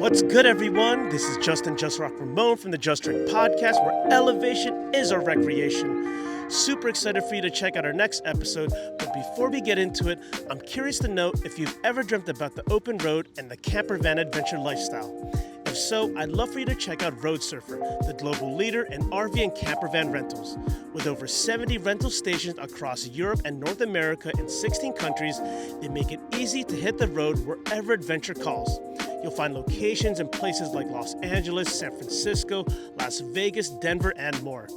What's good, everyone? This is Justin Just Rock Ramon from the Just Drink podcast, where elevation is our recreation. Super excited for you to check out our next episode, but before we get into it, I'm curious to know if you've ever dreamt about the open road and the camper van adventure lifestyle. If so, I'd love for you to check out Road Surfer, the global leader in RV and camper van rentals. With over 70 rental stations across Europe and North America in 16 countries, they make it easy to hit the road wherever adventure calls. You'll find locations in places like Los Angeles, San Francisco, Las Vegas, Denver, and more.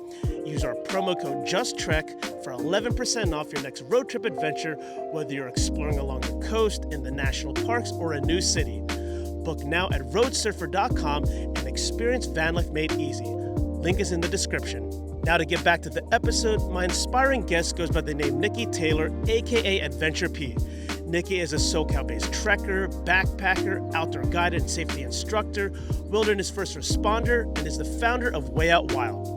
Use our promo code JUSTTREK for 11% off your next road trip adventure, whether you're exploring along the coast, in the national parks, or a new city. Book now at roadsurfer.com and experience van life made easy. Link is in the description. Now to get back to the episode, my inspiring guest goes by the name Nikki Taylor, aka Adventure Pea. Nikki is a SoCal-based trekker, backpacker, outdoor guide and safety instructor, wilderness first responder, and is the founder of Way Out Wild.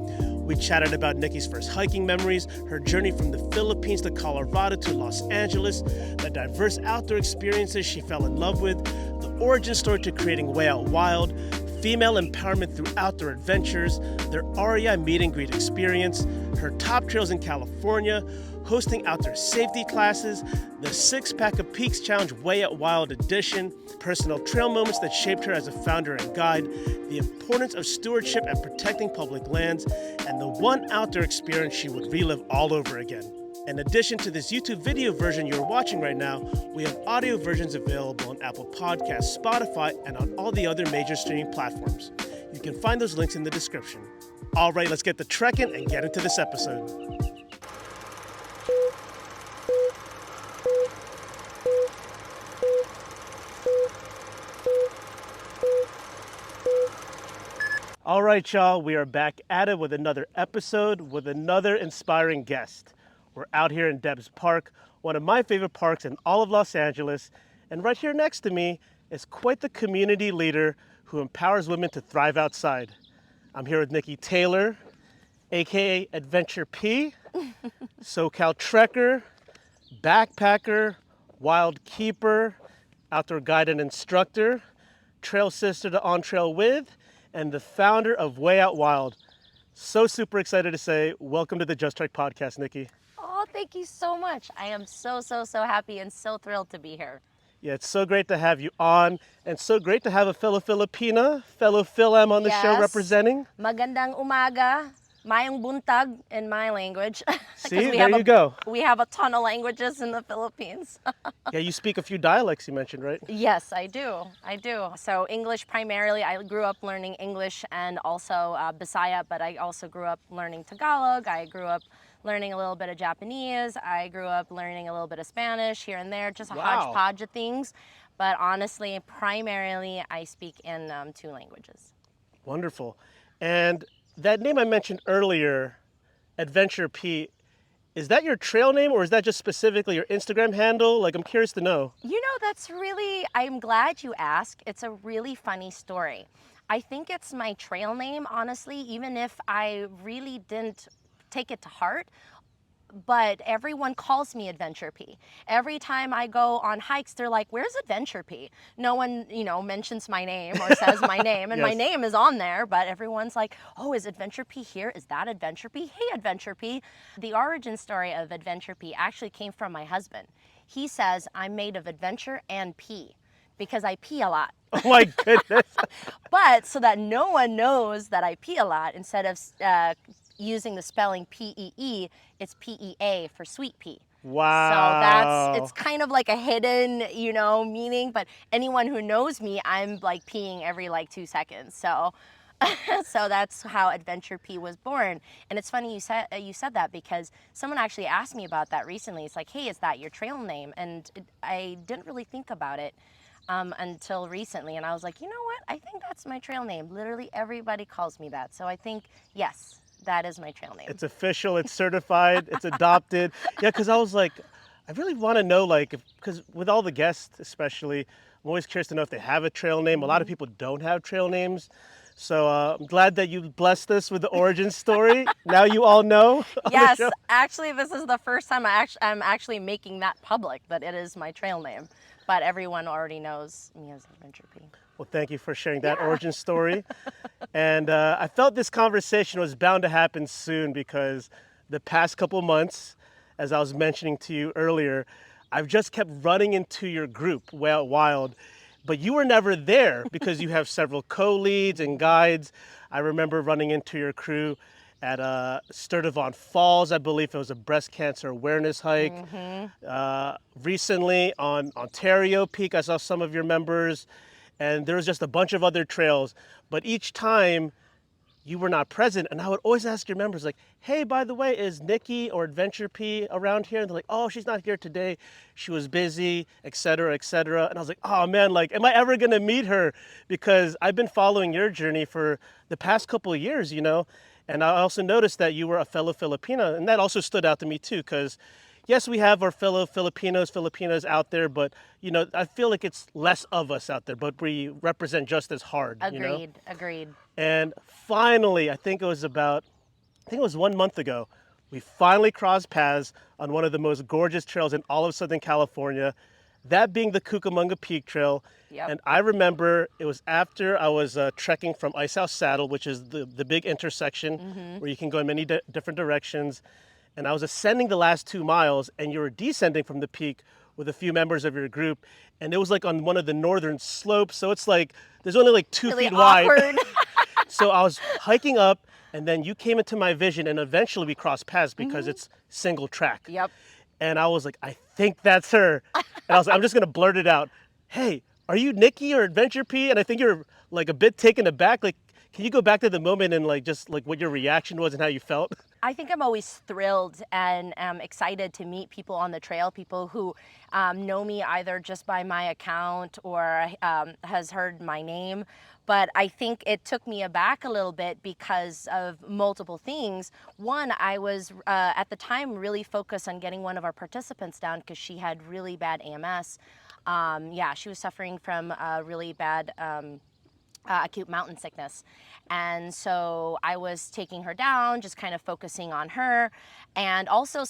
We chatted about Nikki's first hiking memories, her journey from the Philippines to Colorado to Los Angeles, the diverse outdoor experiences she fell in love with, the origin story to creating Way Out Wild, female empowerment through outdoor adventures, their REI meet and greet experience, her top trails in California, hosting outdoor safety classes, the 6-Pack of Peaks Challenge Way Out Wild edition, personal trail moments that shaped her as a founder and guide, the importance of stewardship and protecting public lands, and the one outdoor experience she would relive all over again. In addition to this YouTube video version you're watching right now, we have audio versions available on Apple Podcasts, Spotify, and on all the other major streaming platforms. You can find those links in the description. All right, let's get to trekking and get into this episode. All right, y'all, we are back at it with another episode with another inspiring guest. We're out here in Debs Park, one of my favorite parks in all of Los Angeles. And right here next to me is quite the community leader who empowers women to thrive outside. I'm here with Nikki Taylor, aka Adventure Pea, SoCal trekker, backpacker, wild keeper, outdoor guide and instructor, trail sister to On Trail With, and the founder of Way Out Wild. So super excited to say, welcome to the Just Trek podcast, Nikki. Oh, thank you so much. I am so happy and so thrilled to be here. Yeah, it's so great to have you on, and so great to have a fellow Filipina, fellow Phil-Am on the show representing. Magandang umaga, mayong buntag in my language. See, there you go. We have a ton of languages in the Philippines. Yeah, you speak a few dialects you mentioned, right? Yes, I do. So English primarily. I grew up learning English and also Bisaya, but I also grew up learning Tagalog. I grew up learning a little bit of Japanese. I grew up learning a little bit of Spanish here and there, just a hodgepodge of things. But honestly, primarily, I speak in 2 languages. Wonderful. And that name I mentioned earlier, Adventure Pea, is that your trail name or is that just specifically your Instagram handle? Like, I'm curious to know. You know, I'm glad you asked. It's a really funny story. I think it's my trail name, honestly, even if I really didn't take it to heart, but everyone calls me Adventure Pea. Every time I go on hikes, they're like, where's Adventure Pea? No one, mentions my name or says my name, and my name is on there, but everyone's like, oh, is Adventure Pea here? Is that Adventure Pea? Hey, Adventure Pea. The origin story of Adventure Pea actually came from my husband. He says I'm made of adventure and pee because I pee a lot. Oh my goodness. But so that no one knows that I pee a lot, instead of using the spelling P-E-E, it's P-E-A for sweet pea. Wow. So it's kind of like a hidden, meaning, but anyone who knows me, I'm like peeing every 2 seconds. So so that's how Adventure Pea was born. And it's funny you said that, because someone actually asked me about that recently. It's like, hey, is that your trail name? And I didn't really think about it until recently. And I was like, you know what? I think that's my trail name. Literally everybody calls me that. So I think, yes, that is my trail name. It's official, it's certified, it's adopted. Yeah, because I was like, I really want to know, because with all the guests especially, I'm always curious to know if they have a trail name. A lot of people don't have trail names. So I'm glad that you blessed us with the origin story. Now you all know. Yes, actually, this is the first time I'm actually making that public, that it is my trail name. but everyone already knows me as Adventure Pea. Well, thank you for sharing that origin story. And I felt this conversation was bound to happen soon because the past couple months, as I was mentioning to you earlier, I've just kept running into your group, Wild, but you were never there because you have several co-leads and guides. I remember running into your crew at Sturtevant Falls. I believe it was a breast cancer awareness hike. Recently on Ontario Peak, I saw some of your members, and there was just a bunch of other trails. But each time you were not present, and I would always ask your members, like, hey, by the way, is Nikki or Adventure Pea around here? And they're like, oh, she's not here today. She was busy, et cetera, et cetera. And I was like, oh man, like, am I ever gonna meet her? Because I've been following your journey for the past couple of years, you know? And I also noticed that you were a fellow Filipina, and that also stood out to me too, because yes, we have our fellow Filipinas out there, but you know, I feel like it's less of us out there, but we represent just as hard. Agreed. And finally, I think it was 1 month ago, we finally crossed paths on one of the most gorgeous trails in all of Southern California, that being the Cucamonga Peak Trail. Yep. And I remember it was after I was trekking from Ice House Saddle, which is the big intersection where you can go in many different directions. And I was ascending the last 2 miles, and you were descending from the peak with a few members of your group. And it was like on one of the northern slopes. So it's like, there's only like 2 Really feet wide. awkward. So I was hiking up, and then you came into my vision, and eventually we crossed paths because it's single track. Yep. And I was like, I think that's her. And I was like, I'm just gonna blurt it out. Hey, are you Nikki or Adventure Pea? And I think you're like a bit taken aback. Like, can you go back to the moment and like just like what your reaction was and how you felt? I think I'm always thrilled and excited to meet people on the trail, people who know me either just by my account or has heard my name. But I think it took me aback a little bit because of multiple things. One, I was at the time really focused on getting one of our participants down because she had really bad AMS. She was suffering from really bad acute mountain sickness. And so I was taking her down, just kind of focusing on her. And also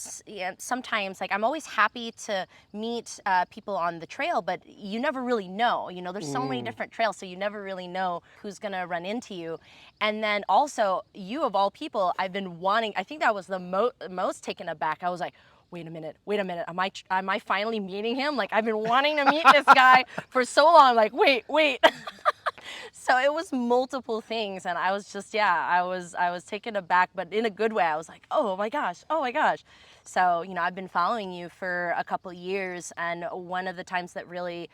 sometimes, like, I'm always happy to meet people on the trail, but you never really know, you know, there's so many different trails, so you never really know who's gonna run into you. And then also, you of all people, I've been wanting, I think that was the most taken aback. I was like, wait a minute, am I finally meeting him? Like, I've been wanting to meet this guy for so long, like, wait. So it was multiple things, and I was just, I was taken aback, but in a good way. I was like, oh my gosh. So, you know, I've been following you for a couple years, and one of the times that really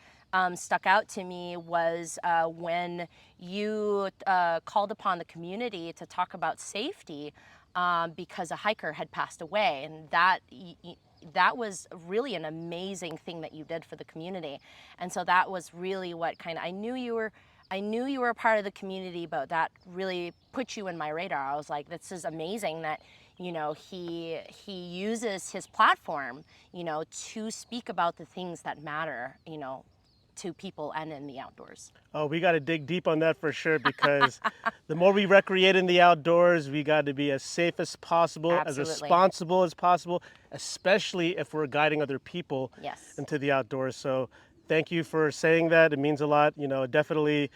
stuck out to me was when you called upon the community to talk about safety because a hiker had passed away, and that was really an amazing thing that you did for the community. And so that was really what I knew you were a part of the community, but that really put you in my radar. I was like, this is amazing that, you know, he uses his platform, you know, to speak about the things that matter, you know, to people and in the outdoors. Oh, we got to dig deep on that for sure, because the more we recreate in the outdoors, we got to be as safe as possible, Absolutely. as responsible as possible, especially if we're guiding other people into the outdoors. So thank you for saying that. It means a lot. You know, definitely,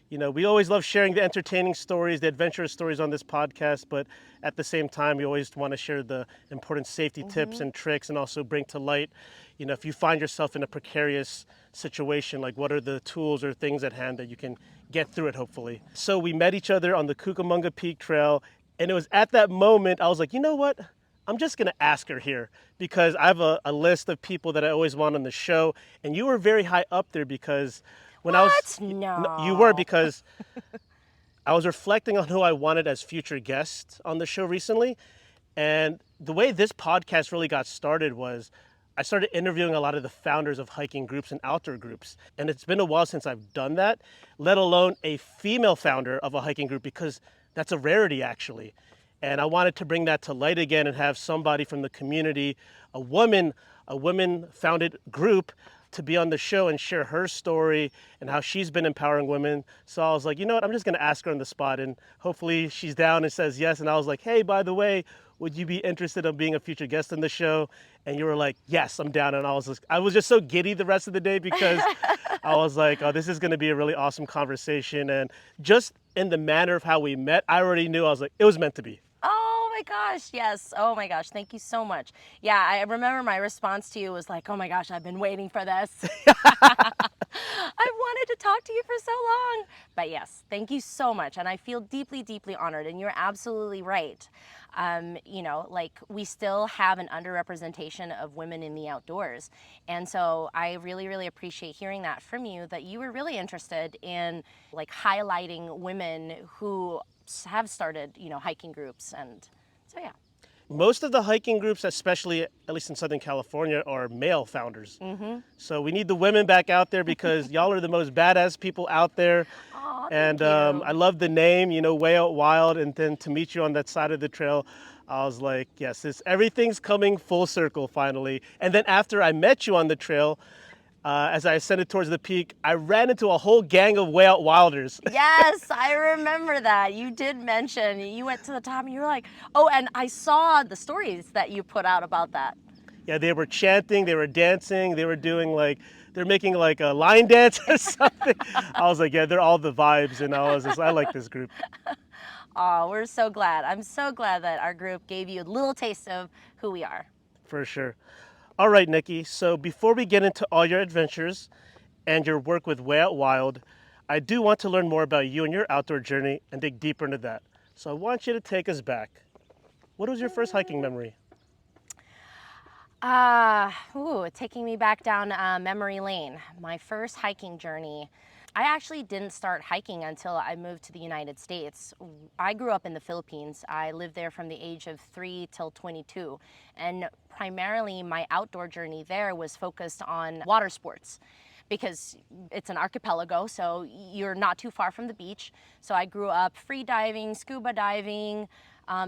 you know, we always love sharing the entertaining stories, the adventurous stories on this podcast, but at the same time, we always want to share the important safety tips and tricks, and also bring to light, you know, if you find yourself in a precarious situation, like what are the tools or things at hand that you can get through it, hopefully. So we met each other on the Cucamonga Peak Trail, and it was at that moment, I was like, you know what? I'm just gonna ask her here, because I have a list of people that I always want on the show, and you were very high up there because when No. you were, because I was reflecting on who I wanted as future guests on the show recently, and the way this podcast really got started was I started interviewing a lot of the founders of hiking groups and outdoor groups, and it's been a while since I've done that, let alone a female founder of a hiking group, because that's a rarity actually. And I wanted to bring that to light again and have somebody from the community, a woman founded group, to be on the show and share her story and how she's been empowering women. So I was like, you know what, I'm just gonna ask her on the spot, and hopefully she's down and says yes. And I was like, hey, by the way, would you be interested in being a future guest on the show? And you were like, yes, I'm down. And I was just so giddy the rest of the day because I was like, oh, this is gonna be a really awesome conversation. And just in the manner of how we met, I already knew. I was like, it was meant to be. Oh my gosh, yes. Oh my gosh, thank you so much. Yeah, I remember my response to you was like, oh my gosh, I've been waiting for this. I wanted to talk to you for so long. But yes, thank you so much. And I feel deeply, deeply honored. And you're absolutely right. You know, like we still have an underrepresentation of women in the outdoors. And so I really, really appreciate hearing that from you, that you were really interested in like highlighting women who have started, you know, hiking groups. And so, yeah. Most of the hiking groups, especially at least in Southern California, are male founders. So we need the women back out there because y'all are the most badass people out there. Oh, And thank you. I love the name, you know, Way Out Wild. And then to meet you on that side of the trail, I was like, yes, everything's coming full circle finally. And then after I met you on the trail, as I ascended towards the peak, I ran into a whole gang of Way Out Wilders. Yes, I remember that. You did mention you went to the top and you were like, oh, and I saw the stories that you put out about that. Yeah, they were chanting, they were dancing, they were doing like, they're making like a line dance or something. I was like, yeah, they're all the vibes. And I like this group. Oh, we're so glad. I'm so glad that our group gave you a little taste of who we are. For sure. All right, Nikki. So before we get into all your adventures and your work with Way Out Wild, I do want to learn more about you and your outdoor journey and dig deeper into that. So I want you to take us back. What was your first hiking memory? Taking me back down memory lane. My first hiking journey. I actually didn't start hiking until I moved to the United States. I grew up in the Philippines. I lived there from the age of 3 till 22. And primarily my outdoor journey there was focused on water sports because it's an archipelago, so you're not too far from the beach. So I grew up free diving, scuba diving,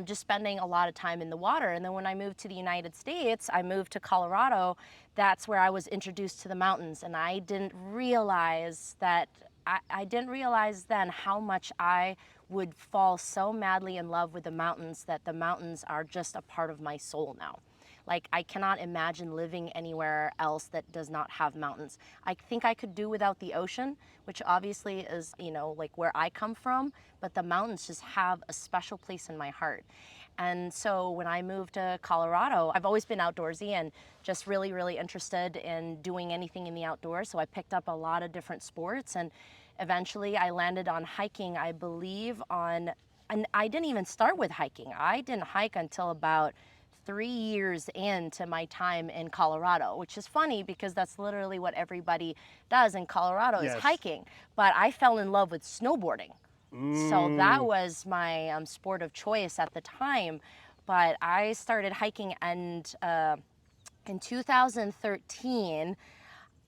just spending a lot of time in the water. And then when I moved to the United States, I moved to Colorado. That's where I was introduced to the mountains. And I didn't realize that, I didn't realize then how much I would fall so madly in love with the mountains that the mountains are just a part of my soul now. Like, I cannot imagine living anywhere else that does not have mountains. I think I could do without the ocean, which obviously is, you know, like where I come from, but the mountains just have a special place in my heart. And so when I moved to Colorado, I've always been outdoorsy and just really, really interested in doing anything in the outdoors. So I picked up a lot of different sports, and eventually I landed on hiking, I believe and I didn't even start with hiking. I didn't hike until about 3 years into my time in Colorado, which is funny because that's literally what everybody does in Colorado is Yes. hiking. But I fell in love with snowboarding. So that was my sport of choice at the time. But I started hiking, and in 2013,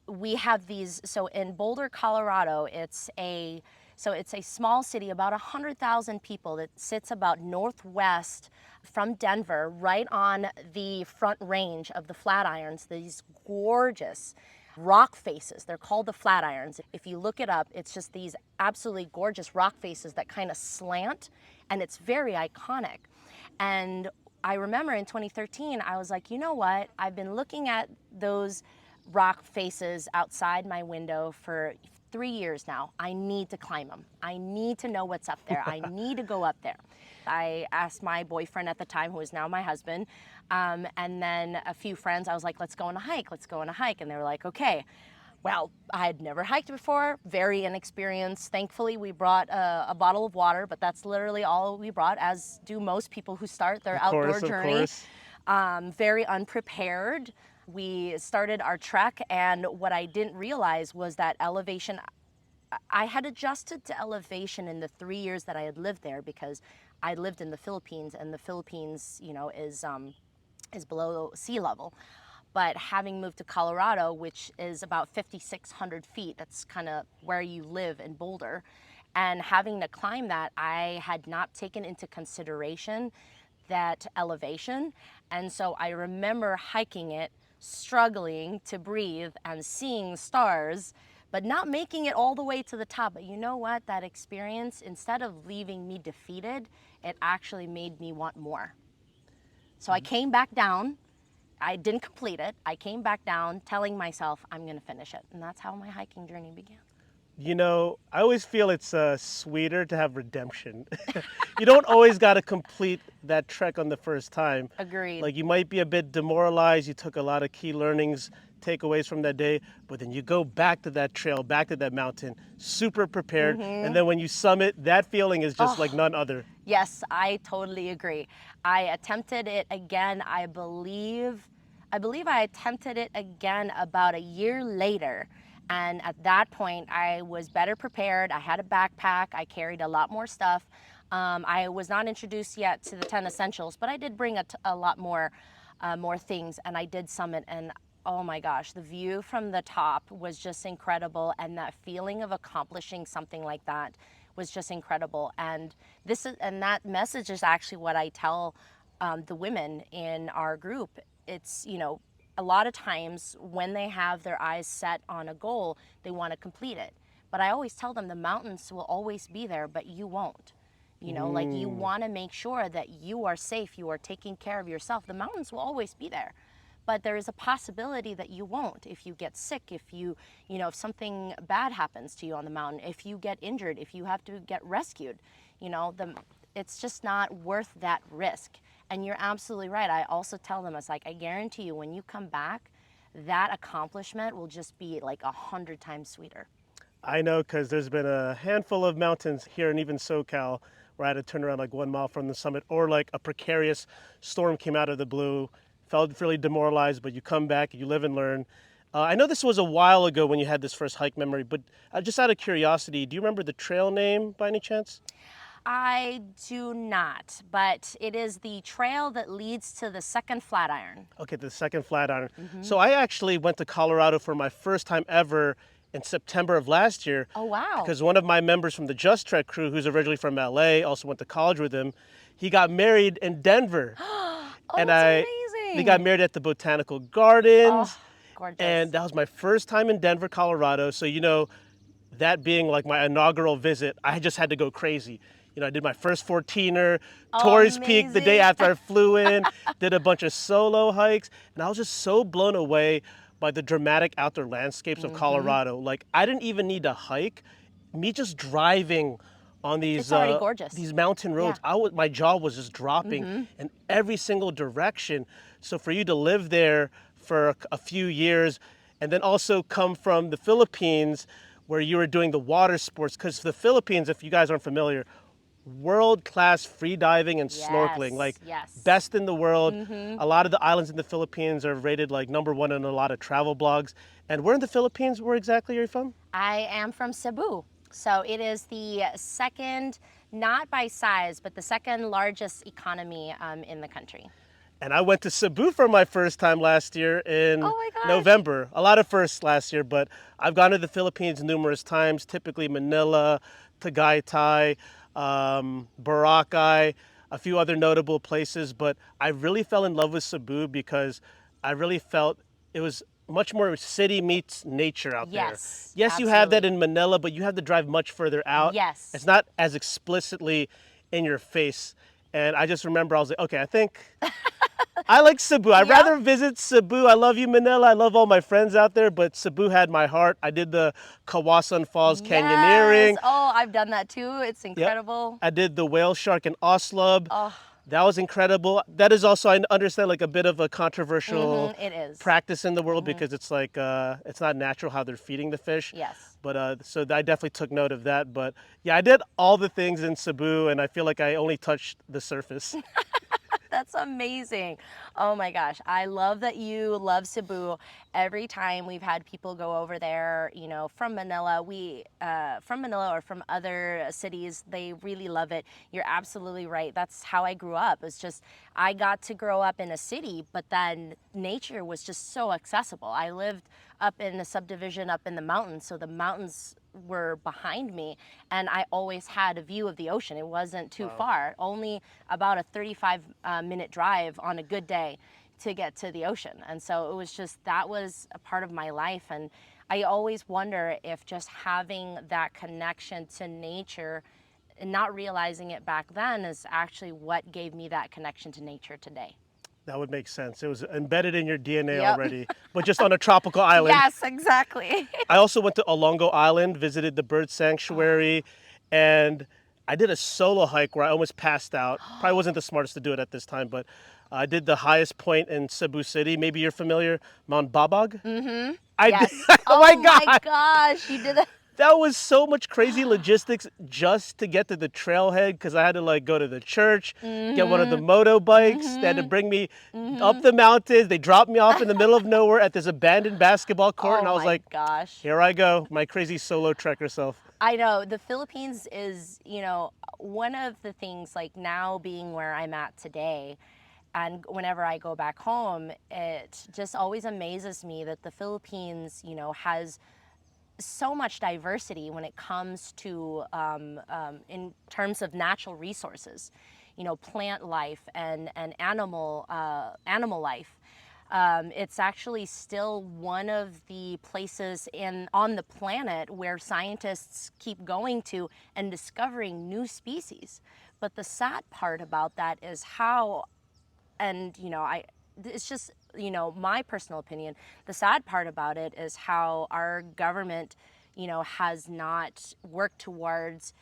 we have these, so in Boulder, Colorado, it's a small city, about 100,000 people, that sits about northwest from Denver, right on the front range of the Flatirons, these gorgeous rock faces. They're called the Flatirons. If you look it up, it's just these absolutely gorgeous rock faces that kind of slant, and it's very iconic. And I remember in 2013, I was like, you know what? I've been looking at those rock faces outside my window for 3 years now. I need to climb them. I need to know what's up there. I need to go up there. I asked my boyfriend at the time, who is now my husband, and then a few friends. I was like, let's go on a hike. Let's go on a hike. And they were like, okay. Well, I had never hiked before, very inexperienced. Thankfully, we brought a bottle of water, but that's literally all we brought, as do most people who start their outdoor journey. Very unprepared. We started our trek, and what I didn't realize was that elevation, I had adjusted to elevation in the 3 years that I had lived there, because I lived in the Philippines, and the Philippines, you know, is below sea level. But having moved to Colorado, which is about 5,600 feet, that's kind of where you live in Boulder, and having to climb that, I had not taken into consideration that elevation. And so I remember hiking it struggling to breathe and seeing stars, but not making it all the way to the top. But you know what? That experience, instead of leaving me defeated, it actually made me want more. So I came back down. I didn't complete it. I came back down telling myself I'm going to finish it. And that's how my hiking journey began. You know, I always feel it's sweeter to have redemption. You don't always got to complete that trek on the first time. Agreed. Like you might be a bit demoralized. You took a lot of key learnings, takeaways from that day, but then you go back to that trail, back to that mountain, super prepared. And then when you summit, that feeling is just like none other. Yes, I totally agree. I attempted it again. I believe I attempted it again about a year later. And at that point, I was better prepared. I had a backpack. I carried a lot more stuff. I was not introduced yet to the 10 essentials, but I did bring a lot more things, and I did summit. And oh my gosh, the view from the top was just incredible, and that feeling of accomplishing something like that was just incredible. And that message is actually what I tell the women in our group. It's, a lot of times when they have their eyes set on a goal, they want to complete it. But I always tell them the mountains will always be there, but you won't. Like you want to make sure that you are safe, you are taking care of yourself. The mountains will always be there. But there is a possibility that you won't. If you get sick, if something bad happens to you on the mountain, if you get injured, if you have to get rescued, it's just not worth that risk. And you're absolutely right. I also tell them, it's like, I guarantee you, when you come back, that accomplishment will just be like 100 times sweeter. I know because there's been a handful of mountains here and even SoCal where I had to turn around like 1 mile from the summit, or like a precarious storm came out of the blue, felt really demoralized, but you come back, you live and learn. I know this was a while ago when you had this first hike memory, but just out of curiosity, do you remember the trail name by any chance? I do not, but it is the trail that leads to the second Flatiron. Okay, the second Flatiron. So I actually went to Colorado for my first time ever in September of last year. Oh, wow. Because one of my members from the Just Trek crew, who's originally from LA, also went to college with him, he got married in Denver. Oh, and that's amazing. They got married at the Botanical Gardens. Oh, gorgeous. And that was my first time in Denver, Colorado. So, that being like my inaugural visit, I just had to go crazy. I did my first 14er, Torrey's Peak the day after I flew in, did a bunch of solo hikes, and I was just so blown away by the dramatic outdoor landscapes of Colorado. Like, I didn't even need to hike. Me just driving on It's already gorgeous. these mountain roads, my jaw was just dropping in every single direction. So for you to live there for a few years and then also come from the Philippines where you were doing the water sports, because the Philippines, if you guys aren't familiar, world-class free diving and snorkeling, like best in the world. A lot of the islands in the Philippines are rated like #1 in a lot of travel blogs. And where in the Philippines, where exactly are you from? I am from Cebu. So it is the second, not by size, but the second largest economy in the country. And I went to Cebu for my first time last year in Oh my gosh. November. A lot of firsts last year, but I've gone to the Philippines numerous times, typically Manila, Tagaytay, Boracay, a few other notable places. But I really fell in love with Cebu because I really felt it was much more city meets nature out there. Yes, Yes, you have that in Manila, but you have to drive much further out. Yes. It's not as explicitly in your face. And I just remember I was like, okay, I think I like Cebu. I'd rather visit Cebu. I love you, Manila. I love all my friends out there, but Cebu had my heart. I did the Kawasan Falls canyoneering. Yes. Oh, I've done that too. It's incredible. Yep. I did the whale shark in Oslub. Oh. That was incredible. That is also, I understand, like a bit of a controversial It is. practice in the world because it's like, it's not natural how they're feeding the fish. Yes. But so I definitely took note of that. But yeah, I did all the things in Cebu and I feel like I only touched the surface. That's amazing. Oh my gosh. I love that you love Cebu. Every time we've had people go over there, from Manila, from Manila or from other cities, they really love it. You're absolutely right. That's how I grew up. It's just, I got to grow up in a city, but then nature was just so accessible. I lived up in a subdivision up in the mountains, so the mountains were behind me and I always had a view of the ocean. It wasn't too far, only about a 35 minute drive on a good day to get to the ocean. And so it was just, that was a part of my life. And I always wonder if just having that connection to nature and not realizing it back then is actually what gave me that connection to nature today. That would make sense. It was embedded in your DNA Yep. already, but just on a tropical island. Yes, exactly. I also went to Olongo Island, visited the bird sanctuary, and I did a solo hike where I almost passed out. Probably wasn't the smartest to do it at this time, but I did the highest point in Cebu City. Maybe you're familiar, Mount Babag. Mm-hmm. I Yes. did. Oh my my God. gosh, you did it. That was so much crazy logistics just to get to the trailhead because I had to like go to the church, get one of the moto bikes. They had to bring me up the mountains. They dropped me off in the middle of nowhere at this abandoned basketball court, and I was like, gosh. here I go, my crazy solo trekker self. I know the Philippines is, one of the things, like now being where I'm at today, and whenever I go back home, it just always amazes me that the Philippines, has so much diversity when it comes to in terms of natural resources, plant life and animal life. It's actually still one of the places on the planet where scientists keep going to and discovering new species. But the sad part about that is how, and it's just, my personal opinion, the sad part about it is how our government, has not worked towards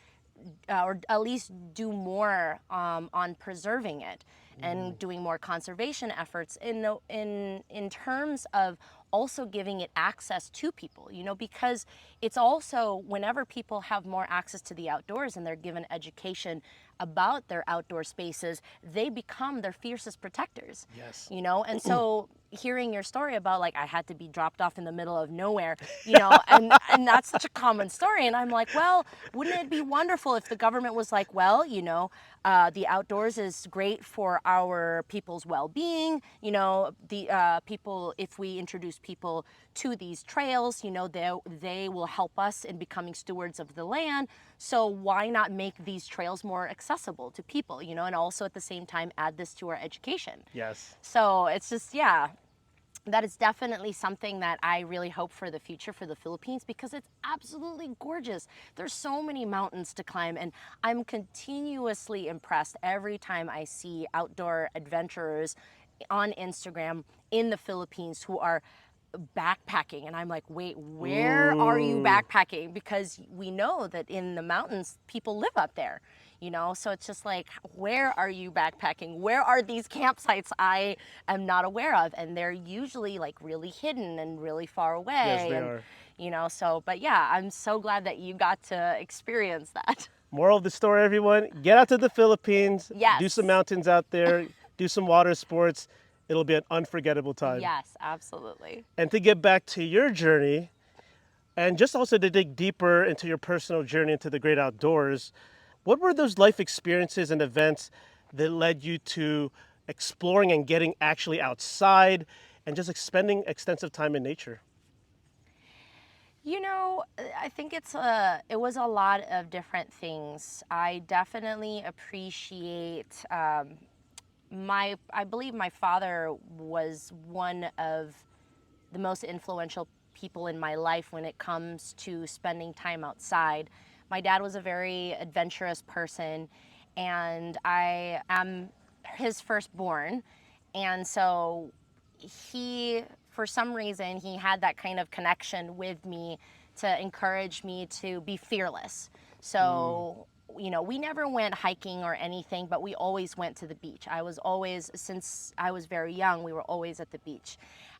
or at least do more on preserving it and doing more conservation efforts in terms of also giving it access to people, because it's also, whenever people have more access to the outdoors and they're given education about their outdoor spaces, they become their fiercest protectors. Yes. And so hearing your story about, like, I had to be dropped off in the middle of nowhere, and that's such a common story. And I'm like, well, wouldn't it be wonderful if the government was like, well, the outdoors is great for our people's well-being, the people, if we introduce people to these trails, they will help us in becoming stewards of the land. So why not make these trails more accessible to people, and also at the same time add this to our education? Yes. So it's just, yeah, that is definitely something that I really hope for the future for the Philippines, because it's absolutely gorgeous. There's so many mountains to climb, and I'm continuously impressed every time I see outdoor adventurers on Instagram in the Philippines who are backpacking, and I'm like, wait, where are you backpacking? Because we know that in the mountains people live up there, so it's just like, where are you backpacking? Where are these campsites I am not aware of? And they're usually like really hidden and really far away. Yes, they and, are. So, but yeah, I'm so glad that you got to experience that. Moral of the story, everyone, get out to the Philippines, Yes. do some mountains out there, do some water sports. It'll be an unforgettable time. Yes, absolutely. And to get back to your journey, and just also to dig deeper into your personal journey into the great outdoors, what were those life experiences and events that led you to exploring and getting actually outside and just spending extensive time in nature? I think it was a lot of different things. I definitely appreciate I believe my father was one of the most influential people in my life when it comes to spending time outside. My dad was a very adventurous person, and I am his firstborn. And so for some reason, he had that kind of connection with me to encourage me to be fearless. So, we never went hiking or anything, but we always went to the beach. Since I was very young, we were always at the beach.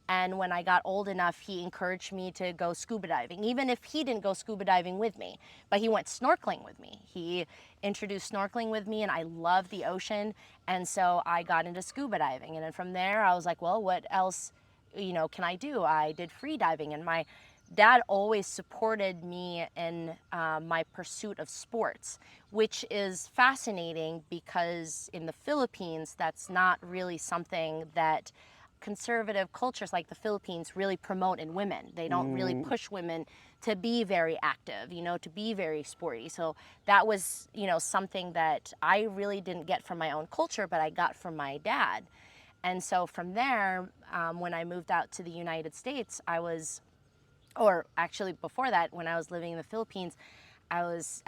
And when I got old enough, he encouraged me to go scuba diving, even if he didn't go scuba diving with me. But he went snorkeling with me. He introduced snorkeling with me, and I love the ocean. And so I got into scuba diving. And then from there, I was like, well, what else, can I do? I did free diving. And my dad always supported me in my pursuit of sports, which is fascinating because in the Philippines, that's not really something that conservative cultures like the Philippines really promote in women. They don't really push women to be very active, to be very sporty. So that was, something that I really didn't get from my own culture, but I got from my dad. And so from there, when I moved out to the United States, or actually before that, when I was living in the Philippines, I was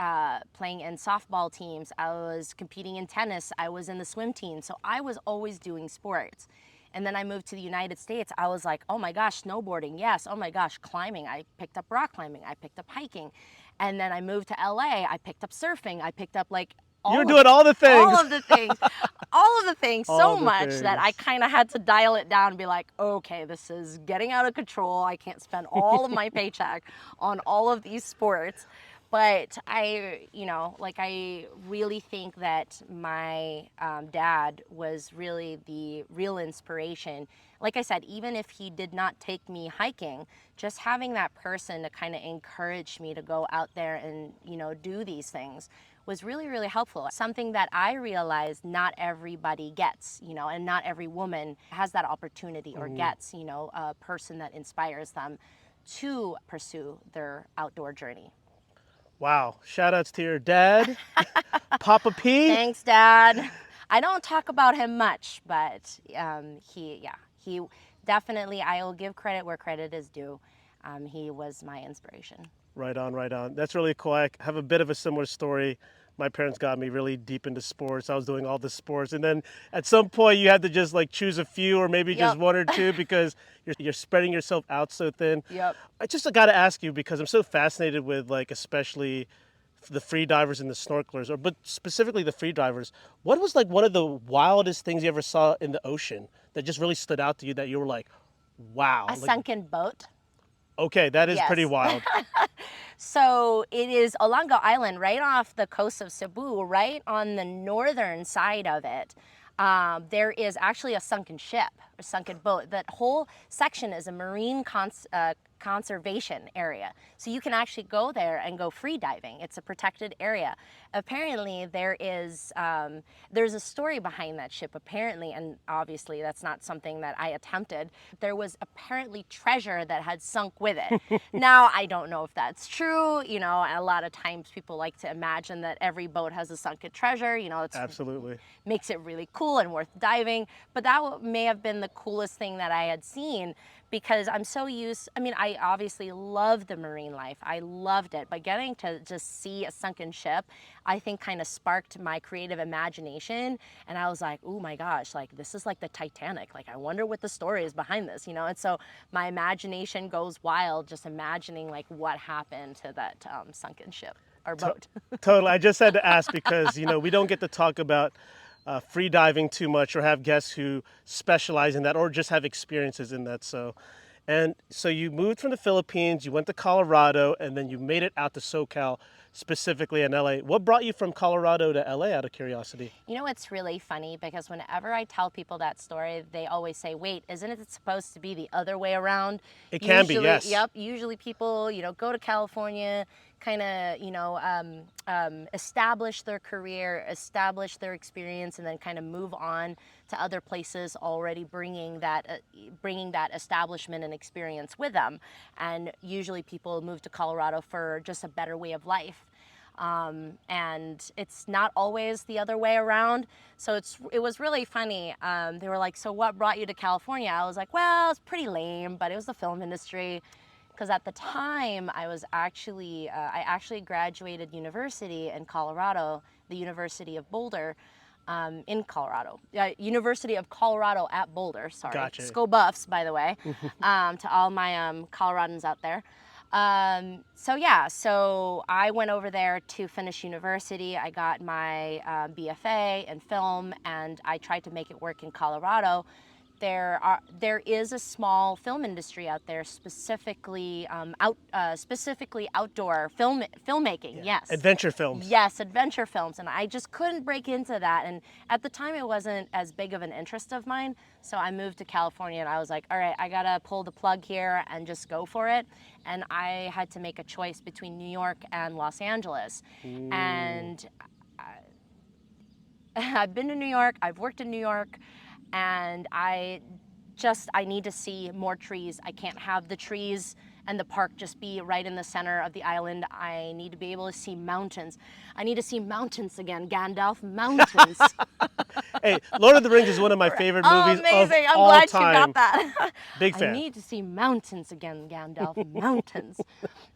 playing in softball teams. I was competing in tennis. I was in the swim team. So I was always doing sports. And then I moved to the United States. I was like, oh my gosh, snowboarding, yes. Oh my gosh, climbing. I picked up rock climbing. I picked up hiking. And then I moved to LA. I picked up surfing. I picked up like You're doing all the things. all of the things, all of the things All so the much that I things. kind of had to dial it down and be like, okay, this is getting out of control. I can't spend all of my paycheck on all of these sports. But I really think that my dad was really the real inspiration. Like I said, even if he did not take me hiking, just having that person to kind of encourage me to go out there and, do these things was really, really helpful. Something that I realized not everybody gets, and not every woman has that opportunity or gets, a person that inspires them to pursue their outdoor journey. Wow. Shout outs to your dad, Papa P. Thanks, Dad. I don't talk about him much, but he definitely, I will give credit where credit is due. He was my inspiration. Right on, right on. That's really cool. I have a bit of a similar story. My parents got me really deep into sports. I was doing all the sports, and then at some point you had to just like choose a few, or maybe just Yep. one or two, because you're spreading yourself out so thin. Yep. I just got to ask you, because I'm so fascinated with like especially the free divers and the snorkelers, but specifically the free divers. What was like one of the wildest things you ever saw in the ocean that just really stood out to you, that you were like, wow, A like, sunken boat. okay, that is pretty Yes. wild. So it is Olango Island, right off the coast of Cebu, right on the northern side of it. There is actually a sunken ship, a sunken boat. That whole section is a marine conservation area. So you can actually go there and go free diving. It's a protected area. Apparently there's a story behind that ship apparently, and obviously that's not something that I attempted. There was apparently treasure that had sunk with it. Now, I don't know if that's true. A lot of times people like to imagine that every boat has a sunken treasure. It's Absolutely. makes it really cool and worth diving. But that may have been the coolest thing that I had seen, because I'm so used, I obviously love the marine life. I loved it. But getting to just see a sunken ship, I think kind of sparked my creative imagination. And I was like, oh my gosh, like this is like the Titanic. Like I wonder what the story is behind this, And so my imagination goes wild just imagining like what happened to that sunken ship or boat. Totally. I just had to ask because, we don't get to talk about free diving too much, or have guests who specialize in that, or just have experiences in that. So you moved from the Philippines, you went to Colorado, and then you made it out to SoCal, specifically in LA. What brought you from Colorado to LA, out of curiosity? It's really funny because whenever I tell people that story, they always say, wait, isn't it supposed to be the other way around? It can be, Usually, yes. Yep. Usually people, go to California, kind of, establish their career, establish their experience, and then kind of move on to other places already bringing that establishment and experience with them. And usually people move to Colorado for just a better way of life. And it's not always the other way around. So it was really funny. They were like, so what brought you to California? I was like, well, it's pretty lame, but it was the film industry. Because at the time I actually graduated university in Colorado, the University of Boulder, in Colorado. University of Colorado at Boulder, sorry. Gotcha. Go Buffs, by the way, to all my Coloradans out there. So I went over there to finish university. I got my BFA in film, and I tried to make it work in Colorado. There is a small film industry out there, specifically outdoor filmmaking. Yeah. Yes, Adventure films. Yes, adventure films, and I just couldn't break into that. And at the time, it wasn't as big of an interest of mine. So I moved to California, and I was like, all right, I gotta pull the plug here and just go for it. And I had to make a choice between New York and Los Angeles. Ooh. And I've been to New York. I've worked in New York. And I need to see more trees. I can't have the trees and the park just be right in the center of the island. I need to be able to see mountains. I need to see mountains again, Gandalf, mountains. Hey, Lord of the Rings is one of my favorite Oh, movies of amazing. I'm all glad you got time. that. Big I fan. need to see mountains again, Gandalf, mountains.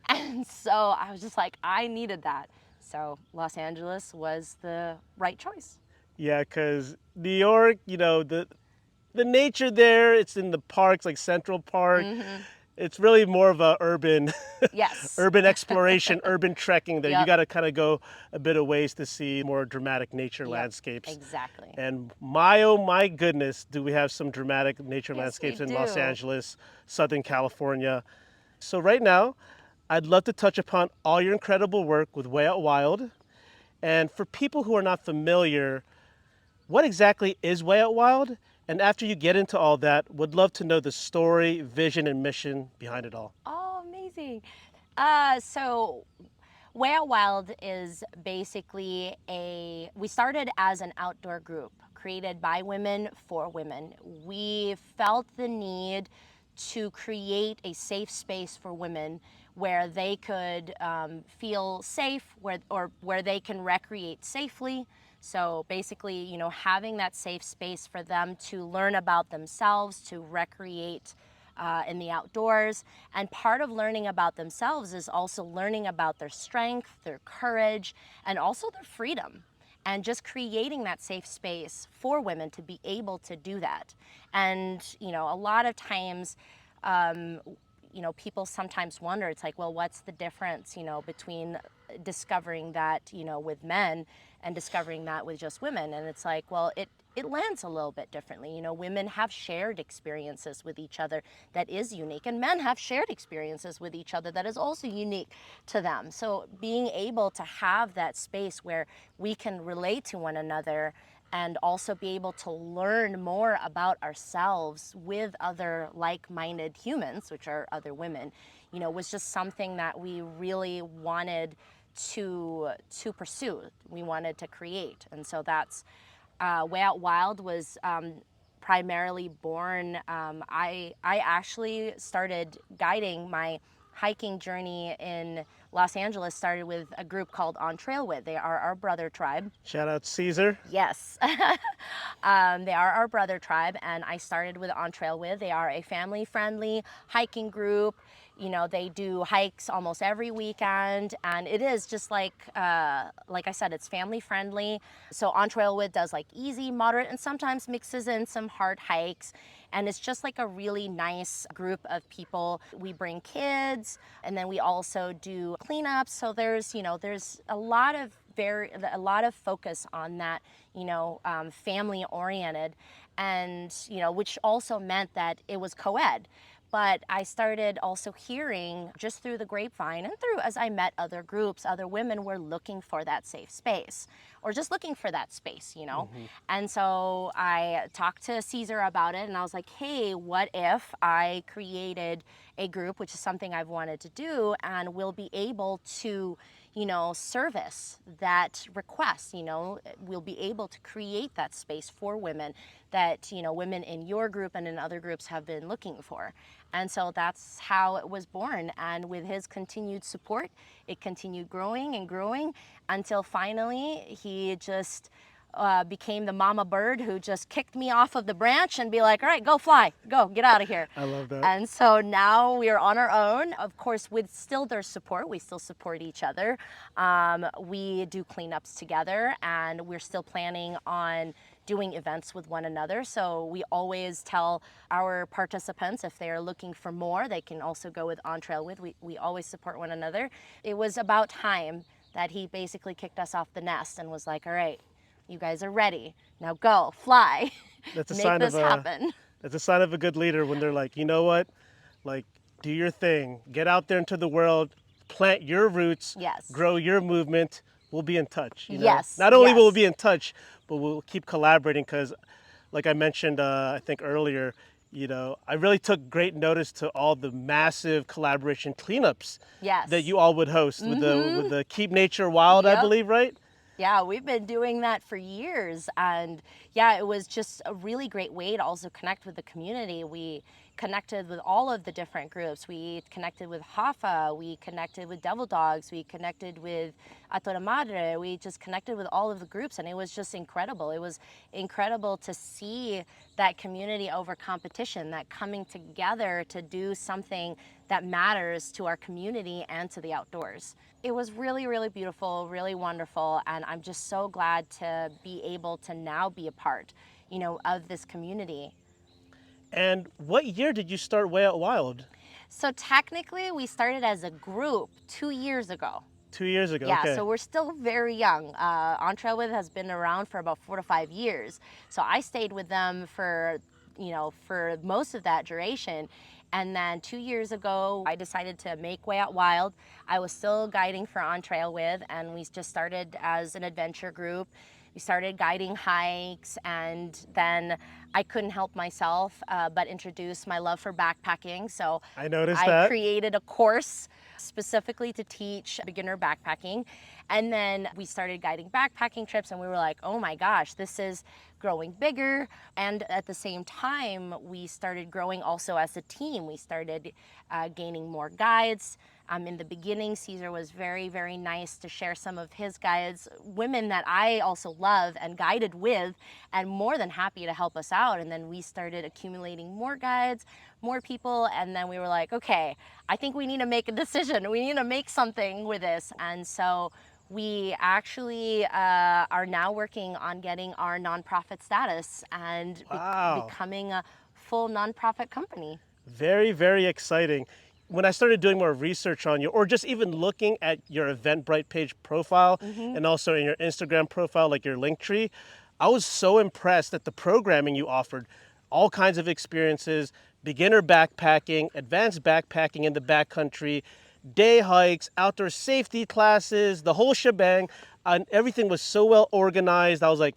And so I was just like, I needed that. So Los Angeles was the right choice. Yeah, because New York, the nature there, it's in the parks like Central Park. It's really more of a urban Yes. urban exploration, urban trekking there. You Yep. got to kind of go a bit of ways to see more dramatic nature Yep. landscapes. Exactly. And my oh my goodness, do we have some dramatic nature Yes, we landscapes in Los do. Angeles, Southern California. So right now, I'd love to touch upon all your incredible work with Way Out Wild. And for people who are not familiar, what exactly is Way Out Wild? And after you get into all that, would love to know the story, vision, and mission behind it all. Oh, amazing. So Way Out Wild is basically we started as an outdoor group created by women for women. We felt the need to create a safe space for women where they could feel safe, where they can recreate safely. So basically, having that safe space for them to learn about themselves, to recreate in the outdoors. And part of learning about themselves is also learning about their strength, their courage, and also their freedom. And just creating that safe space for women to be able to do that. And, a lot of times, people sometimes wonder, it's like, well, what's the difference, between discovering that, with men and discovering that with just women? And it's like, well, it lands a little bit differently. Women have shared experiences with each other that is unique, and men have shared experiences with each other that is also unique to them. So being able to have that space where we can relate to one another and also be able to learn more about ourselves with other like-minded humans, which are other women, was just something that we really wanted to pursue. We wanted to create. And so that's Way Out Wild was primarily born. I actually started guiding my hiking journey in Los Angeles, started with a group called On Trail With. They are our brother tribe. Shout out Caesar. Yes. They are our brother tribe, and I started with On Trail With. They are a family-friendly hiking group. They do hikes almost every weekend, and it is just like I said, it's family-friendly. So On Trail With does like easy, moderate, and sometimes mixes in some hard hikes. And it's just like a really nice group of people. We bring kids, and then we also do cleanups. So there's a lot of focus on that, family oriented, and which also meant that it was co-ed. But I started also hearing just through the grapevine and through as I met other groups, other women were looking for that safe space or just looking for that space. And so I talked to Caesar about it, and I was like, hey, what if I created a group, which is something I've wanted to do, and we'll be able to service that request. We'll be able to create that space for women that, women in your group and in other groups have been looking for. And so that's how it was born. And with his continued support, it continued growing and growing until finally he just became the mama bird who just kicked me off of the branch and be like, all right, go fly, go, get out of here. I love that. And so now we are on our own, of course, with still their support. We still support each other. We do cleanups together, and we're still planning on doing events with one another. So we always tell our participants if they are looking for more, they can also go with On Trail With. We always support one another. It was about time that he basically kicked us off the nest and was like, all right, you guys are ready. Now go, fly, That's a make sign this of happen. that's a sign of a good leader when they're like, you know what, like do your thing, get out there into the world, plant your roots, Yes. grow your movement. We'll be in touch. Yes, Not only will we yes. be in touch, but we'll keep collaborating because, like I mentioned, I think earlier, I really took great notice to all the massive collaboration cleanups Yes. that you all would host with the Keep Nature Wild, I Yep. believe, right? Yeah, we've been doing that for years, and yeah, it was just a really great way to also connect with the community. We connected with all of the different groups. We connected with Hafa, we connected with Devil Dogs, we connected with A Toda Madre, we just connected with all of the groups, and it was just incredible. It was incredible to see that community over competition, that coming together to do something that matters to our community and to the outdoors. It was really, really beautiful, really wonderful, and I'm just so glad to be able to now be a part, of this community. And what year did you start Way Out Wild? So technically, we started as a group 2 years ago. 2 years ago, Yeah, okay. so we're still very young. On Trail With has been around for about 4 to 5 years. So I stayed with them for most of that duration. And then 2 years ago, I decided to make Way Out Wild. I was still guiding for On Trail With, and we just started as an adventure group. We started guiding hikes, and then I couldn't help myself but introduce my love for backpacking. So I noticed I that. created a course specifically to teach beginner backpacking. And then we started guiding backpacking trips, and we were like, oh my gosh, this is growing bigger. And at the same time, we started growing also as a team. We started gaining more guides. In the beginning, Caesar was very, very nice to share some of his guides, women that I also love and guided with, and more than happy to help us out. And then we started accumulating more guides, more people, and then we were like, okay, I think we need to make a decision. We need to make something with this. And so we actually are now working on getting our nonprofit status and Wow. becoming a full nonprofit company. Very, very exciting. When I started doing more research on you, or just even looking at your Eventbrite page profile and also in your Instagram profile, like your link tree, I was so impressed at the programming you offered. All kinds of experiences, beginner backpacking, advanced backpacking in the backcountry, day hikes, outdoor safety classes, the whole shebang. And everything was so well organized. I was like,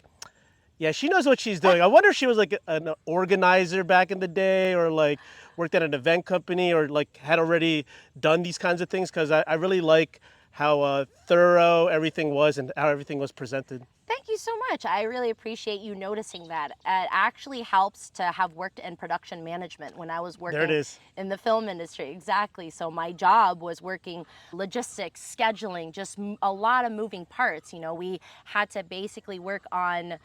yeah, she knows what she's doing. I wonder if she was like an organizer back in the day, or like worked at an event company, or like had already done these kinds of things, because I really like how thorough everything was and how everything was presented. Thank you so much. I really appreciate you noticing that. It actually helps to have worked in production management when I was There it working is. in the film industry. Exactly. So my job was working logistics, scheduling, just a lot of moving parts. We had to basically work on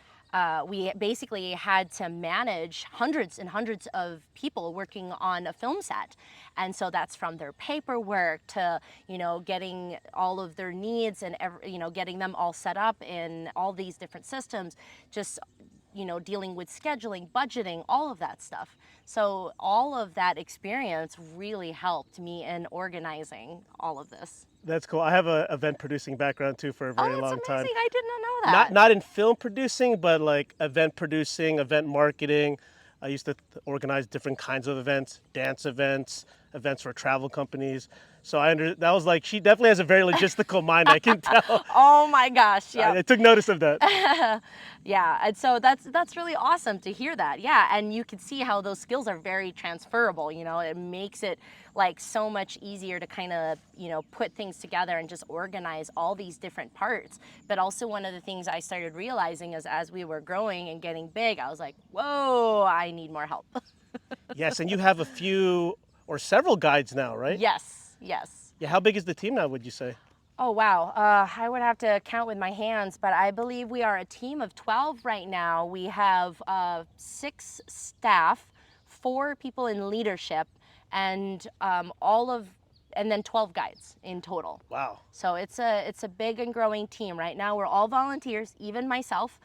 we basically had to manage hundreds and hundreds of people working on a film set. And so that's from their paperwork to, getting all of their needs and, getting them all set up in all these different systems, just, dealing with scheduling, budgeting, all of that stuff. So all of that experience really helped me in organizing all of this. That's cool. I have an event producing background too for a Oh, very that's long time. amazing. I did not know Not that. not in film producing, but like event producing, event marketing. I used to organize different kinds of events, dance events, events for travel companies. So that was like, she definitely has a very logistical mind, I can tell. Oh my gosh. Yeah. I took notice of that. Yeah, and so that's really awesome to hear that. Yeah, and you can see how those skills are very transferable. It makes it like so much easier to kind of put things together and just organize all these different parts. But also one of the things I started realizing is as we were growing and getting big, I was like, whoa, I need more help. Yes, and you have a few or several guides now, right? Yes, yes. Yeah, how big is the team now, would you say? Oh, wow. I would have to count with my hands, but I believe we are a team of 12 right now. We have 6 staff, 4 people in leadership, and and then 12 guides in total. Wow. So it's a big and growing team. Right now we're all volunteers, even myself,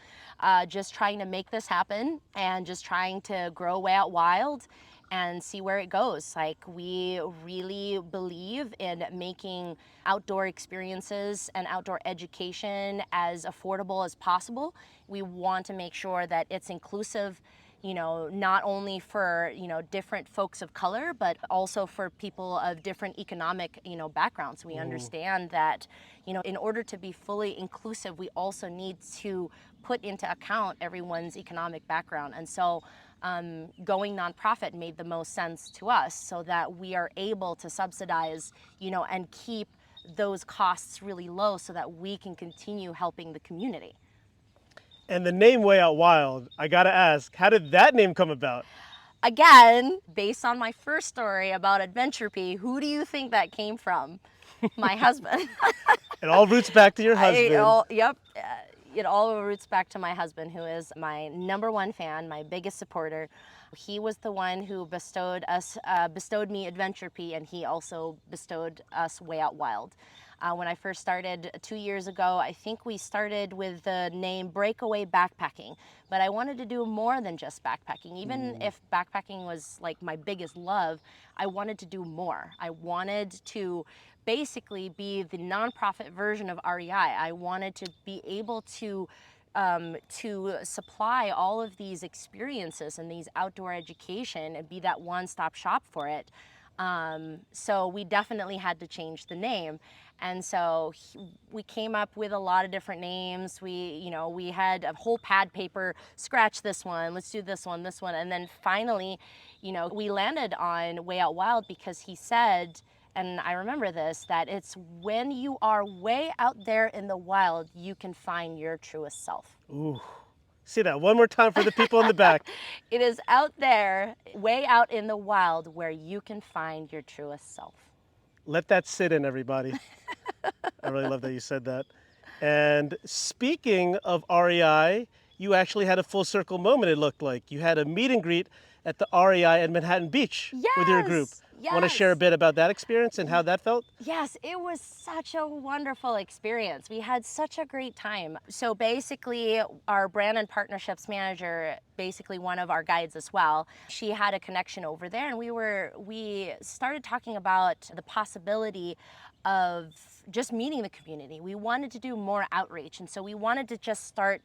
just trying to make this happen and just trying to grow Way Out Wild and see where it goes. Like, we really believe in making outdoor experiences and outdoor education as affordable as possible. We want to make sure that it's inclusive, not only for, different folks of color, but also for people of different economic, backgrounds. We understand that, in order to be fully inclusive, we also need to put into account everyone's economic background. And so going nonprofit made the most sense to us, so that we are able to subsidize, and keep those costs really low so that we can continue helping the community. And the name Way Out Wild, I gotta ask, how did that name come about? again, based on my first story about Adventure Pea, who do you think that came from? My husband. It all roots back to your husband. Yep. It all roots back to my husband, who is my #1 fan, my biggest supporter. He was the one who bestowed me Adventure Pea, and he also bestowed us Way Out Wild. When I first started 2 years ago, I think we started with the name Breakaway Backpacking, but I wanted to do more than just backpacking. Even if backpacking was like my biggest love, I wanted to do more. I wanted to basically be the nonprofit version of REI. I wanted to be able to supply all of these experiences and these outdoor education and be that one-stop shop for it. So we definitely had to change the name. And so we came up with a lot of different names. We had a whole pad paper, scratch this one, let's do this one. And then finally, we landed on Way Out Wild because he said, and I remember this, that it's when you are way out there in the wild, you can find your truest self. Ooh. Say that one more time for the people in the back. It is out there, way out in the wild, where you can find your truest self. Let that sit in, everybody. I really love that you said that. And speaking of REI, you actually had a full circle moment, it looked like. You had a meet and greet at the REI at Manhattan Beach with your group. Yes. Want to share a bit about that experience and how that felt? Yes, it was such a wonderful experience. We had such a great time. So basically, our brand and partnerships manager, basically one of our guides as well, she had a connection over there, and we started talking about the possibility of just meeting the community. We wanted to do more outreach, and so we wanted to just start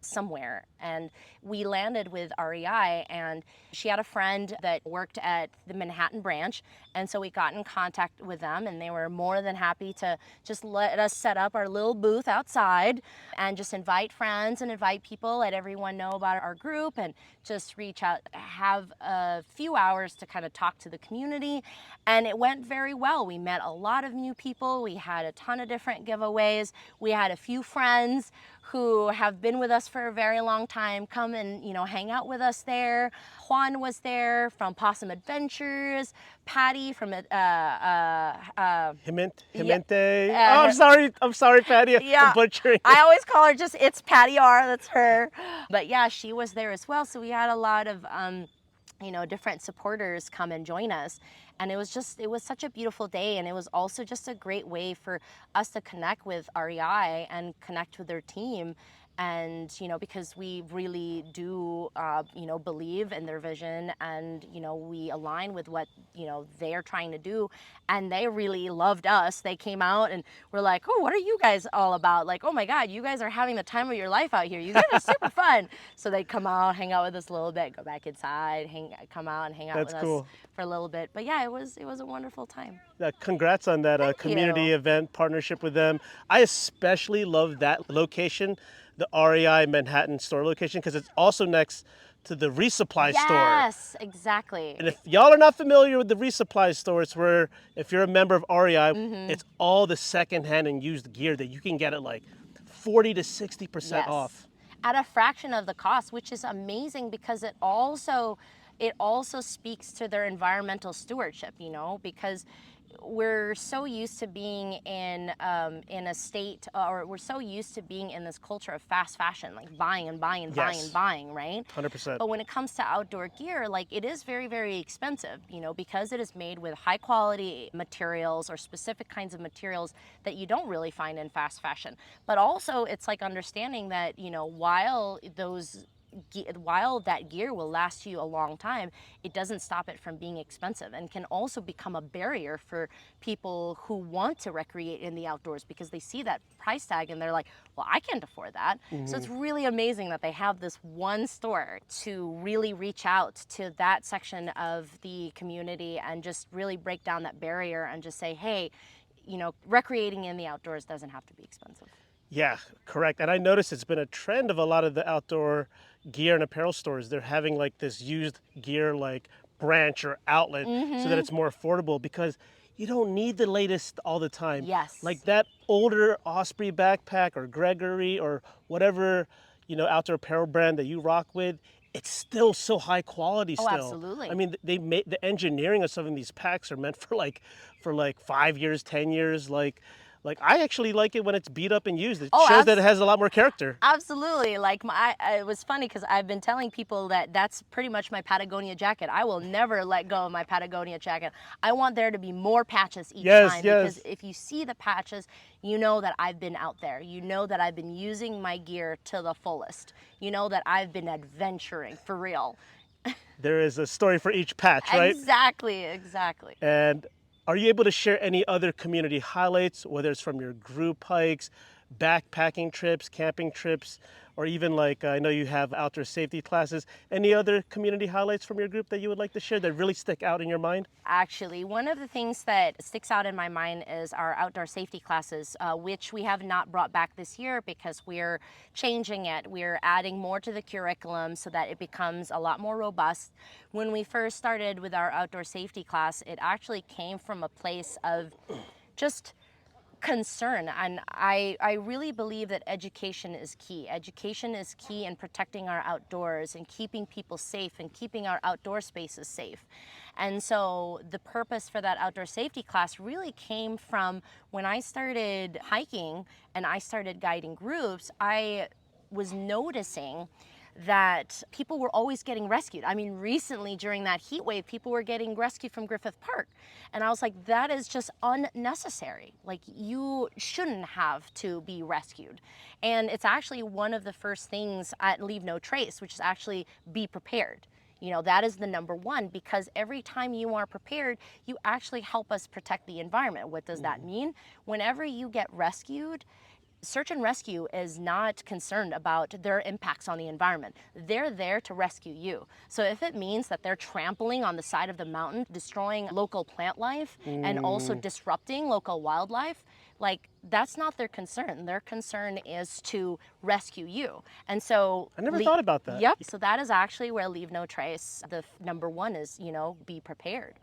somewhere. And we landed with REI, and she had a friend that worked at the Manhattan branch, and so we got in contact with them, and they were more than happy to just let us set up our little booth outside and just invite friends and invite people, let everyone know about our group, and just reach out, have a few hours to kind of talk to the community. And it went very well. We met a lot of new people. We had a ton of different giveaways. We had a few friends who have been with us for a very long time come and hang out with us there. Juan was there from Possum Adventures. Patty from Himente. I'm sorry, Patty. Yeah, I'm butchering. I always call her it's Patty R. That's her. But yeah, she was there as well. So we had a lot of different supporters come and join us. And it was such a beautiful day, and it was also just a great way for us to connect with REI and connect with their team. And because we really do believe in their vision, and we align with what they are trying to do, and they really loved us. They came out and were like, "Oh, what are you guys all about? Like, oh my God, you guys are having the time of your life out here. You guys are super fun." So they'd come out, hang out with us a little bit, go back inside, come out and hang out That's with cool. us for a little bit. But yeah, it was a wonderful time. Congrats on that Thank community you. event partnership with them. I especially love that location, the REI Manhattan store location, because it's also next to the resupply store. Yes, exactly. And if y'all are not familiar with the resupply store, it's where, if you're a member of REI, it's all the secondhand and used gear that you can get at like 40 to 60% off. At a fraction of the cost, which is amazing because it also speaks to their environmental stewardship, because we're so used to being in a state, or we're so used to being in this culture of fast fashion, like buying and buying and buying and buying, right? 100%. But when it comes to outdoor gear, like it is very, very expensive, because it is made with high quality materials or specific kinds of materials that you don't really find in fast fashion. But also it's like understanding that, while that gear will last you a long time, it doesn't stop it from being expensive, and can also become a barrier for people who want to recreate in the outdoors because they see that price tag and they're like, well, I can't afford that. So it's really amazing that they have this one store to really reach out to that section of the community and just really break down that barrier and just say, hey, recreating in the outdoors doesn't have to be expensive. Yeah, correct. And I noticed it's been a trend of a lot of the outdoor gear and apparel stores. They're having like this used gear like branch or outlet so that it's more affordable, because you don't need the latest all the time. Yes. Like that older Osprey backpack or Gregory or whatever, outdoor apparel brand that you rock with, it's still so high quality Oh, still. absolutely. I mean, they made the engineering of some of these packs are meant for like 5 years, 10 years. Like I actually like it when it's beat up and used. It Oh, shows that it has a lot more character. absolutely. Like it was funny because I've been telling people that that's pretty much my Patagonia jacket. I will never let go of my Patagonia jacket. I want there to be more patches each Yes, time because yes. if you see the patches, you know that I've been out there. You know that I've been using my gear to the fullest. You know that I've been adventuring for real. There is a story for each patch, right? Exactly, exactly. And are you able to share any other community highlights, whether it's from your group hikes, backpacking trips, camping trips, or even like I know you have outdoor safety classes? Any other community highlights from your group that you would like to share that really stick out in your mind? Actually, one of the things that sticks out in my mind is our outdoor safety classes, which we have not brought back this year because we're changing it. We're adding more to the curriculum so that it becomes a lot more robust. When we first started with our outdoor safety class, it actually came from a place of just concern, and I really believe that education is key. Education is key in protecting our outdoors and keeping people safe and keeping our outdoor spaces safe. And so the purpose for that outdoor safety class really came from when I started hiking and I started guiding groups. I was noticing that people were always getting rescued. I mean, recently during that heat wave, people were getting rescued from Griffith Park. And I was like, that is just unnecessary. Like, you shouldn't have to be rescued. And it's actually one of the first things at Leave No Trace, which is actually be prepared. You know, that is the number one, because every time you are prepared, you actually help us protect the environment. What does that mean? Whenever you get rescued, search and rescue is not concerned about their impacts on the environment. They're there to rescue you. So if it means that they're trampling on the side of the mountain, destroying local plant life and also disrupting local wildlife, like, that's not their concern. Their concern is to rescue you. And so I never thought about that. Yep. So that is actually where Leave No Trace, the number one is, be prepared.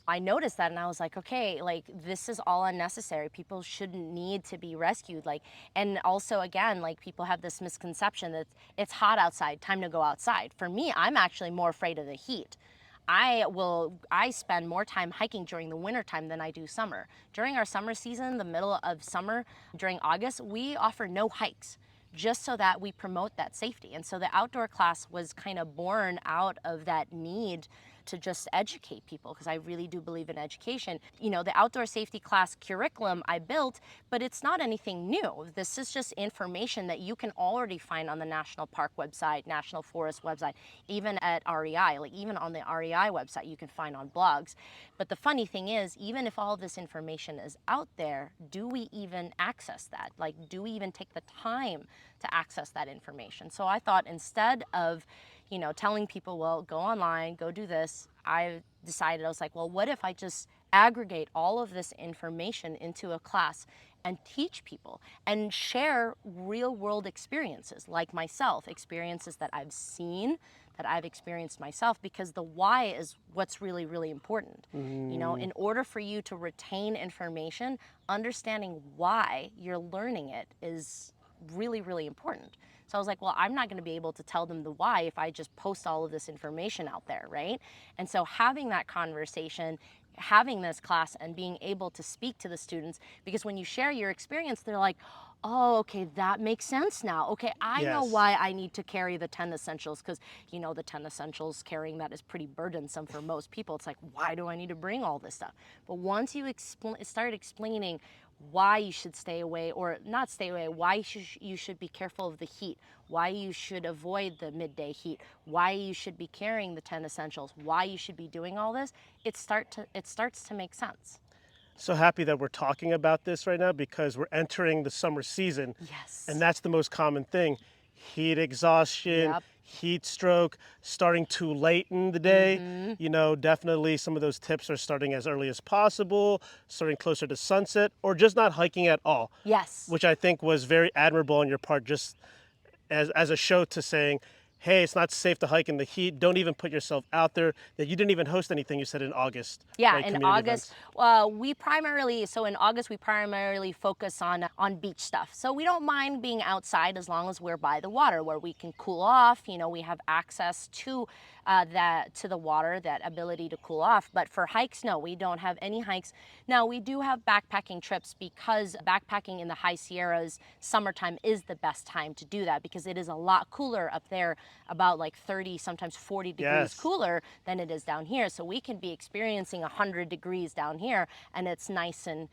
I noticed that and I was like, okay, like, this is all unnecessary. People shouldn't need to be rescued. Like, and also again, like, people have this misconception that it's hot outside, time to go outside. For me, I'm actually more afraid of the heat. I spend more time hiking during the winter time than I do summer. During our summer season, the middle of summer, during August, we offer no hikes just so that we promote that safety. And so the outdoor class was kind of born out of that need to just educate people, because I really do believe in education. The outdoor safety class curriculum I built, but it's not anything new. This is just information that you can already find on the National Park website, National Forest website, even at REI. Like, even on the REI website, you can find on blogs. But the funny thing is, even if all this information is out there, do we even access that? Like, do we even take the time to access that information? So I thought, instead of telling people, well, go online, go do this, I decided, I was like, well, what if I just aggregate all of this information into a class and teach people and share real world experiences, like myself, experiences that I've seen, that I've experienced myself, because the why is what's really, really important. In order for you to retain information, understanding why you're learning it is really, really important. So I was like, well, I'm not going to be able to tell them the why if I just post all of this information out there, right? And so having that conversation, having this class, and being able to speak to the students, because when you share your experience, they're like, oh, okay, that makes sense now. Okay, I know Yes. why I need to carry the 10 essentials, because, the 10 essentials, carrying that is pretty burdensome for most people. It's like, why do I need to bring all this stuff? But once you start explaining why you should stay away, or not stay away, why you should be careful of the heat, why you should avoid the midday heat, why you should be carrying the 10 essentials, why you should be doing all this, it starts to make sense. So happy that we're talking about this right now because we're entering the summer season. Yes. And that's the most common thing. Heat exhaustion, Yep. heat stroke, starting too late in the day. Definitely some of those tips are starting as early as possible, starting closer to sunset, or just not hiking at all. Yes. Which I think was very admirable on your part, just as a show to saying, hey, it's not safe to hike in the heat. Don't even put yourself out there. That you didn't even host anything. You said in August, Yeah, right? in Community August, events. in August we primarily focus on beach stuff. So we don't mind being outside as long as we're by the water where we can cool off. You know, we have access to the water, that ability to cool off. But for hikes, no, we don't have any hikes. Now we do have backpacking trips because backpacking in the high Sierras, summertime is the best time to do that because it is a lot cooler up there, about like 30, sometimes 40 degrees Yes. cooler than it is down here. So we can be experiencing 100 degrees down here and it's nice and,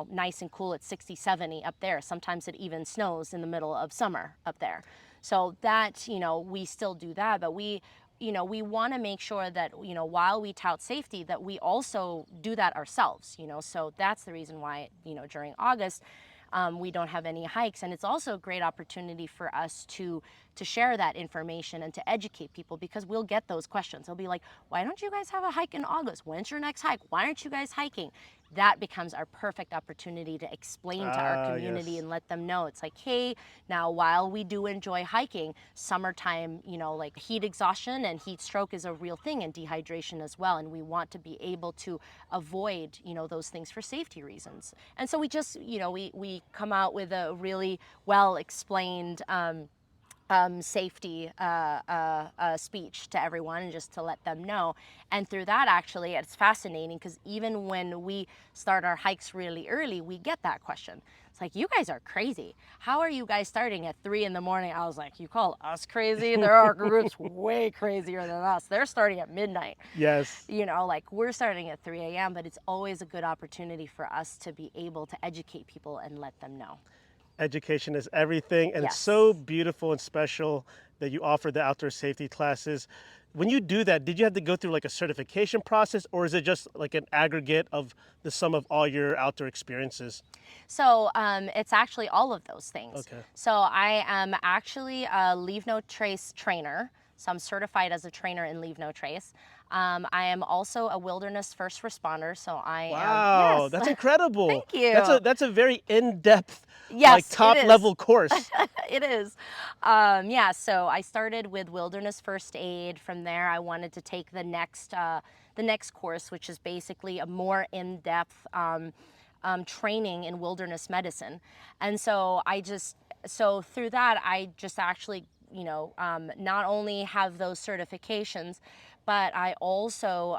nice and cool at 60, 70 up there. Sometimes it even snows in the middle of summer up there. So that, we still do that, but we want to make sure that, while we tout safety, that we also do that ourselves, so that's the reason why, during August, we don't have any hikes. And it's also a great opportunity for us to share that information and to educate people, because we'll get those questions. They'll be like, why don't you guys have a hike in August? When's your next hike? Why aren't you guys hiking? That becomes our perfect opportunity to explain to our community Yes. and let them know. It's like, hey, now while we do enjoy hiking, summertime, like heat exhaustion and heat stroke is a real thing, and dehydration as well. And we want to be able to avoid, those things for safety reasons. And so we just, we come out with a really well explained safety speech to everyone, and just to let them know. And through that, actually, it's fascinating because even when we start our hikes really early, we get that question. It's like, you guys are crazy. How are you guys starting at 3 in the morning? I was like, you call us crazy? There are groups way crazier than us. They're starting at midnight. Yes. Like we're starting at 3 a.m., but it's always a good opportunity for us to be able to educate people and let them know. Education is everything, and it's Yes. so beautiful and special that you offer the outdoor safety classes. When you do that, did you have to go through like a certification process, or is it just like an aggregate of the sum of all your outdoor experiences? So it's actually all of those things. Okay. So I am actually a Leave No Trace trainer. So I'm certified as a trainer in Leave No Trace. I am also a wilderness first responder. So I am, Wow, yes, that's incredible. thank you. That's a very in-depth, like Yes, it top is. level course. It is. Yeah, so I started with wilderness first aid. From there, I wanted to take the next course, which is basically a more in-depth training in wilderness medicine. And so through that, I just actually, not only have those certifications, but I also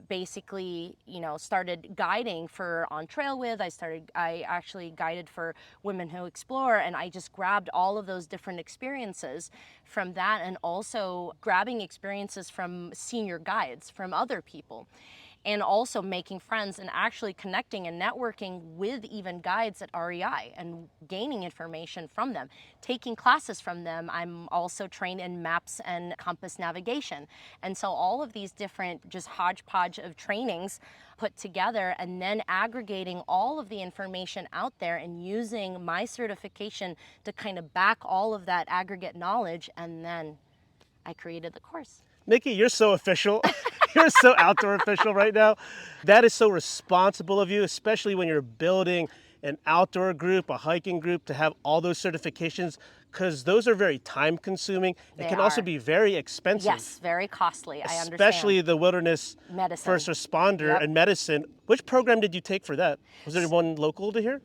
basically, started guiding for On Trail With. I actually guided for Women Who Explore, and I just grabbed all of those different experiences from that, and also grabbing experiences from senior guides, from other people, and also making friends and actually connecting and networking with even guides at REI and gaining information from them, taking classes from them. I'm also trained in maps and compass navigation. And so all of these different just hodgepodge of trainings put together, and then aggregating all of the information out there and using my certification to kind of back all of that aggregate knowledge, and then I created the course. Nikki, you're so official. You're so outdoor official right now. That is so responsible of you, especially when you're building an outdoor group, a hiking group, to have all those certifications, because those are very time consuming and They can also are. be very expensive. Yes, very costly. I understand. Especially the wilderness Medicine. first responder Yep. and medicine. Which program did you take for that? Was there one local to here?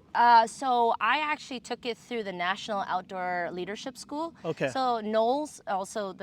So I actually took it through the National Outdoor Leadership School. Okay. So Knowles, also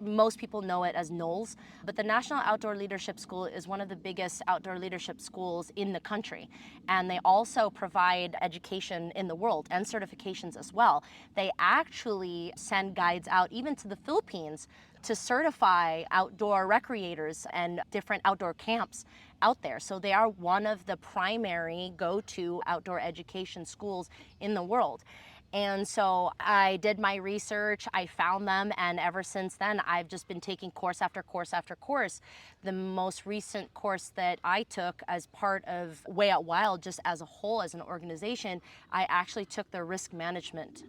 most people know it as Knowles, but the National Outdoor Leadership School is one of the biggest outdoor leadership schools in the country. And they also provide education in the world and certifications as well. They actually send guides out even to the Philippines to certify outdoor recreators and different outdoor camps out there. So they are one of the primary go-to outdoor education schools in the world. And so I did my research, I found them, and ever since then I've just been taking course after course after course. The most recent course that I took as part of Way Out Wild, just as a whole, as an organization, I actually took the risk management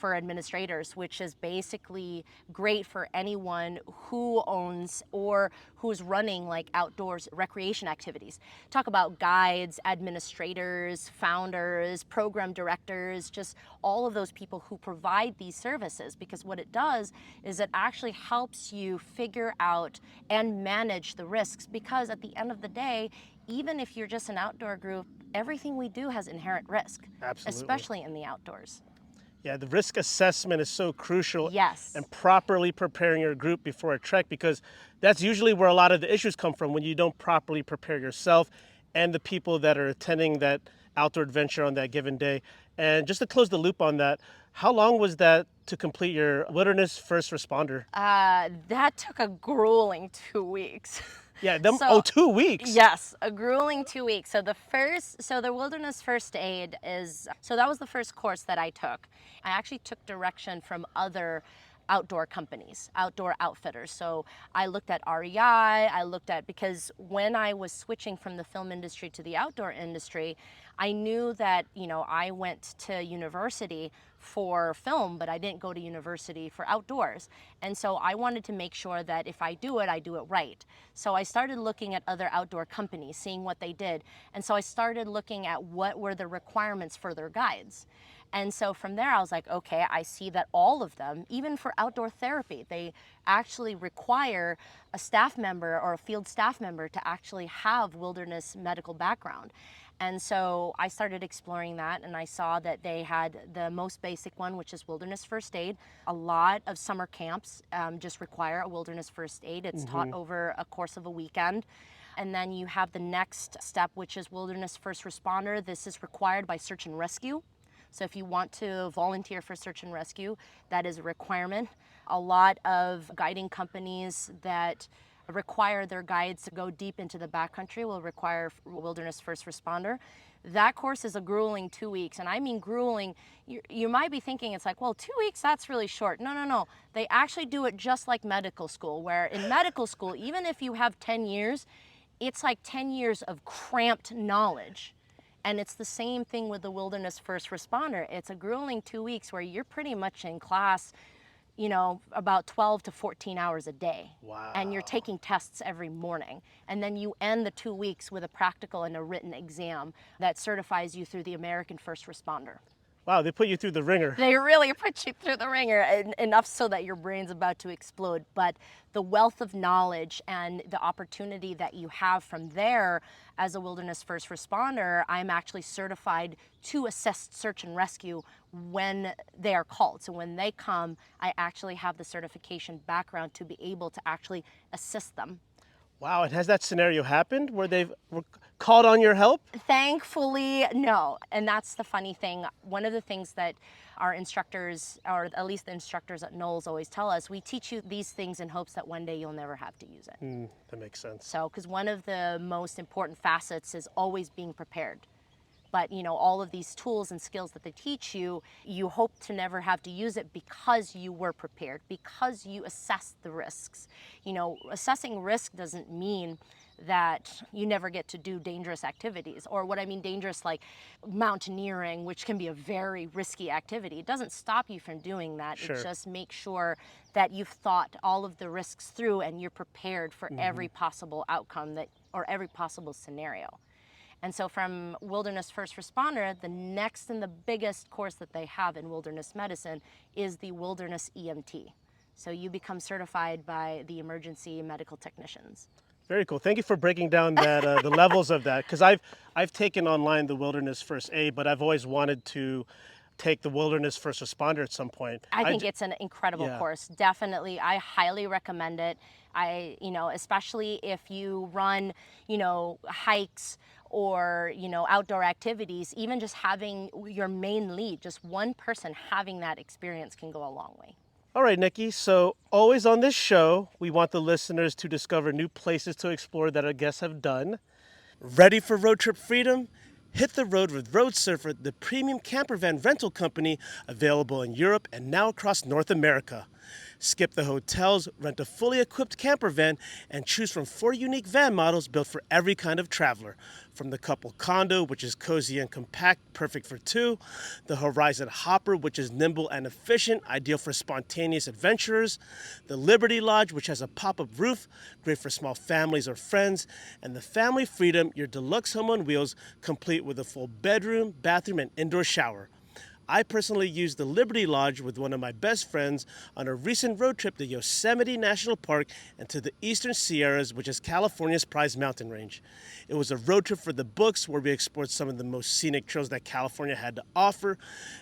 for administrators, which is basically great for anyone who owns or who's running like outdoors recreation activities. Talk about guides, administrators, founders, program directors, just all of those people who provide these services, because what it does is it actually helps you figure out and manage the risks, because at the end of the day, even if you're just an outdoor group, everything we do has inherent risk, Absolutely. especially in the outdoors. Yeah, the risk assessment is so crucial. Yes. And properly preparing your group before a trek, because that's usually where a lot of the issues come from, when you don't properly prepare yourself and the people that are attending that outdoor adventure on that given day. And just to close the loop on that, how long was that to complete your wilderness first responder? That took a grueling 2 weeks. Yeah, them. So, Oh, 2 weeks. Yes, a grueling 2 weeks. So the wilderness first aid so that was the first course that I took. I actually took direction from other outdoor companies, outdoor outfitters. So I looked at REI, because when I was switching from the film industry to the outdoor industry, I knew that, I went to university for film, but I didn't go to university for outdoors. And so I wanted to make sure that if I do it right. So I started looking at other outdoor companies, seeing what they did. And so I started looking at what were the requirements for their guides. And so from there, I was like, okay, I see that all of them, even for outdoor therapy, they actually require a staff member or a field staff member to actually have wilderness medical background. And so I started exploring that, and I saw that they had the most basic one, which is wilderness first aid. A lot of summer camps just require a wilderness first aid. It's taught over a course of a weekend. And then you have the next step, which is wilderness first responder. This is required by search and rescue. So if you want to volunteer for search and rescue, that is a requirement. A lot of guiding companies that require their guides to go deep into the backcountry will require wilderness first responder. That course is a grueling 2 weeks, and I mean grueling. You might be thinking it's like, well, 2 weeks, that's really short. No. They actually do it just like medical school, where in medical school, even if you have 10 years, it's like 10 years of cramped knowledge. And it's the same thing with the wilderness first responder. It's a grueling 2 weeks where you're pretty much in class, about 12 to 14 hours a day. Wow. And you're taking tests every morning. And then you end the 2 weeks with a practical and a written exam that certifies you through the American First Responder. Wow, they put you through the ringer. They really put you through the ringer, enough so that your brain's about to explode. But the wealth of knowledge and the opportunity that you have from there as a wilderness first responder, I'm actually certified to assist search and rescue when they are called. So when they come, I actually have the certification background to be able to actually assist them. Wow, and has that scenario happened where they've called on your help? Thankfully, no. And that's the funny thing. One of the things that our instructors, or at least the instructors at Knowles, always tell us, we teach you these things in hopes that one day you'll never have to use it. That makes sense. So, because one of the most important facets is always being prepared. But, all of these tools and skills that they teach you, you hope to never have to use it because you were prepared, because you assessed the risks. Assessing risk doesn't mean that you never get to do dangerous activities, or what I mean dangerous, like mountaineering, which can be a very risky activity. It doesn't stop you from doing that. Sure. It just makes sure that you've thought all of the risks through and you're prepared for every possible outcome or every possible scenario. And so from wilderness first responder, the next and the biggest course that they have in wilderness medicine is the wilderness EMT. So you become certified by the emergency medical technicians. Very cool. Thank you for breaking down that the levels of that, because I've taken online the wilderness first aid, but I've always wanted to take the wilderness first responder at some point. I think it's an incredible course. Definitely, I highly recommend it. Especially if you run, hikes or, outdoor activities, even just having your main lead, just one person having that experience can go a long way. All right, Nikki. So always on this show, we want the listeners to discover new places to explore that our guests have done. Ready for road trip freedom? Hit the road with Road Surfer, the premium camper van rental company available in Europe and now across North America. Skip the hotels, rent a fully equipped camper van, and choose from 4 unique van models built for every kind of traveler. From the couple condo, which is cozy and compact, perfect for 2, the Horizon Hopper, which is nimble and efficient, ideal for spontaneous adventurers, the Liberty Lodge, which has a pop-up roof, great for small families or friends, and the Family Freedom, your deluxe home on wheels, complete with a full bedroom, bathroom, and indoor shower. I personally used the Liberty Lodge with one of my best friends on a recent road trip to Yosemite National Park and to the Eastern Sierras, which is California's prized mountain range. It was a road trip for the books where we explored some of the most scenic trails that California had to offer,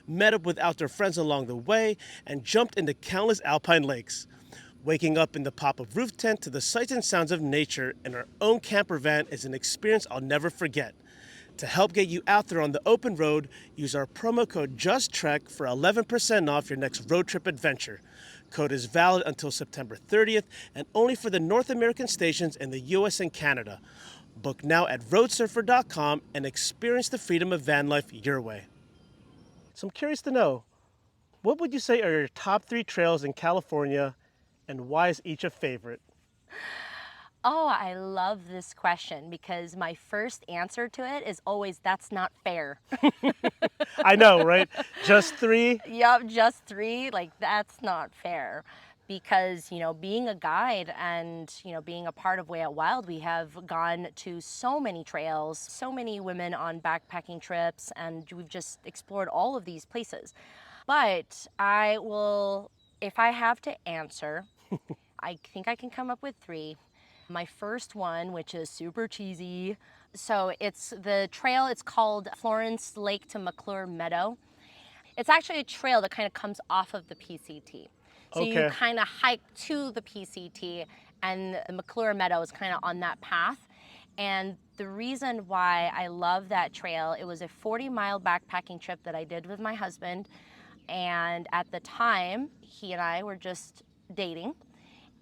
met up with outdoor friends along the way, and jumped into countless alpine lakes. Waking up in the pop-up roof tent to the sights and sounds of nature in our own camper van is an experience I'll never forget. To help get you out there on the open road, use our promo code JUSTTREK for 11% off your next road trip adventure. Code is valid until September 30th and only for the North American stations in the US and Canada. Book now at roadsurfer.com and experience the freedom of van life your way. So I'm curious to know, what would you say are your top 3 trails in California and why is each a favorite? Oh, I love this question because my first answer to it is always, that's not fair. I know, right? Just 3? Yup, just 3, like that's not fair. Because, being a guide and, being a part of Way Out Wild, we have gone to so many trails, so many women on backpacking trips, and we've just explored all of these places. But if I have to answer, I think I can come up with 3. My first one, which is super cheesy. So it's the trail, it's called Florence Lake to McClure Meadow. It's actually a trail that kind of comes off of the PCT. So you Okay. kind of hike to the PCT and the McClure Meadow is kind of on that path. And the reason why I love that trail, it was a 40-mile backpacking trip that I did with my husband. And at the time, he and I were just dating.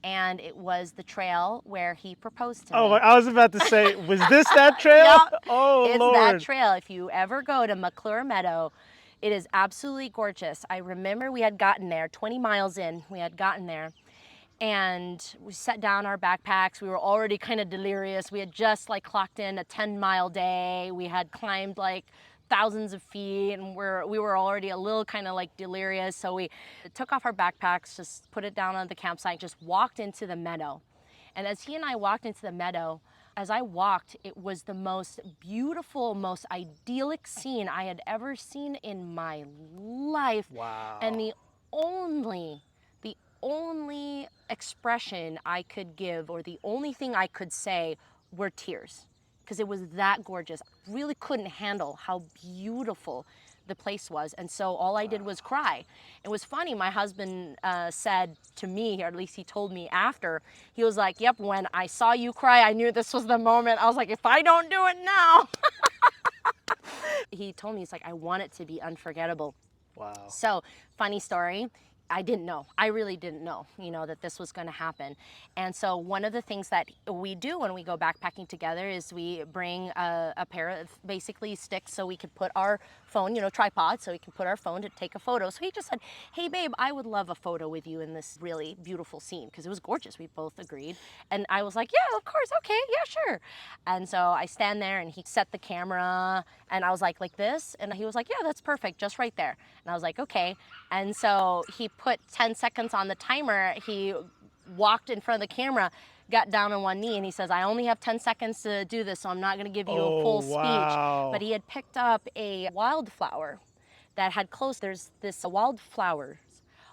And it was the trail where he proposed to me. Oh, I was about to say, was this that trail? Yep, Oh, it's Lord. that trail. If you ever go to McClure Meadow, it is absolutely gorgeous. I remember we had gotten there, 20 miles in, we had gotten there, and we set down our backpacks. We were already kind of delirious. We had just clocked in a 10-mile day. We had climbed thousands of feet, and we were already a little kind of delirious. So we took off our backpacks, just put it down on the campsite, just walked into the meadow. And as he and I walked into the meadow, as I walked, it was the most beautiful, most idyllic scene I had ever seen in my life. Wow. And the only expression I could give, or the only thing I could say, were tears, because it was that gorgeous. I really couldn't handle how beautiful the place was, and so all I did was cry. It was funny, my husband said to me, or at least he told me after, he was like, yep, when I saw you cry, I knew this was the moment. I was like, if I don't do it now. He told me, he's like, I want it to be unforgettable. Wow. So, funny story, I didn't know. I really didn't know, that this was going to happen. And so one of the things that we do when we go backpacking together is we bring a pair of basically sticks so we could put our phone, tripod, so we can put our phone to take a photo. So he just said, hey babe, I would love a photo with you in this really beautiful scene, because it was gorgeous. We both agreed. And I was like, yeah, of course, okay, yeah, sure. And so I stand there and he set the camera and I was like this. And he was like, yeah, that's perfect, just right there. And I was like, okay. And so he put 10 seconds on the timer. He walked in front of the camera, got down on one knee, and he says, I only have 10 seconds to do this, so I'm not going to give you a full wow. speech. But he had picked up a wildflower that had closed. There's this wildflowers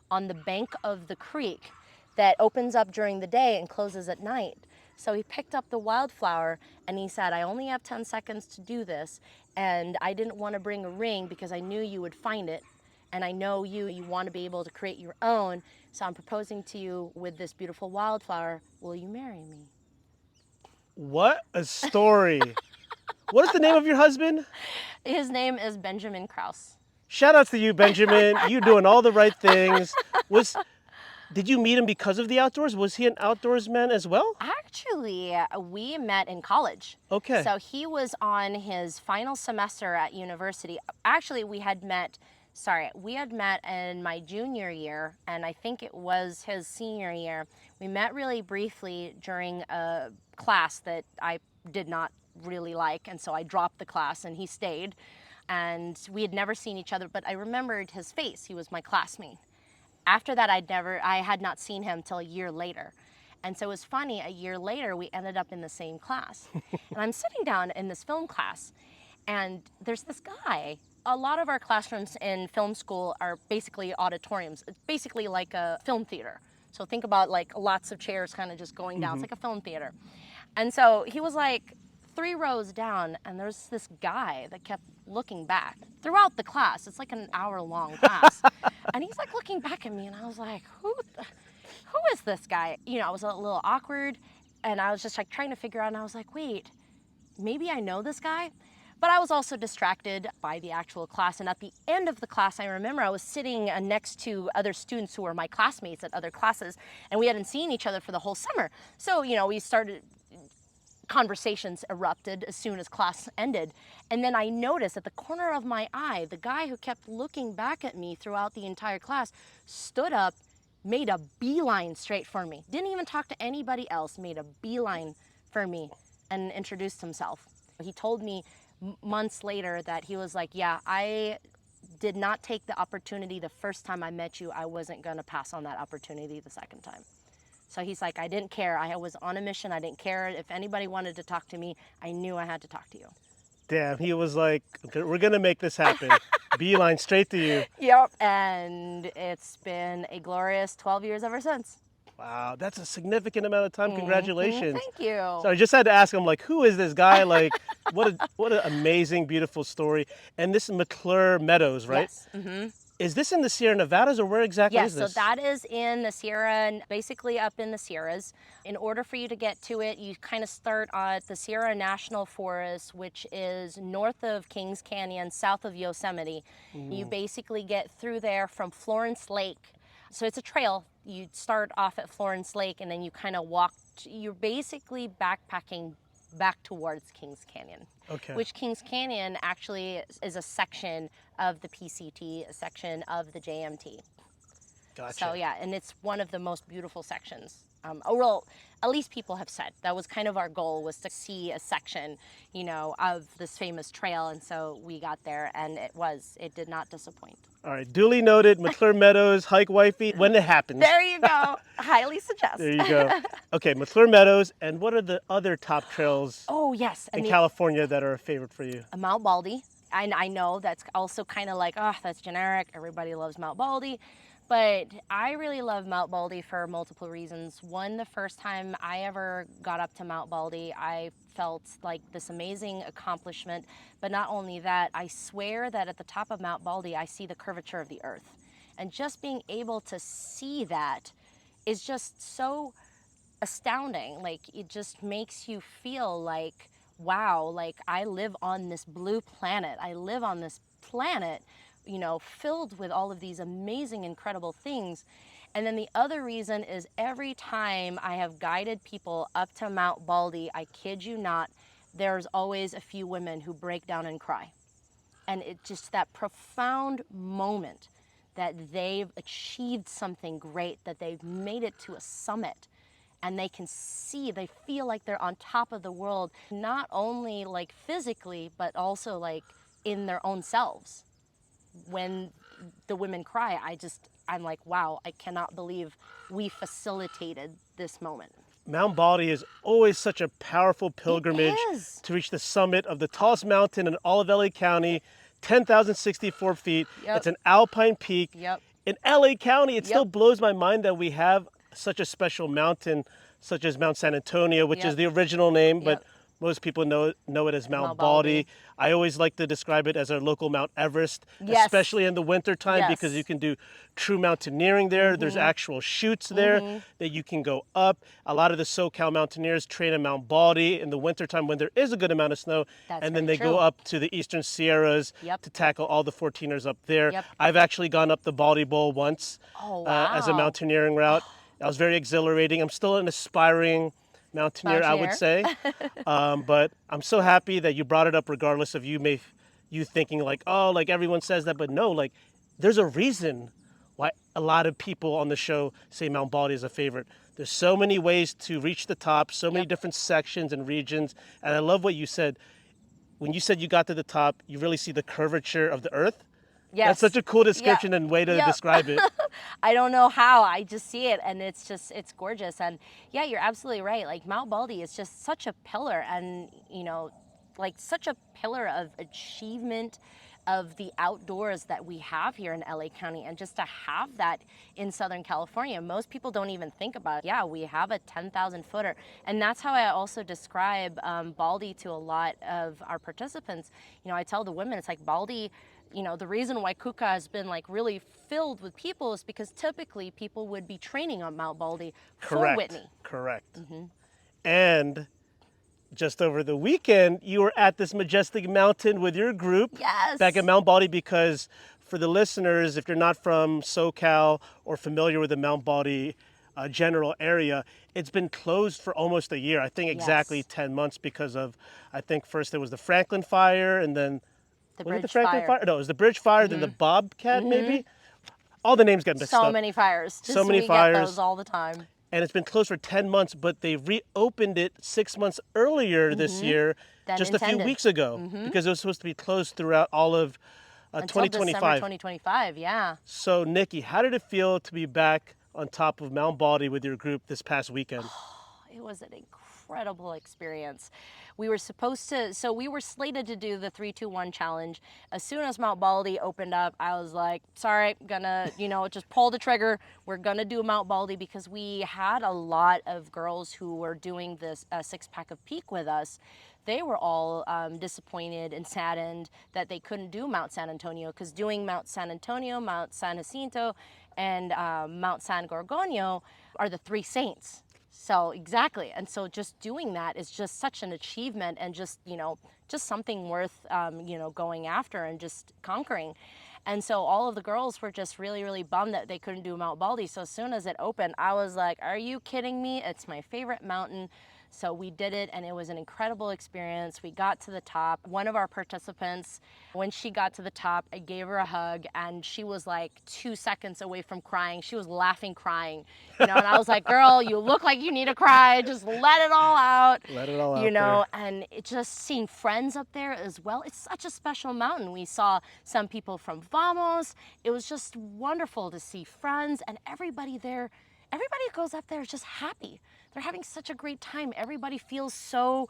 on the bank of the creek that opens up during the day and closes at night. So he picked up the wildflower and he said, I only have 10 seconds to do this, and I didn't want to bring a ring because I knew you would find it. And I know you want to be able to create your own, so I'm proposing to you with this beautiful wildflower. Will you marry me? What a story. What is the name of your husband? His name is Benjamin Krause. Shout out to you, Benjamin. You're doing all the right things. Did you meet him because of the outdoors? Was he an outdoors man as well? Actually, we met in college. Okay. So he was on his final semester at university. Actually, we had met Sorry, we had met in my junior year, and I think it was his senior year. We met really briefly during a class that I did not really like, and so I dropped the class and he stayed. And we had never seen each other, but I remembered his face. He was my classmate. After that, I had not seen him till a year later. And so it was funny, a year later, we ended up in the same class. And I'm sitting down in this film class, and there's this guy. A lot of our classrooms in film school are basically auditoriums. It's basically like a film theater. So think about like lots of chairs kind of just going down. It's like a film theater. And so he was like 3 rows down, and there's this guy that kept looking back throughout the class. It's like an hour-long class. And he's like looking back at me, and I was like, who is this guy? You know, I was a little awkward, and I was just like trying to figure out, and I was like, wait, maybe I know this guy? But I was also distracted by the actual class. And at the end of the class, I remember I was sitting next to other students who were my classmates at other classes, and we hadn't seen each other for the whole summer. So, you know, we started, conversations erupted as soon as class ended. And then I noticed at the corner of my eye, the guy who kept looking back at me throughout the entire class stood up, made a beeline straight for me. Didn't even talk to anybody else, made a beeline for me and introduced himself. He told me months later that he was like, yeah, I did not take the opportunity the first time I met you. I wasn't gonna pass on that opportunity the second time. So he's like, I didn't care. I was on a mission. I didn't care. If anybody wanted to talk to me, I knew I had to talk to you. Damn, he was like, we're going to make this happen. Beeline straight to you. Yep. And it's been a glorious 12 years ever since. Wow, that's a significant amount of time. Congratulations. Thank you. So I just had to ask him, like, who is this guy? Like, what an amazing, beautiful story. And this is McClure Meadows, right? Yes. Is this in the Sierra Nevadas, or where exactly Yes, is this? so that is in the Sierra, basically up in the Sierras. In order for you to get to it, you kind of start at the Sierra National Forest, which is north of Kings Canyon, south of Yosemite. You basically get through there from Florence Lake. So it's a trail. You start off at Florence Lake, and then you kind of walk. You're basically backpacking back towards Kings Canyon. Okay. Which Kings Canyon actually is a section of the PCT, a section of the JMT. Gotcha. So yeah, and it's one of the most beautiful sections. Well, at least people have said that was kind of our goal, was to see a section, you know, of this famous trail, and so we got there, and it did not disappoint. All right, duly noted. McClure Meadows, hike wifey, when it happens. There you go. Highly suggest. There you go. Okay, McClure Meadows, and what are the other top trails Oh yes, in California that are a favorite for you? Mount Baldy. I know that's also kind of like, oh, that's generic. Everybody loves Mount Baldy. But I really love Mount Baldy for multiple reasons. One, the first time I ever got up to Mount Baldy, I felt like this amazing accomplishment. But not only that, I swear that at the top of Mount Baldy, I see the curvature of the earth. And just being able to see that is just so astounding. Like, it just makes you feel like, wow, like I live on this blue planet. I live on this planet, you know, filled with all of these amazing, incredible things. And then the other reason is every time I have guided people up to Mount Baldy, I kid you not, there's always a few women who break down and cry. And it just, that profound moment that they've achieved something great, that they've made it to a summit, and they can see, they feel like they're on top of the world, not only like physically, but also like in their own selves. When the women cry, I'm like, wow, I cannot believe we facilitated this moment. Mount Baldy is always such a powerful pilgrimage to reach the summit of the tallest mountain in all of LA County, 10,064 feet. Yep. It's an alpine peak. Yep. In LA County, it still blows my mind that we have such a special mountain, such as Mount San Antonio, which is the original name, but most people know it as Mount Baldy. I always like to describe it as our local Mount Everest, especially in the wintertime, because you can do true mountaineering there. There's actual chutes there that you can go up. A lot of the SoCal mountaineers train at Mount Baldy in the wintertime when there is a good amount of snow, and then they go up to the Eastern Sierras to tackle all the 14ers up there. I've actually gone up the Baldy Bowl once as a mountaineering route. That was very exhilarating. I'm still an aspiring mountaineer, I would say. But I'm so happy that you brought it up regardless of you thinking like, oh, like everyone says that, but no, like there's a reason why a lot of people on the show say Mount Baldy is a favorite. There's so many ways to reach the top, so many Yep. different sections and regions. And I love what you said. When you said you got to the top, you really see the curvature of the earth. That's such Yes. a cool Yeah. description and way to Yep. describe it. I don't know how. I just see it and it's gorgeous. And yeah, you're absolutely right. Like Mount Baldy is just such a pillar and, like such a pillar of achievement of the outdoors that we have here in LA County. And just to have that in Southern California, most people don't even think about it. Yeah, we have a 10,000 footer. And that's how I also describe Baldy to a lot of our participants. I tell the women, it's like Baldy, the reason why Kuka has been like really filled with people is because typically people would be training on Mount Baldy for Correct. Whitney. Correct. And just over the weekend, you were at this majestic mountain with your group Yes. back at Mount Baldy because for the listeners, if you're not from SoCal or familiar with the Mount Baldy general area, it's been closed for almost a year. I think exactly Yes. 10 months because of, I think first there was the Franklin fire and then, The was it the bridge Franklin fire. fire? No, it was the bridge fire, then the Bobcat maybe? All the names get mixed So up. many fires. So many we fires. get those all the time. And it's been closed for 10 months, but they reopened it 6 months earlier this year, Than just a few intended. weeks ago, because it was supposed to be closed throughout all of Until December 2025. 2025, yeah. So, Nikki, how did it feel to be back on top of Mount Baldy with your group this past weekend? It was an incredible experience. We were slated to do the 3-2-1 challenge. As soon as Mount baldy opened up, I was like, sorry, gonna, just pull the trigger. We're gonna do Mount Baldy because we had a lot of girls who were doing this 6-pack of peak with us. They were all disappointed and saddened that they couldn't do Mount San Antonio because doing Mount San Antonio, Mount San Jacinto, and Mount San Gorgonio are the three saints. So exactly, and so just doing that is just such an achievement and just something worth going after and just conquering. And so all of the girls were just really, really bummed that they couldn't do Mount Baldy. So as soon as it opened, I was like, are you kidding me? It's my favorite mountain. So we did it and it was an incredible experience. We got to the top. One of our participants, when she got to the top, I gave her a hug and she was like 2 seconds away from crying. She was laughing, crying, and I was like, girl, you look like you need to cry. Just let it all out. Let it all out there. And it just seeing friends up there as well. It's such a special mountain. We saw some people from Vamos. It was just wonderful to see friends and everybody there. Everybody who goes up there is just happy. They're having such a great time. Everybody feels so,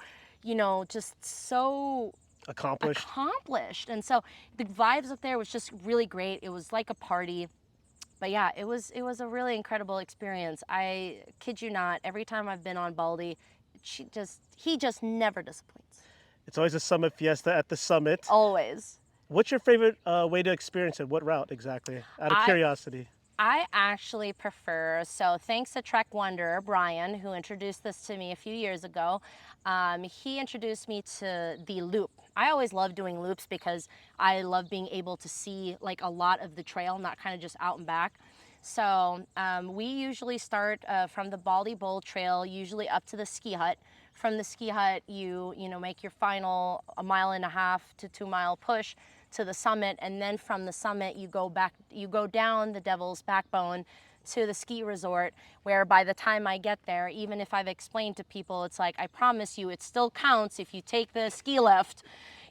just so accomplished. And so the vibes up there was just really great. It was like a party. But yeah, it was a really incredible experience. I kid you not, every time I've been on Baldy, he just never disappoints. It's always a summit fiesta at the summit. Always. What's your favorite way to experience it? What route exactly? Out of curiosity. I actually prefer, so thanks to Trek Wonder, Brian, who introduced this to me a few years ago, he introduced me to the loop. I always love doing loops because I love being able to see like a lot of the trail, not kind of just out and back. So we usually start from the Baldy Bowl Trail, usually up to the ski hut. From the ski hut, you make your final 1.5 to 2 mile push to the summit, and then from the summit you go down the Devil's Backbone to the ski resort, where by the time I get there, even if I've explained to people, it's like, I promise you it still counts if you take the ski lift.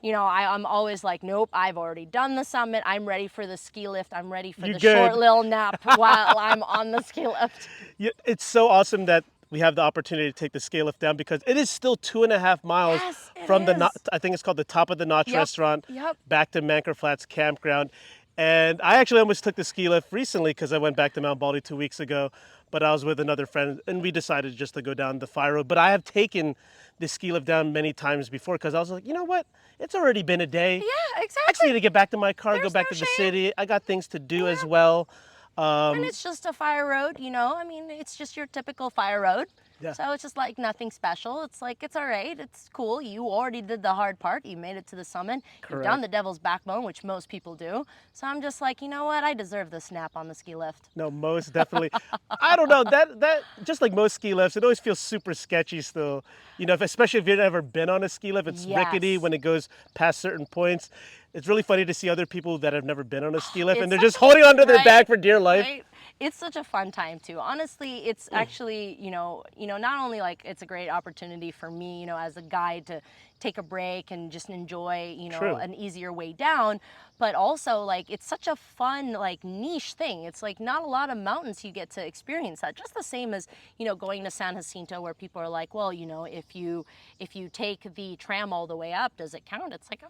I'm always like, nope, I've already done the summit. I'm ready for the ski lift. I'm ready for the short little nap while I'm on the ski lift. Yeah, it's so awesome that we have the opportunity to take the ski lift down because it is still 2.5 miles from I think it's called the Top of the Notch restaurant back to Manker Flats Campground. And I actually almost took the ski lift recently because I went back to Mount Baldy 2 weeks ago, but I was with another friend and we decided just to go down the fire road. But I have taken the ski lift down many times before because I was like, you know what? It's already been a day. Yeah, exactly. I just need to get back to my car, There's go back no to the shame. city. I got things to do as well. And it's just a fire road, it's just your typical fire road. Yeah. So it's just like nothing special. It's like, it's all right. It's cool. You already did the hard part. You made it to the summit. You've done Correct. the devil's backbone, which most people do. So I'm just like, you know what? I deserve the snap on the ski lift. No, most definitely. I don't know that just like most ski lifts, it always feels super sketchy still. You know, especially if you've never been on a ski lift, it's rickety Yes. when it goes past certain points. It's really funny to see other people that have never been on a ski lift and It's they're such just holding onto their right, bag for dear life. right. It's such a fun time too. Honestly, it's actually, not only like it's a great opportunity for me, as a guide to take a break and just enjoy, True. an easier way down, but also like it's such a fun like niche thing. It's like not a lot of mountains you get to experience that. Just the same as, going to San Jacinto where people are like, well, if you take the tram all the way up, does it count? It's like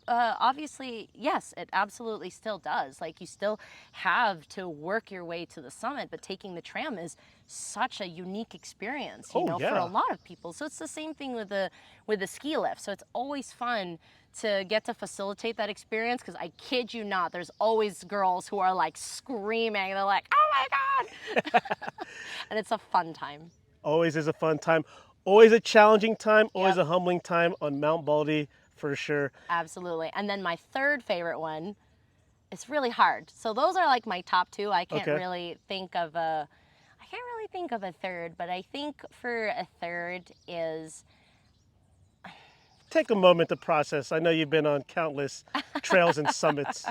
obviously, yes, it absolutely still does. Like you still have to work your way to the summit, but taking the tram is such a unique experience, Oh, for a yeah. lot of people. So it's the same thing with the ski lift. So it's always fun to get to facilitate that experience because I kid you not, there's always girls who are like screaming. They're like, oh my God. And it's a fun time. Always is a fun time. Always a challenging time. Always Yep. a humbling time on Mount Baldy for sure. Absolutely. And then my third favorite one, it's really hard. So those are like my top two. I can't Okay. really think of a third, but I think for a third is Take a moment to process. I know you've been on countless trails and summits.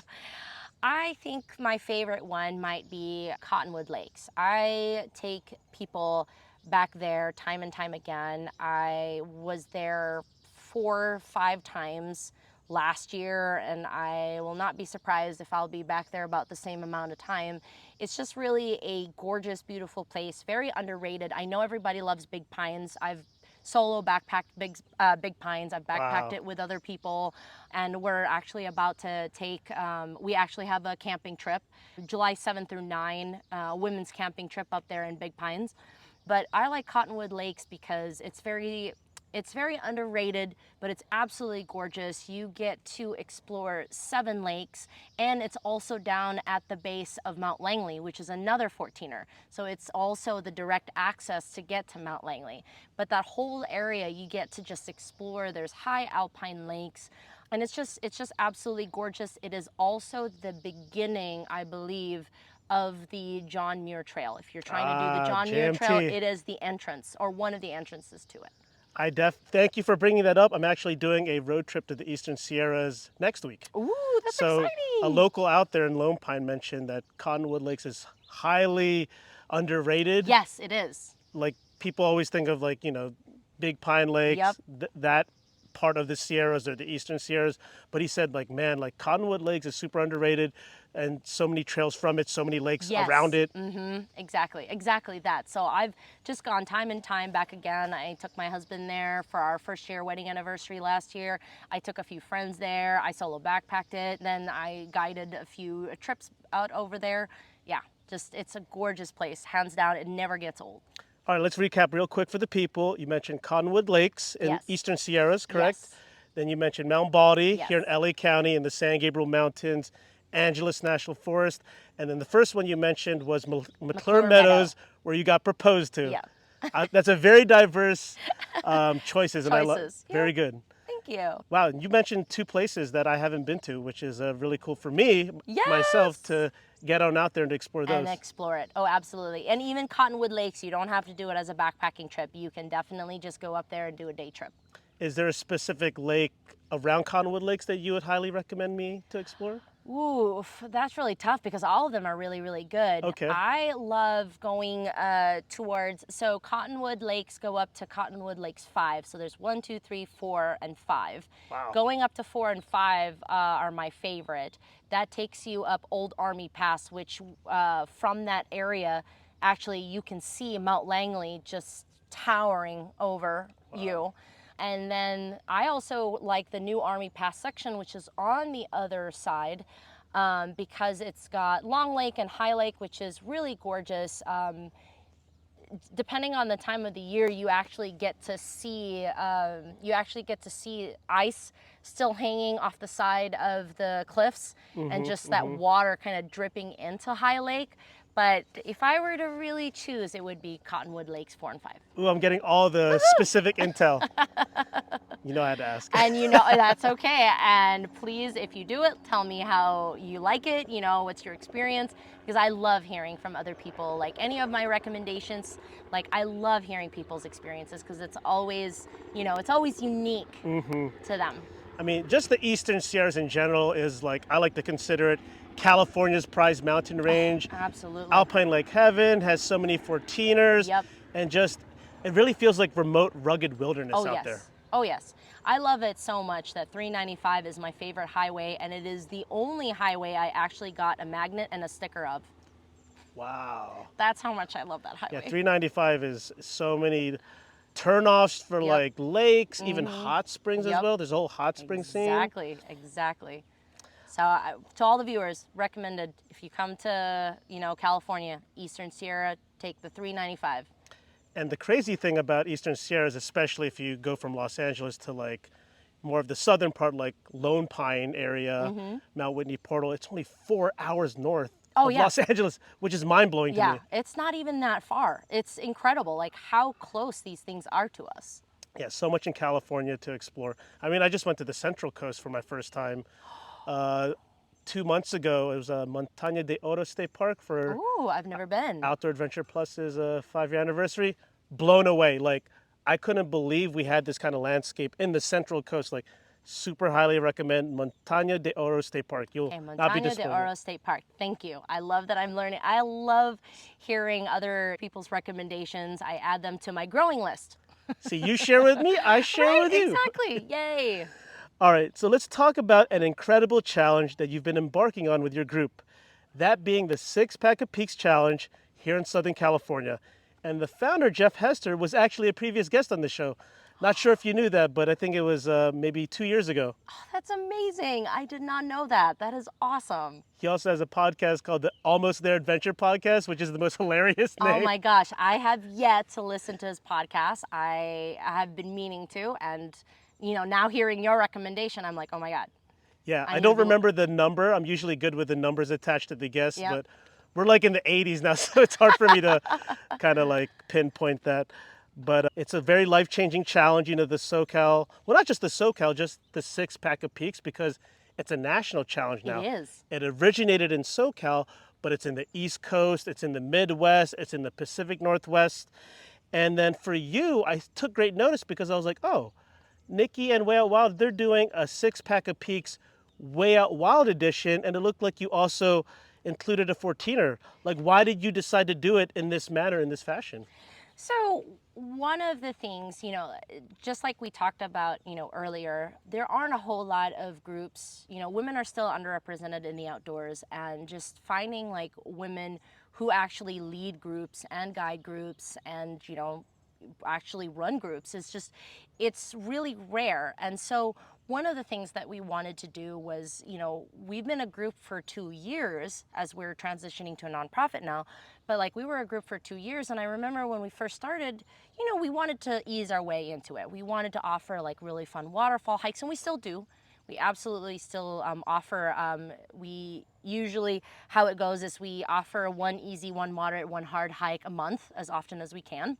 I think my favorite one might be Cottonwood Lakes. I take people back there time and time again. I was there 4, 5 times last year, and I will not be surprised if I'll be back there about the same amount of time. It's just really a gorgeous, beautiful place, very underrated. I know everybody loves Big Pines. I've solo backpacked Big Pines. I've backpacked Wow. it with other people, and we're actually about to take. We actually have a camping trip, July 7th through 9, women's camping trip up there in Big Pines. But I like Cottonwood Lakes because it's very underrated, but it's absolutely gorgeous. You get to explore 7 lakes, and it's also down at the base of Mount Langley, which is another 14er. So it's also the direct access to get to Mount Langley. But that whole area you get to just explore. There's high alpine lakes, and it's just absolutely gorgeous. It is also the beginning, I believe, of the John Muir Trail. If you're trying to do the John Muir Trail, JMT. it is the entrance or one of the entrances to it. Thank you for bringing that up. I'm actually doing a road trip to the Eastern Sierras next week. Ooh, that's So a exciting. local out there in Lone Pine mentioned that Cottonwood Lakes is highly underrated. Yes, it is. Like people always think of like, Big Pine Lakes, Yep. that part of the Sierras or the Eastern Sierras. But he said like, man, like Cottonwood Lakes is super underrated and so many trails from it, so many lakes Yes. around it. Exactly that. So I've just gone time and time back again. I took my husband there for our first year wedding anniversary last year. I took a few friends there. I solo backpacked it. Then I guided a few trips out over there. Yeah, just it's a gorgeous place. Hands down, it never gets old. All right, let's recap real quick for the people. You mentioned Cottonwood Lakes in Yes. Eastern Sierras, correct? Yes. Then you mentioned Mount Baldy Yes. here in LA County in the San Gabriel Mountains, Angeles National Forest. And then the first one you mentioned was McClure Meadows, where you got proposed to. Yeah. That's a very diverse choices, and I love. Choices. Very good. Thank you. Wow, and you mentioned 2 places that I haven't been to, which is really cool for me myself Yes. to get on out there and to explore those. And explore it. Oh, absolutely. And even Cottonwood Lakes, you don't have to do it as a backpacking trip. You can definitely just go up there and do a day trip. Is there a specific lake around Cottonwood Lakes that you would highly recommend me to explore? Ooh, that's really tough because all of them are really, really good. Okay. I love going so Cottonwood Lakes go up to Cottonwood Lakes 5. So there's 1, 2, 3, 4, and 5. Wow. Going up to 4 and 5 are my favorite. That takes you up Old Army Pass, which from that area, actually you can see Mount Langley just towering over you. And then I also like the new Army Pass section, which is on the other side, because it's got Long Lake and High Lake, which is really gorgeous. Depending on the time of the year, you actually get to see ice still hanging off the side of the cliffs, and just that water kind of dripping into High Lake. But if I were to really choose, it would be Cottonwood Lakes 4 and 5. Ooh, I'm getting all the specific intel. You know I had to ask. And you know, that's okay. And please, if you do it, tell me how you like it, what's your experience, because I love hearing from other people. Like any of my recommendations, like I love hearing people's experiences because it's always, it's always unique to them. I mean, just the Eastern Sierras in general is like, I like to consider it California's prized mountain range. Absolutely. Alpine Lake Heaven has so many 14ers. Yep. And just, it really feels like remote, rugged wilderness Oh, out yes. there. Oh, yes. I love it so much that 395 is my favorite highway, and it is the only highway I actually got a magnet and a sticker of. Wow. That's how much I love that highway. Yeah, 395 is so many turnoffs for Yep. like lakes, even hot springs as Yep. well. There's a whole hot spring scene. Exactly. So to all the viewers, recommended if you come to, California, Eastern Sierra, take the 395. And the crazy thing about Eastern Sierras, especially if you go from Los Angeles to like more of the southern part, like Lone Pine area, Mount Whitney Portal, it's only 4 hours north of yeah. Los Angeles, which is mind-blowing to me. Yeah, it's not even that far. It's incredible, like how close these things are to us. Yeah, so much in California to explore. I mean, I just went to the Central Coast for my first time 2 months ago. It was Montaña de Oro State Park for Ooh, I've never been. Outdoor Adventure Plus's 5-year anniversary. Blown away. Like, I couldn't believe we had this kind of landscape in the Central Coast. Like, super highly recommend Montaña de Oro State Park. You'll Okay, not be Montaña de disappointed. Oro State Park. Thank you. I love that I'm learning. I love hearing other people's recommendations. I add them to my growing list. See, you share with me, I share with you. Exactly. Yay. All right, so let's talk about an incredible challenge that you've been embarking on with your group. That being the 6-Pack of Peaks Challenge here in Southern California. And the founder, Jeff Hester, was actually a previous guest on the show. Not sure if you knew that, but I think it was maybe 2 years ago. Oh, that's amazing. I did not know that. That is awesome. He also has a podcast called the Almost There Adventure Podcast, which is the most hilarious name. Oh my gosh, I have yet to listen to his podcast. I have been meaning to, and now hearing your recommendation, I'm like, oh my God. Yeah, I need don't to- remember the number. I'm usually good with the numbers attached to the guests, Yep. but we're like in the 80s now, so it's hard for me to kind of like pinpoint that. But it's a very life-changing challenge, the SoCal, well, not just the SoCal, just the 6-Pack of Peaks, because it's a national challenge now. It is. It originated in SoCal, but it's in the East Coast, it's in the Midwest, it's in the Pacific Northwest. And then for you, I took great notice because I was like, oh, Nikki and Way Out Wild, they're doing a 6-Pack of Peaks Way Out Wild edition, and it looked like you also included a 14er. Like, why did you decide to do it in this manner, in this fashion? So one of the things, just like we talked about, earlier, there aren't a whole lot of groups, women are still underrepresented in the outdoors, and just finding like women who actually lead groups and guide groups and, actually run groups it's really rare. And so one of the things that we wanted to do was, we've been a group for 2 years as we're transitioning to a nonprofit now, but like we were a group for 2 years. And I remember when we first started, we wanted to ease our way into it. We wanted to offer like really fun waterfall hikes, and we still do. We absolutely still offer, we usually, how it goes is we offer one easy, one moderate, one hard hike a month as often as we can.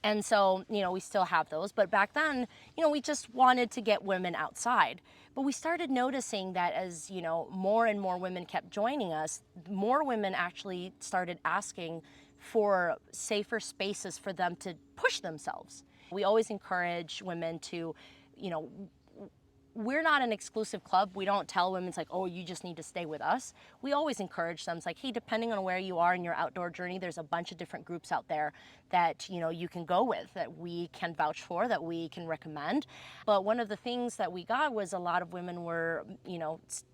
And so, we still have those. But back then, we just wanted to get women outside. But we started noticing that as, more and more women kept joining us, more women actually started asking for safer spaces for them to push themselves. We always encourage women to, we're not an exclusive club. We don't tell women, it's like, oh, you just need to stay with us. We always encourage them. It's like, hey, depending on where you are in your outdoor journey, there's a bunch of different groups out there that, you can go with, that we can vouch for, that we can recommend. But one of the things that we got was a lot of women were,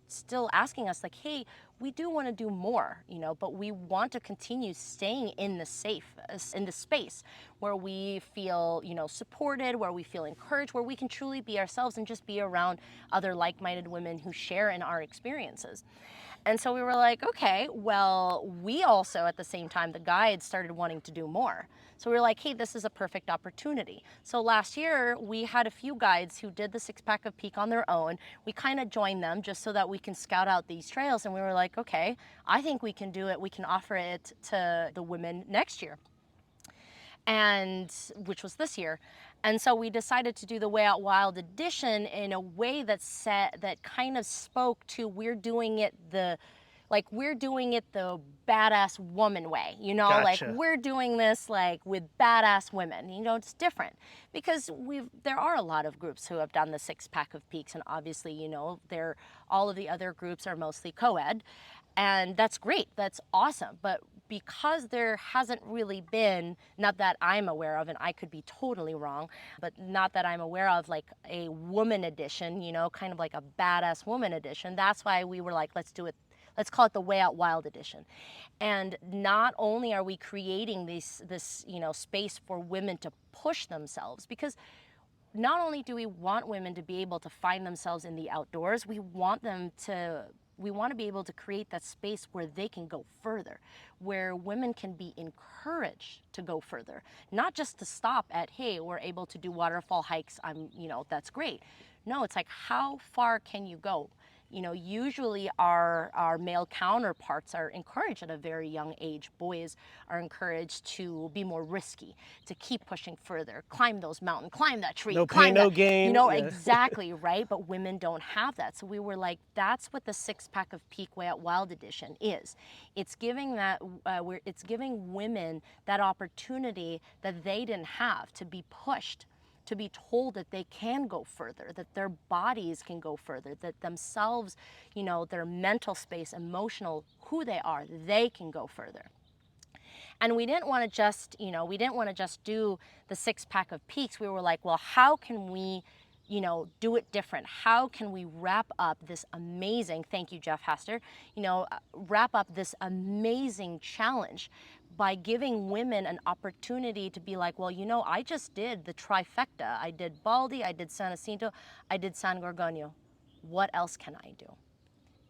still asking us like, hey, we do want to do more, but we want to continue staying in the space where we feel, supported, where we feel encouraged, where we can truly be ourselves and just be around other like-minded women who share in our experiences. And so we were like, okay, well, we also at the same time, the guides started wanting to do more. So we were like, hey, this is a perfect opportunity. So last year, we had a few guides who did the 6-pack of Peak on their own. We kind of joined them just so that we can scout out these trails. And we were like, okay, I think we can do it. We can offer it to the women next year, and which was this year. And so we decided to do the Way Out Wild edition in a way that kind of spoke to we're doing it the badass woman way, you know, like Gotcha. we're doing this like with badass women, you know, it's different because there are a lot of groups who have done the 6-pack of Peaks, and obviously, you know, all of the other groups are mostly co-ed, and that's great, that's awesome. But because there hasn't really been, not that I'm aware of, and I could be totally wrong, but not that I'm aware of, like a woman edition, you know, kind of like a badass woman edition, that's why we were like, let's do it. Let's call it the Way Out Wild edition. And not only are we creating this you know, space for women to push themselves, because not only do we want women to be able to find themselves in the outdoors, we want to be able to create that space where they can go further, where women can be encouraged to go further, not just to stop at, hey, we're able to do waterfall hikes, you know, that's great. No, it's like, how far can you go? You know, usually our male counterparts are encouraged at a very young age. Boys are encouraged to be more risky, to keep pushing further, climb those mountains, climb that tree, No climb pain, no that, gain. you know, Yeah. exactly, right? But women don't have that. So we were like, that's what the 6-pack of Peak Way Out Wild edition is. It's giving it's giving women that opportunity that they didn't have to be pushed, to be told that they can go further, that their bodies can go further, that themselves, you know, their mental space, emotional, who they are, they can go further. And we didn't want to just, you know, we didn't want to just do the 6-pack of Peaks. We were like, well, how can we, you know, do it different? How can we wrap up this amazing, thank you, Jeff Haster, you know, wrap up this amazing challenge by giving women an opportunity to be like, well, you know, I just did the trifecta. I did Baldy, I did San Jacinto, I did San Gorgonio. What else can I do?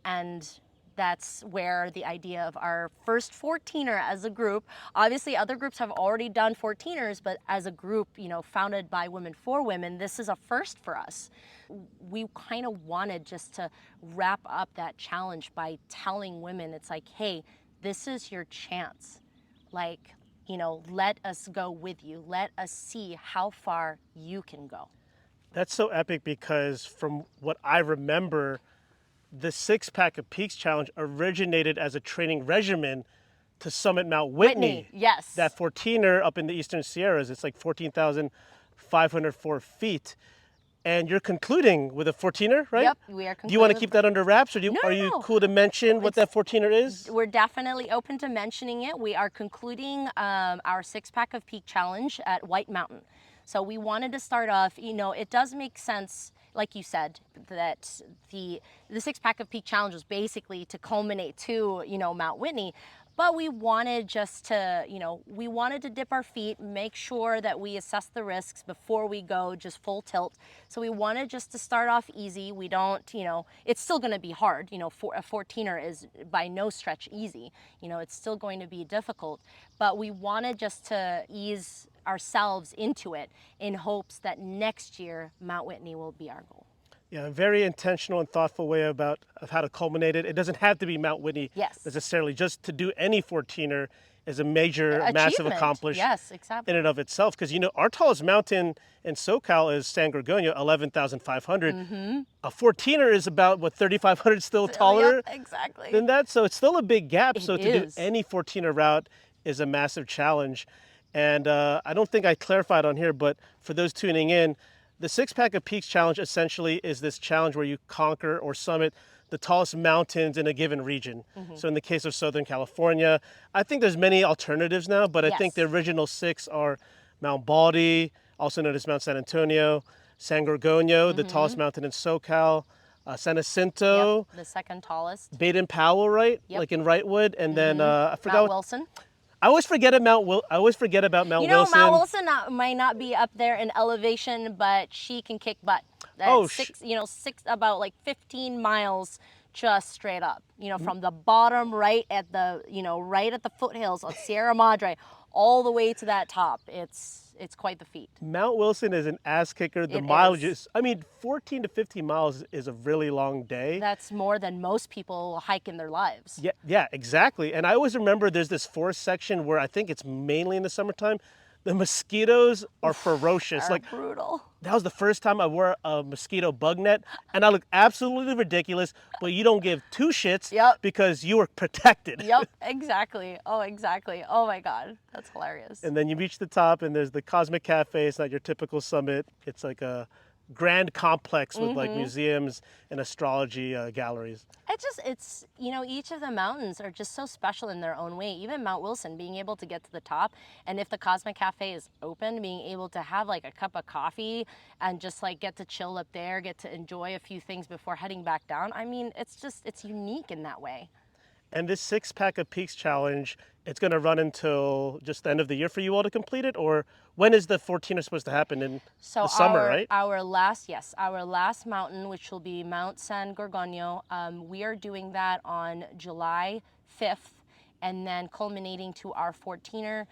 And that's where the idea of our first 14er as a group, obviously other groups have already done 14ers, but as a group, you know, founded by women for women, this is a first for us. We kind of wanted just to wrap up that challenge by telling women, it's like, hey, this is your chance. Like, you know, let us go with you. Let us see how far you can go. That's so epic because from what I remember, the 6-pack of Peaks challenge originated as a training regimen to summit Mount Whitney. Yes. That 14er up in the Eastern Sierras, it's like 14,504 feet. And you're concluding with a 14er, right? Yep, we are concluding. Do you want to keep that under wraps, or are you No. cool to mention what that 14er is? We're definitely open to mentioning it. We are concluding our 6-pack of Peak challenge at White Mountain. So we wanted to start off, you know, it does make sense, like you said, that the 6-pack of Peak challenge was basically to culminate to, you know, Mount Whitney. But we wanted just to, you know, we wanted to dip our feet, make sure that we assess the risks before we go just full tilt. So we wanted just to start off easy. We don't, you know, it's still going to be hard. You know, a 14er is by no stretch easy. You know, it's still going to be difficult. But we wanted just to ease ourselves into it in hopes that next year Mount Whitney will be our goal. Yeah, a very intentional and thoughtful way of how to culminate it. It doesn't have to be Mount Whitney necessarily. Just to do any 14er is a major, massive accomplishment yes, exactly. in and of itself. Because, you know, our tallest mountain in SoCal is San Gorgonio, 11,500. A 14er is about, 3,500, still taller exactly. than that. So it's still a big gap. It so to is. do any 14er route is a massive challenge. And I don't think I clarified on here, but for those tuning in, the 6-pack of Peaks challenge essentially is this challenge where you conquer or summit the tallest mountains in a given region. So in the case of Southern California, I think there's many alternatives now, but I think the original 6 are Mount Baldy, also known as Mount San Antonio, San Gorgonio, the tallest mountain in SoCal, San Jacinto, the second tallest, Baden-Powell, right? Like in Wrightwood, and then I forgot Mount Wilson. I always forget about Mount Wilson. You know, Mount Wilson might not be up there in elevation, but she can kick butt. That's about like 15 miles just straight up, from the bottom right at the, right at the foothills of Sierra Madre, all the way to that top. It's quite the feat. Mount Wilson is an ass kicker. The It mileage is. is, I mean, 14 to 15 miles is a really long day. That's more than most people hike in their lives. Yeah, exactly. And I always remember there's this forest section where I think it's mainly in the summertime. The mosquitoes are ferocious. Are Like, brutal. that was the first time I wore a mosquito bug net, and I looked absolutely ridiculous, but you don't give two shits Yep. because you were protected. Yep, exactly. Oh, exactly. Oh my God, that's hilarious. And then you reach the top, and there's the Cosmic Cafe. It's not your typical summit. It's like a grand complex with like museums and astrology galleries. It's, each of the mountains are just so special in their own way. Even Mount Wilson, being able to get to the top, and if the Cosmic Cafe is open, being able to have like a cup of coffee and just like get to chill up there, get to enjoy a few things before heading back down. I mean, it's unique in that way. And this 6-pack of peaks challenge, it's going to run until just the end of the year for you all to complete it? Or when is the 14er supposed to happen? In So the summer, right? our last mountain, which will be Mount San Gorgonio, we are doing that on July 5th, and then culminating to our 14er.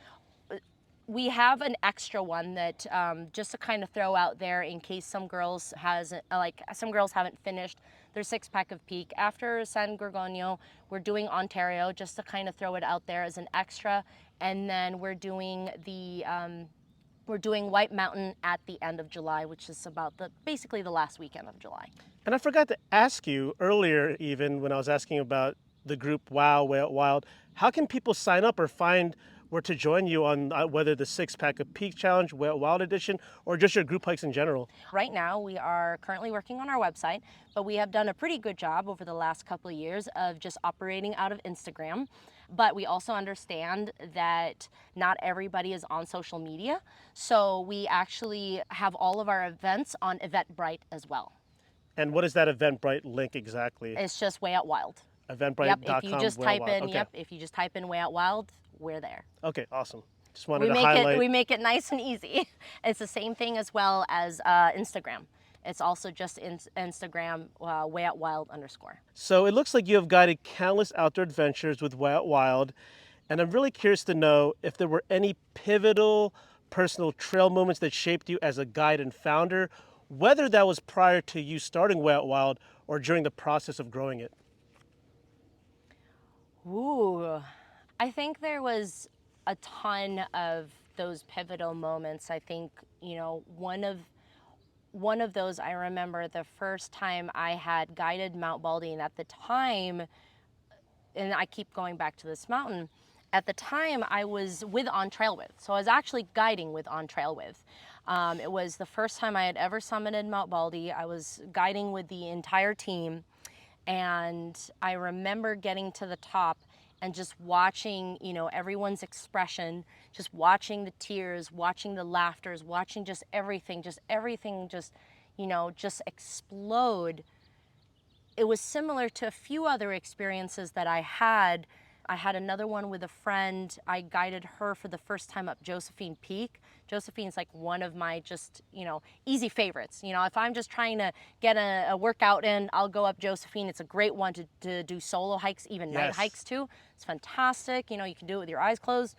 We have an extra one that just to kind of throw out there in case some girls haven't finished their 6-pack of peak. After San Gorgonio, we're doing Ontario, just to kind of throw it out there as an extra, and then we're doing White Mountain at the end of July, which is about basically the last weekend of July. And I forgot to ask you earlier, even when I was asking about the group Wow, Way Out Wild, how can people sign up or find where to join you on whether the 6-pack of peak challenge, Way Out Wild edition, or just your group hikes in general? Right now, we are currently working on our website, but we have done a pretty good job over the last couple of years of just operating out of Instagram. But we also understand that not everybody is on social media, so we actually have all of our events on Eventbrite as well. And what is that Eventbrite link exactly? It's just Way Out Wild. Eventbrite.com. Yep, if you just type in, okay. if you just type in Way Out Wild, we're there. Okay, awesome. Just wanted to highlight. We make it nice and easy. It's the same thing as well as Instagram. It's also just Instagram, Way Out Wild _. So it looks like you have guided countless outdoor adventures with Way Out Wild, and I'm really curious to know if there were any pivotal personal trail moments that shaped you as a guide and founder, whether that was prior to you starting Way Out Wild or during the process of growing it. Ooh, I think there was a ton of those pivotal moments. I think, one of those, I remember the first time I had guided Mount Baldy, and at the time, and I keep going back to this mountain, at the time I was with On Trail With. So I was actually guiding with On Trail With. It was the first time I had ever summited Mount Baldy. I was guiding with the entire team, and I remember getting to the top and just watching, everyone's expression, just watching the tears, watching the laughters, watching just everything just explode. It was similar to a few other experiences that I had. I had another one with a friend. I guided her for the first time up Josephine Peak. Josephine's like one of my just, easy favorites. If I'm just trying to get a workout in, I'll go up Josephine. It's a great one to do solo hikes, even night hikes too. It's fantastic. You can do it with your eyes closed.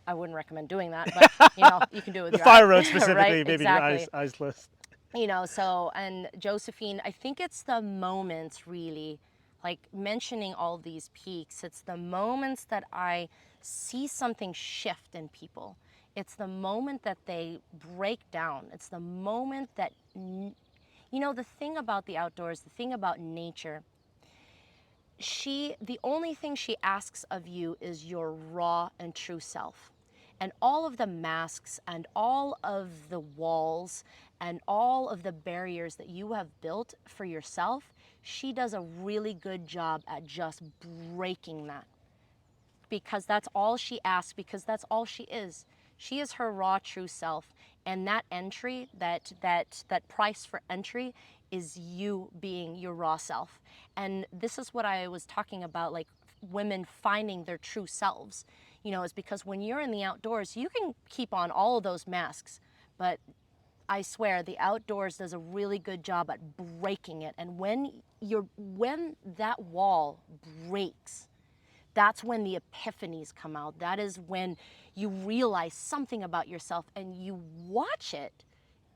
I wouldn't recommend doing that, but you can do it with The your fire eyes. road specifically, Right? maybe Exactly. your eyes closed. And Josephine, I think it's the moments really, like mentioning all these peaks, it's the moments that I see something shift in people. It's the moment that they break down. It's the moment that, the thing about the outdoors, the thing about nature, the only thing she asks of you is your raw and true self. And all of the masks and all of the walls and all of the barriers that you have built for yourself, she does a really good job at just breaking that. Because that's all she asks, because that's all she is. She is her raw, true self. And that entry, that price for entry is you being your raw self. And this is what I was talking about, like women finding their true selves. Is because when you're in the outdoors, you can keep on all of those masks, but I swear the outdoors does a really good job at breaking it. And when that wall breaks, that's when the epiphanies come out. That is when you realize something about yourself and you watch it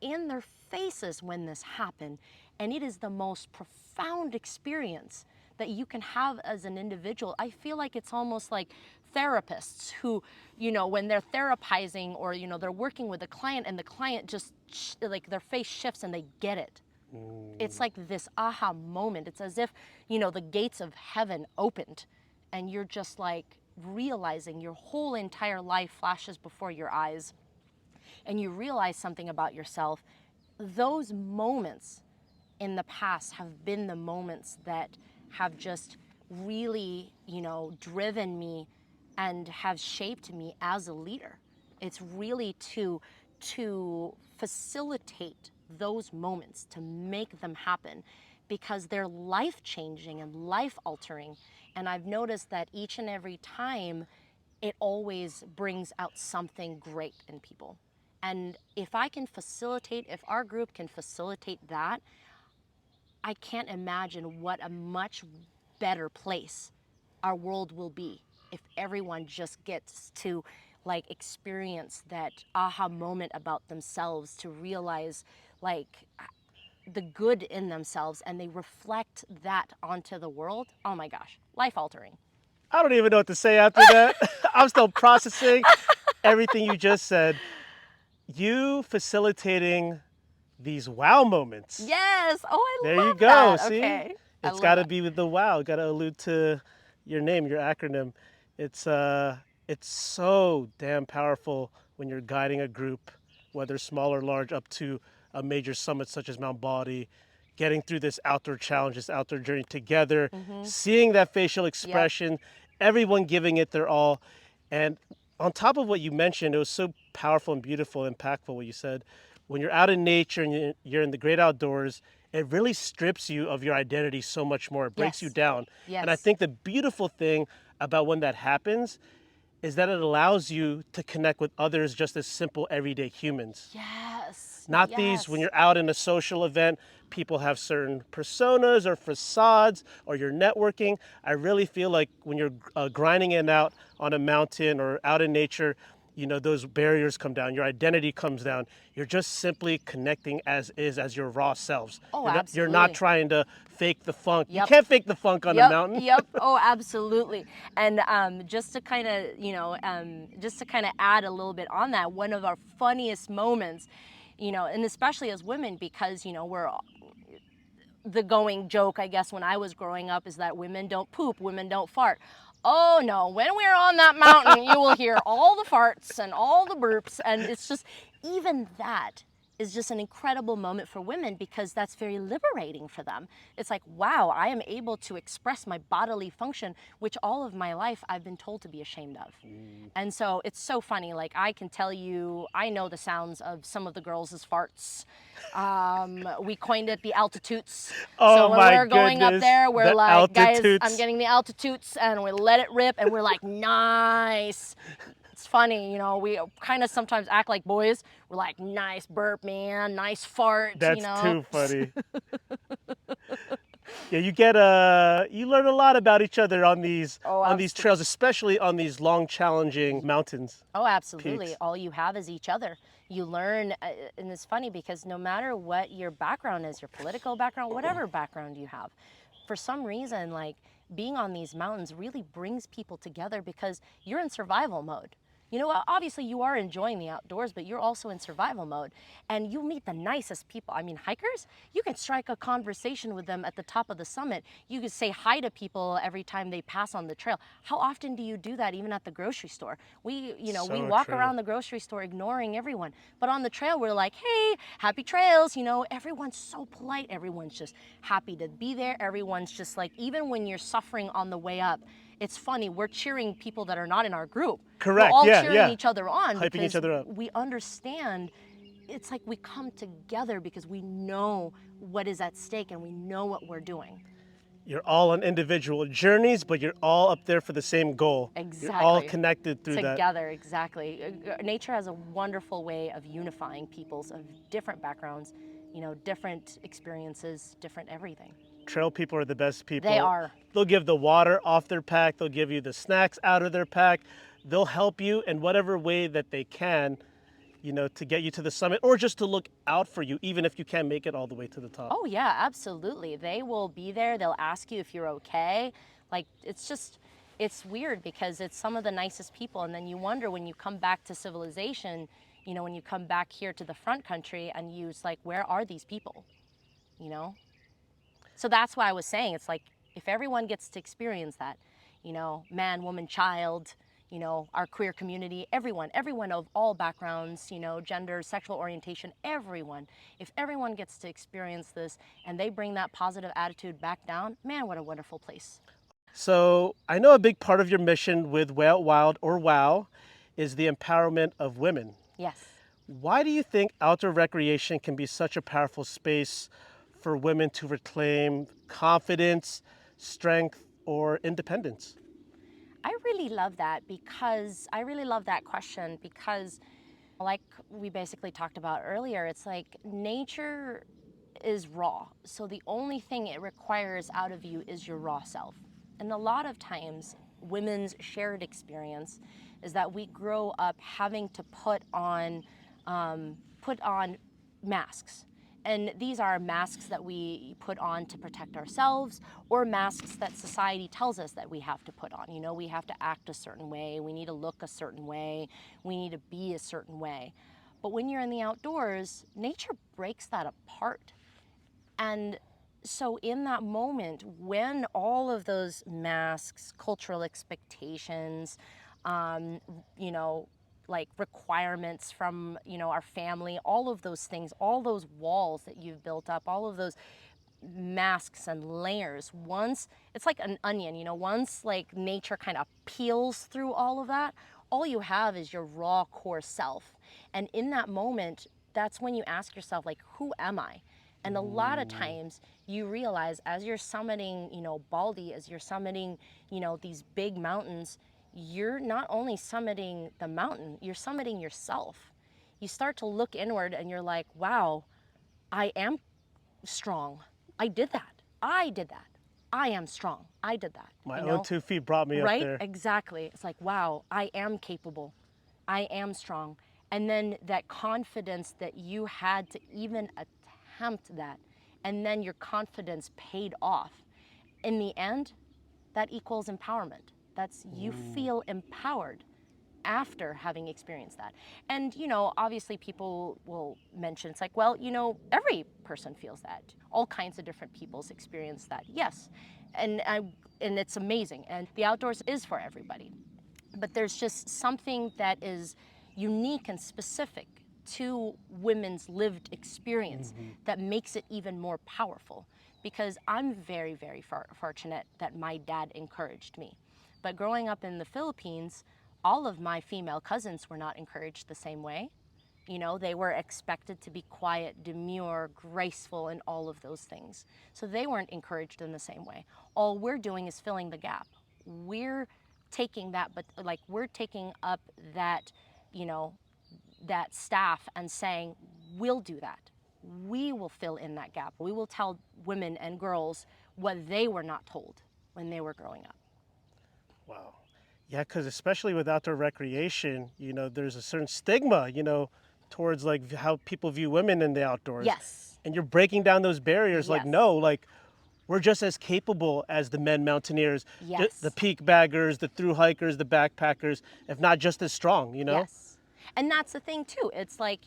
in their faces when this happened. And it is the most profound experience that you can have as an individual. I feel like it's almost like therapists who, when they're therapizing or, they're working with a client and the client just, like their face shifts and they get it. It's like this aha moment. It's as if, the gates of heaven opened and you're just like realizing your whole entire life flashes before your eyes and you realize something about yourself. Those moments in the past have been the moments that have just really, driven me and have shaped me as a leader. It's really to facilitate those moments, to make them happen, because they're life-changing and life-altering. And I've noticed that each and every time, it always brings out something great in people. And if our group can facilitate that, I can't imagine what a much better place our world will be if everyone just gets to experience that aha moment about themselves, to realize the good in themselves, and they reflect that onto the world. Oh my gosh, life altering. I don't even know what to say after that. I'm still processing everything you just said. You facilitating these wow moments. Yes. Oh, I There you love go. that. See? Okay. It's got to be with the wow. Got to allude to your name, your acronym. It's so damn powerful when you're guiding a group, whether small or large, up to a major summit such as Mount Baldy, getting through this outdoor challenge, this outdoor journey together, seeing that facial expression, everyone giving it their all. And on top of what you mentioned, it was so powerful and beautiful, impactful what you said. When you're out in nature and you're in the great outdoors, it really strips you of your identity so much more. It breaks you Yes. down. Yes. And I think the beautiful thing about when that happens is that it allows you to connect with others just as simple everyday humans. Yes. Not yes. these, when you're out in a social event, people have certain personas or facades, or you're networking. I really feel like when you're grinding it out on a mountain or out in nature, those barriers come down, your identity comes down. You're just simply connecting as is, as your raw selves. Oh, You're not absolutely. trying to fake the funk. You Yep. can't fake the funk on a mountain. Yep. Oh, absolutely. And just to kind of, add a little bit on that, one of our funniest moments, and especially as women, because, we're the going joke, I guess, when I was growing up is that women don't poop, women don't fart. Oh no, when we're on that mountain, you will hear all the farts and all the burps. And it's just, even that is just an incredible moment for women, because that's very liberating for them. It's like, wow, I am able to express my bodily function, which all of my life I've been told to be ashamed of. And so it's so funny. Like, I can tell you, I know the sounds of some of the girls' farts. We coined it the altitudes. Oh, so when my we're going up goodness, there, we're the like, guys, altitudes. I'm getting the altitudes, and we let it rip, and we're like, nice. It's funny, we kind of sometimes act like boys. We're like, nice burp, man, nice fart. That's too funny. Yeah, you learn a lot about each other on these trails, especially on these long, challenging mountains. Oh, absolutely. Peaks. All you have is each other. You learn, and it's funny because no matter what your background is, your political background, whatever background you have, for some reason, being on these mountains really brings people together, because you're in survival mode. Obviously you are enjoying the outdoors, but you're also in survival mode, and you meet the nicest people. I mean, hikers, you can strike a conversation with them at the top of the summit. You can say hi to people every time they pass on the trail. How often do you do that even at the grocery store? We walk true. around the grocery store ignoring everyone, but on the trail we're like, hey, happy trails. Everyone's so polite. Everyone's just happy to be there. Everyone's just like, even when you're suffering on the way up, it's funny, we're cheering people that are not in our group. Correct. We're all Yeah, cheering yeah. each other on, Hyping because each other up. we understand. It's like we come together because we know what is at stake and we know what we're doing. You're all on individual journeys, but you're all up there for the same goal. You're all Exactly. connected through that. Together, exactly. Nature has a wonderful way of unifying peoples of different backgrounds, different experiences, different everything. Trail people are the best people. They are. They'll give the water off their pack. They'll give you the snacks out of their pack. They'll help you in whatever way that they can, to get you to the summit or just to look out for you, even if you can't make it all the way to the top. Oh yeah, absolutely. They will be there. They'll ask you if you're okay. Like, it's weird because it's some of the nicest people. And then you wonder when you come back to civilization, when you come back here to the front country and it's like, where are these people? So that's why I was saying, it's like, if everyone gets to experience that, man, woman, child, our queer community, everyone of all backgrounds, gender, sexual orientation, everyone. If everyone gets to experience this and they bring that positive attitude back down, man, what a wonderful place. So I know a big part of your mission with Way Out Wild, or WOW, is the empowerment of women. Yes. Why do you think outdoor recreation can be such a powerful space for women to reclaim confidence, strength, or independence? I really love that question because, like we basically talked about earlier, it's like nature is raw. So the only thing it requires out of you is your raw self. And a lot of times, women's shared experience is that we grow up having to put on masks. And these are masks that we put on to protect ourselves, or masks that society tells us that we have to put on. We have to act a certain way, we need to look a certain way, we need to be a certain way. But when you're in the outdoors, nature breaks that apart. And so in that moment, when all of those masks, cultural expectations, like requirements from, our family, all of those things, all those walls that you've built up, all of those masks and layers, once, it's like an onion, once like nature kind of peels through all of that, all you have is your raw core self. And in that moment, that's when you ask yourself, like, who am I? And a lot of times you realize as you're summiting, Baldy, as you're summiting, these big mountains, you're not only summiting the mountain, you're summiting yourself. You start to look inward and you're like, wow, I am strong. I did that. I did that. I am strong. I did that. My own 2 feet brought me up there. Right? Exactly. It's like, wow, I am capable. I am strong. And then that confidence that you had to even attempt that, and then your confidence paid off. In the end, that equals empowerment. That's, you feel empowered after having experienced that. And, obviously people will mention, it's like, well, every person feels that. All kinds of different peoples experience that. Yes. And it's amazing. And the outdoors is for everybody. But there's just something that is unique and specific to women's lived experience that makes it even more powerful. Because I'm very, very fortunate that my dad encouraged me. But growing up in the Philippines, all of my female cousins were not encouraged the same way. They were expected to be quiet, demure, graceful, and all of those things. So they weren't encouraged in the same way. All we're doing is filling the gap. We're taking that, but like we're taking up that, that staff and saying, we'll do that. We will fill in that gap. We will tell women and girls what they were not told when they were growing up. Wow. Yeah, because especially with outdoor recreation, there's a certain stigma, towards like how people view women in the outdoors. Yes. And you're breaking down those barriers. Like, Yes. no, like we're just as capable as the men mountaineers, Yes. the peak baggers, the thru hikers, the backpackers, if not just as strong, Yes. And that's the thing too. It's like,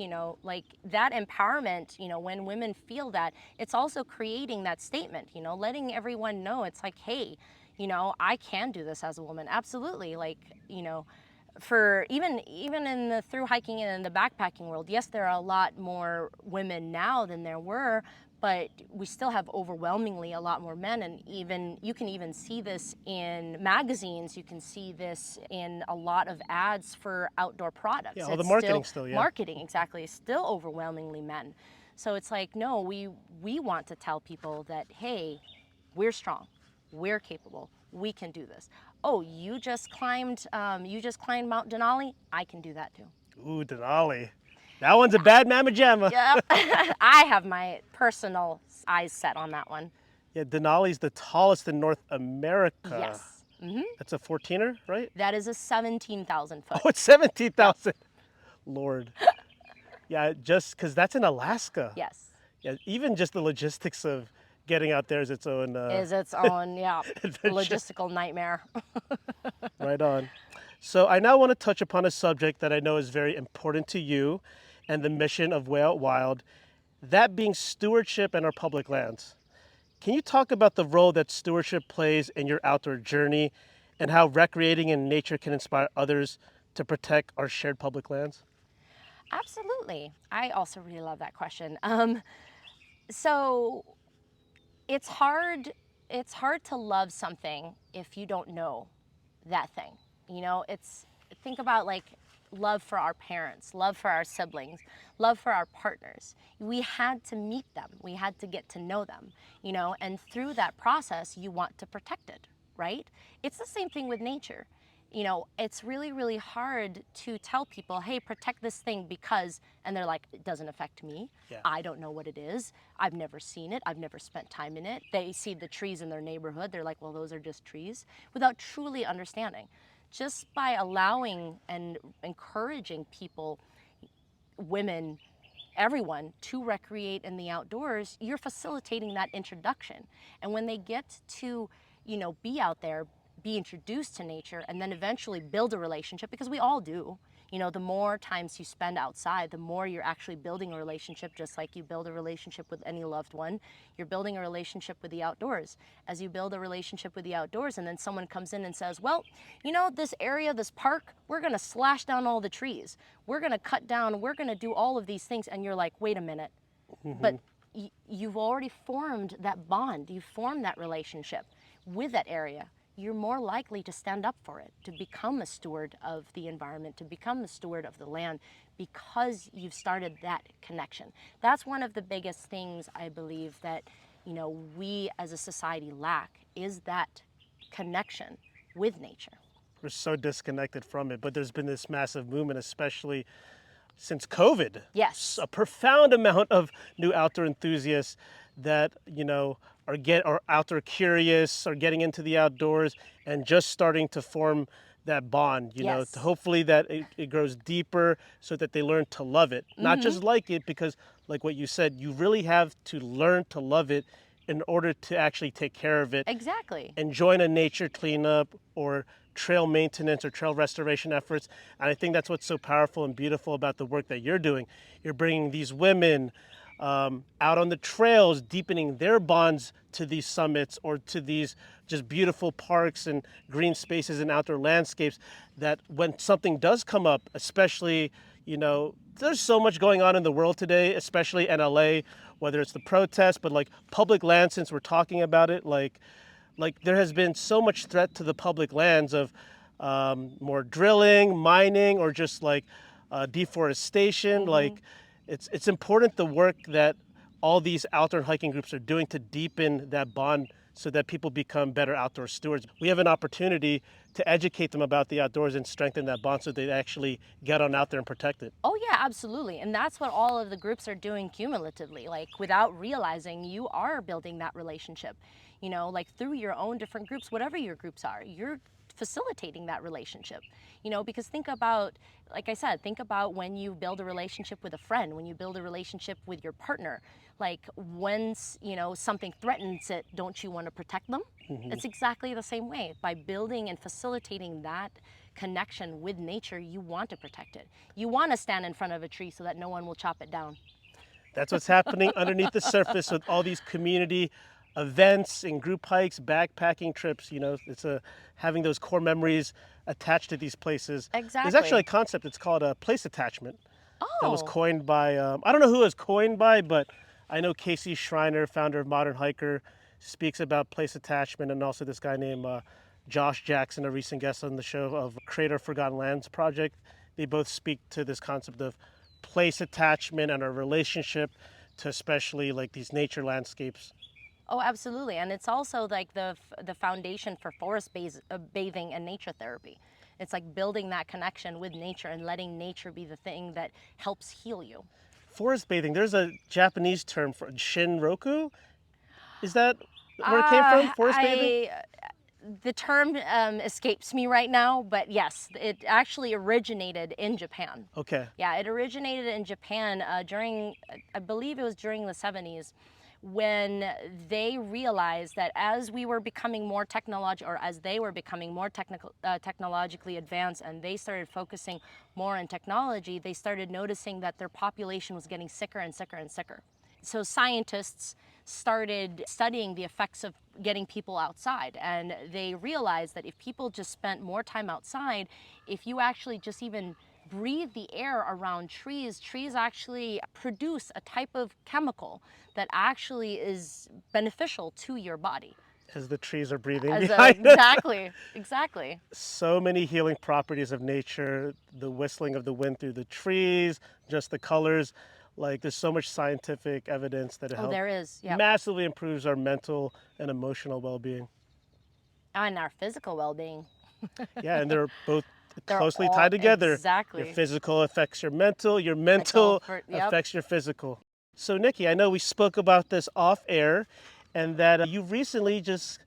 like that empowerment, when women feel that, it's also creating that statement, letting everyone know, it's like, hey, I can do this as a woman. Absolutely. Like, for even in the thru hiking and in the backpacking world, yes, there are a lot more women now than there were, but we still have overwhelmingly a lot more men. And even you can even see this in magazines. You can see this in a lot of ads for outdoor products. Yeah, all the marketing still, yeah. Marketing, exactly, is still overwhelmingly men. So it's like, no, we want to tell people that, hey, we're strong. We're capable. We can do this. Oh, you just climbed Mount Denali? I can do that too. Ooh, Denali. That one's a bad mamma jamma. Yep. I have my personal eyes set on that one. Yeah, Denali's the tallest in North America. Yes. That's a 14er, right? That is a 17,000 foot. Oh, it's 17,000. Lord. Yeah, just because that's in Alaska. Yes. Yeah, even just the logistics of getting out there is its own Is its own, adventure. logistical nightmare. Right on. So I now want to touch upon a subject that I know is very important to you and the mission of Way Out Wild, that being stewardship and our public lands. Can you talk about the role that stewardship plays in your outdoor journey and how recreating in nature can inspire others to protect our shared public lands? Absolutely. I also really love that question. So it's hard to love something if you don't know that thing. It's think about like love for our parents, love for our siblings, love for our partners. We had to meet them. We had to get to know them, and through that process you want to protect it, right? It's the same thing with nature. It's really, really hard to tell people, hey, protect this thing because, and they're like, it doesn't affect me. Yeah. I don't know what it is. I've never seen it. I've never spent time in it. They see the trees in their neighborhood. They're like, well, those are just trees, without truly understanding. Just by allowing and encouraging people, women, everyone to recreate in the outdoors, you're facilitating that introduction. And when they get to, be out there, be introduced to nature, and then eventually build a relationship, because we all do. The more times you spend outside, the more you're actually building a relationship, just like you build a relationship with any loved one. You're building a relationship with the outdoors. As you build a relationship with the outdoors, and then someone comes in and says, well, this area, this park, we're gonna slash down all the trees. We're gonna cut down, we're gonna do all of these things. And you're like, wait a minute, but you've already formed that bond. You've formed that relationship with that area. You're more likely to stand up for it, to become a steward of the environment, to become the steward of the land, because you've started that connection. That's one of the biggest things I believe that, we as a society lack, is that connection with nature. We're so disconnected from it, but there's been this massive movement, especially since COVID. Yes. A profound amount of new outdoor enthusiasts that, are outdoor curious, are getting into the outdoors and just starting to form that bond, Yes. to hopefully that it grows deeper so that they learn to love it. Not just like it, because like what you said, you really have to learn to love it in order to actually take care of it. Exactly. And join a nature cleanup or trail maintenance or trail restoration efforts. And I think that's what's so powerful and beautiful about the work that you're doing. You're bringing these women out on the trails, deepening their bonds to these summits or to these just beautiful parks and green spaces and outdoor landscapes, that when something does come up, especially, there's so much going on in the world today, especially in LA, whether it's the protests, but like public land, since we're talking about it, like there has been so much threat to the public lands of more drilling, mining, or just like deforestation. Like it's important the work that all these outdoor hiking groups are doing to deepen that bond so that people become better outdoor stewards. We have an opportunity to educate them about the outdoors and strengthen that bond so they actually get on out there and protect it. Oh yeah, absolutely. And that's what all of the groups are doing cumulatively. Like without realizing, you are building that relationship. Like through your own different groups, whatever your groups are, you're facilitating that relationship. Because think about, like I said, think about when you build a relationship with a friend, when you build a relationship with your partner. Like once, something threatens it, don't you want to protect them? It's exactly the same way. By building and facilitating that connection with nature, you want to protect it. You want to stand in front of a tree so that no one will chop it down. That's what's happening underneath the surface with all these community events and group hikes, backpacking trips. It's having those core memories attached to these places. Exactly. There's actually a concept, it's called a place attachment. That was Oh, coined by, I don't know who it was coined by, but I know Casey Schreiner, founder of Modern Hiker, speaks about place attachment, and also this guy named Josh Jackson, a recent guest on the show of Creator Forgotten Lands Project. They both speak to this concept of place attachment and our relationship to especially like these nature landscapes. Oh, absolutely. And it's also like the foundation for bathing and nature therapy. It's like building that connection with nature and letting nature be the thing that helps heal you. Forest bathing, there's a Japanese term for Shinroku. Is that where it came from? Uh, Forest bathing? I the term escapes me right now, but yes, it actually originated in Japan. Okay. Yeah, it originated in Japan during, I believe it was during the 70s, when they realized that as we were becoming more technological, or as they were becoming more technologically advanced, and they started focusing more on technology, they started noticing that their population was getting sicker and sicker and sicker. So scientists started studying the effects of getting people outside, and they realized that if people just spent more time outside, if you actually just even breathe the air around trees, trees actually produce a type of chemical that actually is beneficial to your body. As the trees are breathing As behind us. exactly. So many healing properties of nature, the whistling of the wind through the trees, just the colors. Like there's so much scientific evidence that it Oh, helps there is, yep. massively improves our mental and emotional well-being. And our physical well-being. Yeah, and they're both They're closely all tied together. Your exactly. physical affects your Mental, mental yep. affects your physical. So Nikki, I know we spoke about this off air and that you recently just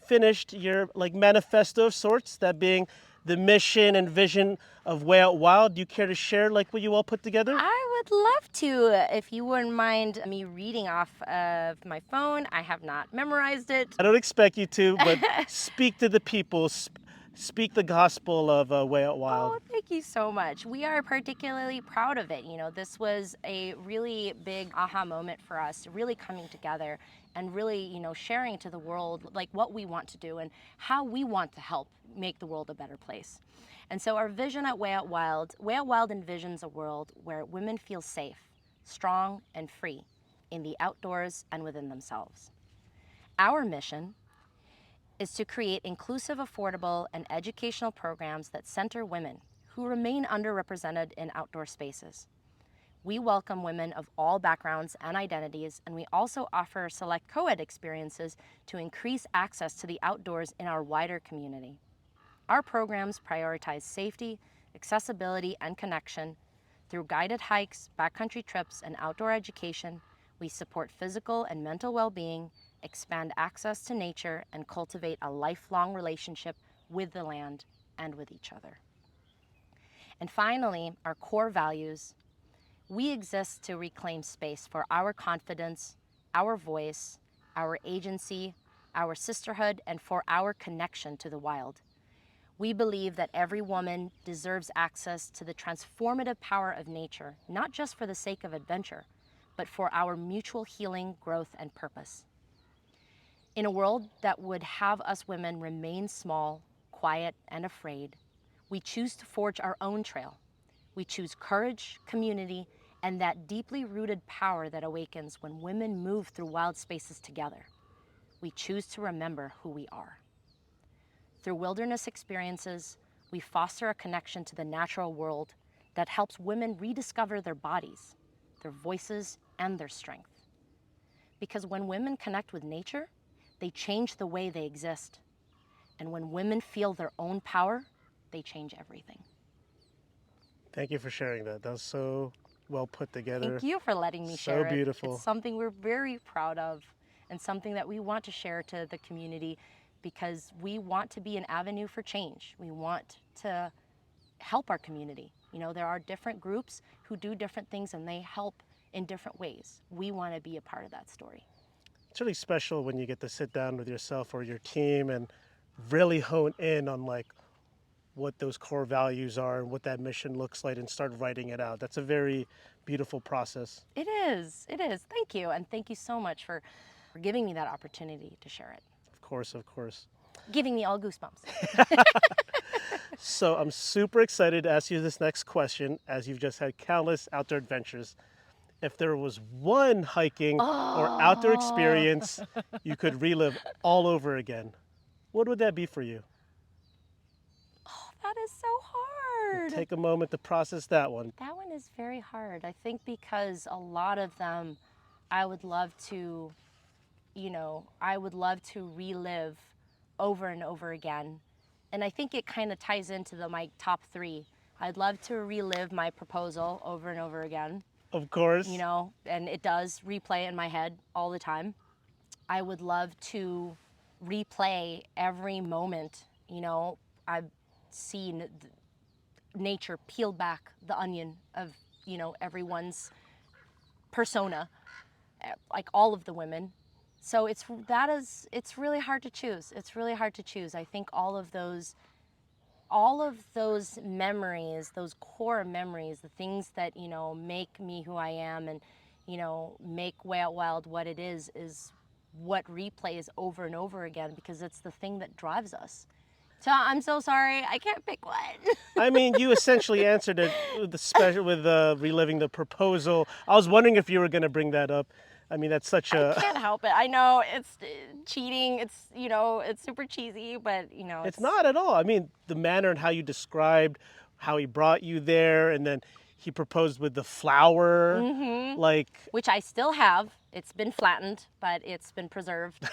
finished your like manifesto of sorts, that being the mission and vision of Way Out Wild. Do you care to share like what you all put together? I would love to, if you wouldn't mind me reading off of my phone. I have not memorized it. I don't expect you to, but speak to the people, speak the gospel of Way Out Wild. Oh, thank you so much. We are particularly proud of it. You know, this was a really big aha moment for us, really coming together and really, sharing to the world like what we want to do and how we want to help make the world a better place. And so our vision at Way Out Wild envisions a world where women feel safe, strong, and free in the outdoors and within themselves. Our mission is to create inclusive, affordable, and educational programs that center women who remain underrepresented in outdoor spaces. We welcome women of all backgrounds and identities, and we also offer select co-ed experiences to increase access to the outdoors in our wider community. Our programs prioritize safety, accessibility, and connection. Through guided hikes, backcountry trips, and outdoor education, we support physical and mental well-being, expand access to nature, and cultivate a lifelong relationship with the land and with each other. And finally, our core values. We exist to reclaim space for our confidence, our voice, our agency, our sisterhood, and for our connection to the wild. We believe that every woman deserves access to the transformative power of nature, not just for the sake of adventure, but for our mutual healing, growth, and purpose. In a world that would have us women remain small, quiet, and afraid, we choose to forge our own trail. We choose courage, community, and that deeply rooted power that awakens when women move through wild spaces together. We choose to remember who we are. Through wilderness experiences, we foster a connection to the natural world that helps women rediscover their bodies, their voices, and their strength. Because when women connect with nature, they change the way they exist. And when women feel their own power, they change everything. Thank you for sharing that. That was so well put together. Thank you for letting me So share it. beautiful. It's something we're very proud of and something that we want to share to the community because we want to be an avenue for change. We want to help our community. You know, there are different groups who do different things and they help in different ways. We want to be a part of that story. It's really special when you get to sit down with yourself or your team and really hone in on like what those core values are and what that mission looks like and start writing it out. That's a very beautiful process. It is. It is. Thank you. And thank you so much for giving me that opportunity to share it. Of course, of course. Giving me all goosebumps. So I'm super excited to ask you this next question as you've just had countless outdoor adventures. If there was one hiking or outdoor experience you could relive all over again, what would that be for you? Oh, that is so hard. Take a moment to process that one. That one is very hard. I think because a lot of them I would love to I would love to relive over and over again. And I think it kind of ties into my top 3. I'd love to relive my proposal over and over again, Of course. and it does replay in my head all the time. I would love to replay every moment. I've seen nature peel back the onion of, everyone's persona, like all of the women. So it's really hard to choose. It's really hard to choose. I think all of those memories, those core memories, the things that, make me who I am and, make Way Out Wild what it is what replays over and over again, because it's the thing that drives us. So I'm so sorry, I can't pick one. I mean, you essentially answered it with reliving the proposal. I was wondering if you were going to bring that up. I mean, that's such I can't help it. I know it's cheating. It's, it's super cheesy, but, It's not at all. I mean, the manner and how you described how he brought you there, and then he proposed with the flower, which I still have. It's been flattened, but it's been preserved.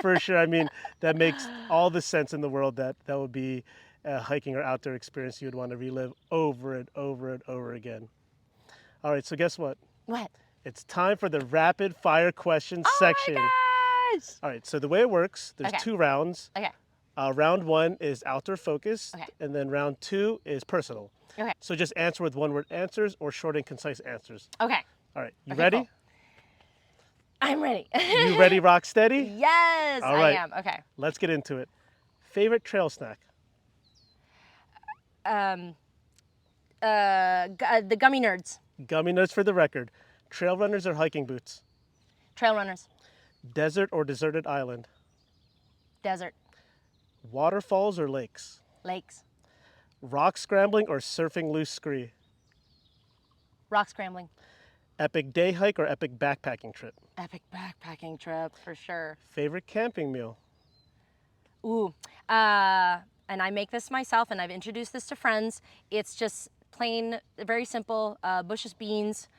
For sure. I mean, that makes all the sense in the world that would be a hiking or outdoor experience you would want to relive over and over and over again. All right, so guess what? What? It's time for the rapid fire questions section. Oh my gosh! All right, so the way it works, there's 2 rounds. Okay. Round 1 is outdoor focused, Okay. and then round 2 is personal. Okay. So just answer with one-word answers or short and concise answers. Okay. All right, you ready? Cool. I'm ready. You ready, rock steady? Yes, All right. I am. Okay. Let's get into it. Favorite trail snack? The gummy nerds. Gummy nuts for the record. Trail runners or hiking boots? Trail runners. Desert or deserted island? Desert. Waterfalls or lakes? Lakes. Rock scrambling or surfing loose scree? Rock scrambling. Epic day hike or epic backpacking trip? Epic backpacking trip, for sure. Favorite camping meal? Ooh. And I make this myself, and I've introduced this to friends. It's just plain, very simple, Bush's beans,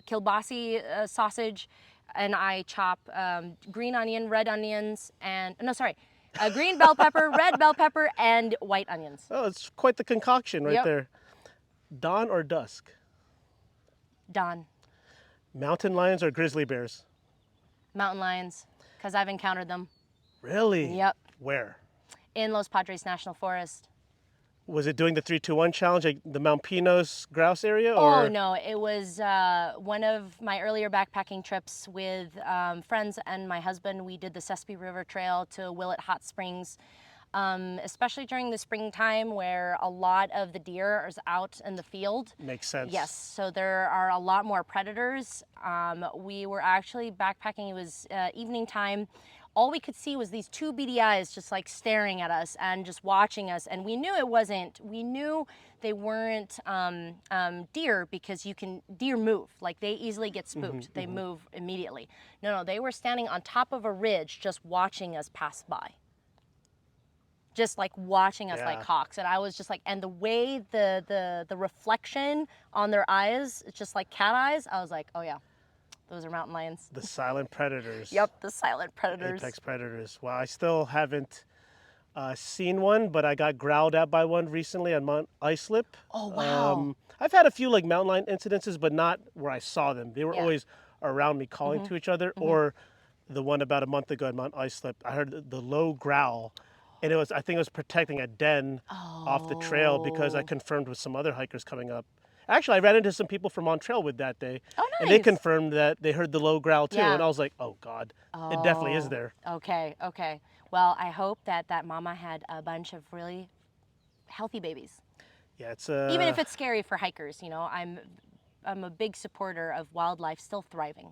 kielbasa sausage, and I chop green onion, red onions, green bell pepper, red bell pepper, and white onions. Oh, it's quite the concoction right there. Dawn or dusk? Dawn. Mountain lions or grizzly bears? Mountain lions, because I've encountered them. Really? Yep. Where? In Los Padres National Forest. Was it doing the 3-2-1 challenge, like the Mount Pinos grouse area? Or? Oh, no. It was one of my earlier backpacking trips with friends and my husband. We did the Sespe River Trail to Willett Hot Springs, especially during the springtime where a lot of the deer are out in the field. Makes sense. Yes. So there are a lot more predators. We were actually backpacking. It was evening time. All we could see was these 2 beady eyes just like staring at us and just watching us. And we knew they weren't deer, because deer move. Like, they easily get spooked. They move immediately. No, they were standing on top of a ridge just watching us pass by. Just like watching us like hawks. And I was just like, and the way the reflection on their eyes, it's just like cat eyes, I was like, oh yeah. Those are mountain lions. The silent predators. Yep, the silent predators. Apex predators. Wow, I still haven't seen one, but I got growled at by one recently on Mount Islip. Oh, wow. I've had a few like mountain lion incidences, but not where I saw them. They were always around me calling to each other, or the one about a month ago at Mount Islip. I heard the low growl, and I think it was protecting a den off the trail, because I confirmed with some other hikers coming up. Actually, I ran into some people from Montreal with that day. Oh, nice. And they confirmed that they heard the low growl too. Yeah. And I was like, oh God, it definitely is there. Okay. Well, I hope that mama had a bunch of really healthy babies. Yeah, it's even if it's scary for hikers, I'm a big supporter of wildlife still thriving.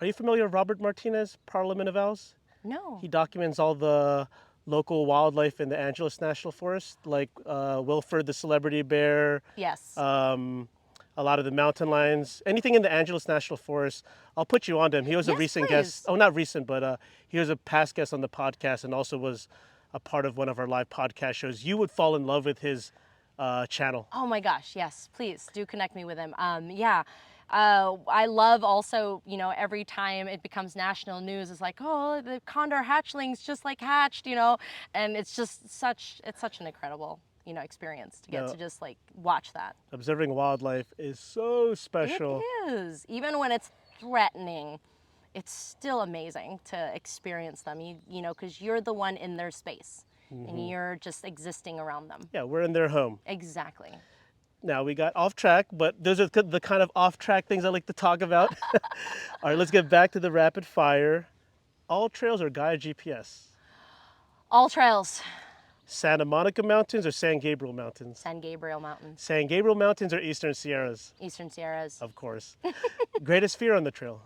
Are you familiar with Robert Martinez, Parliament of Owls? No. He documents all the local wildlife in the Angeles National Forest, like Wilford the celebrity bear. Yes. A lot of the mountain lions, anything in the Angeles National Forest. I'll put you on to him. He was a recent guest. Oh, not recent, but he was a past guest on the podcast, and also was a part of one of our live podcast shows. You would fall in love with his channel. Oh my gosh, yes, please do connect me with him. Yeah. I love also, every time it becomes national news, it's like, oh, the condor hatchlings just like hatched, and it's just it's such an incredible, experience to get No, to just like watch that. observing wildlife is so It special. is. Even when it's threatening, it's still amazing to experience them, because you're the one in their space and you're just existing around them. Yeah, we're in their home. Exactly. Now we got off track, but those are the kind of off track things I like to talk about. All right, let's get back to the rapid fire. All trails are guided GPS. All trails. Santa Monica Mountains or San Gabriel Mountains? San Gabriel Mountains. San Gabriel Mountains or Eastern Sierras? Eastern Sierras. Of course. Greatest fear on the trail?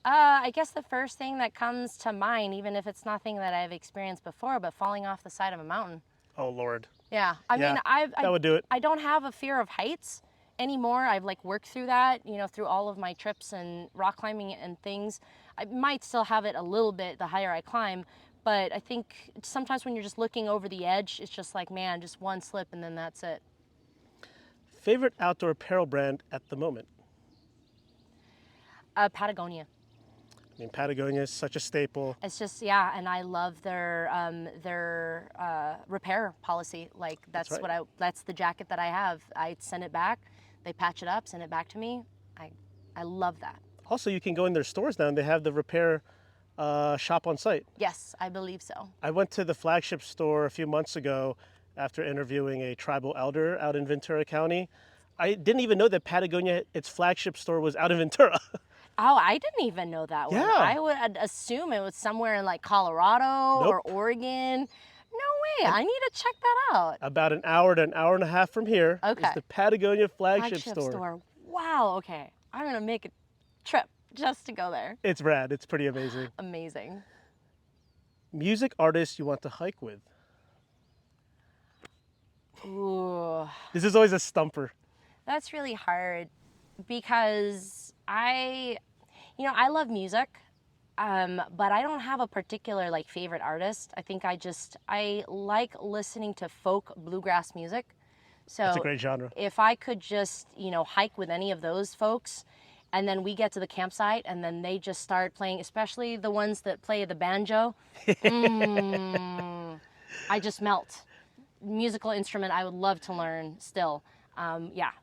I guess the first thing that comes to mind, even if it's nothing that I've experienced before, but falling off the side of a mountain. Oh, Lord. Yeah. I mean, that would do it. I don't have a fear of heights anymore. I've like worked through that, through all of my trips and rock climbing and things. I might still have it a little bit the higher I climb, but I think sometimes when you're just looking over the edge, it's just like, man, just one slip and then that's it. Favorite outdoor apparel brand at the moment? Patagonia. I mean, Patagonia is such a staple. It's just, yeah, and I love their repair policy. Like that's right. that's the jacket that I have. I send it back, they patch it up, send it back to me. I love that. Also, you can go in their stores now and they have the repair shop on site. Yes, I believe so. I went to the flagship store a few months ago after interviewing a tribal elder out in Ventura County. I didn't even know that Patagonia, its flagship store, was out in Ventura. Oh, I didn't even know that one. Yeah. I would assume it was somewhere in like Colorado or Nope. Oregon. No way. I need to check that out. About an hour to an hour and a half from here is Okay. the Patagonia flagship store. Wow. Okay. I'm going to make a trip just to go there. It's rad. It's pretty amazing. Amazing. Music artist you want to hike with? Ooh. This is always a stumper. That's really hard because I love music, but I don't have a particular like favorite artist. I think I like listening to folk bluegrass music. So It's a great genre. if I could just, hike with any of those folks and then we get to the campsite and then they just start playing, especially the ones that play the banjo, I just melt. Musical instrument I would love to learn still.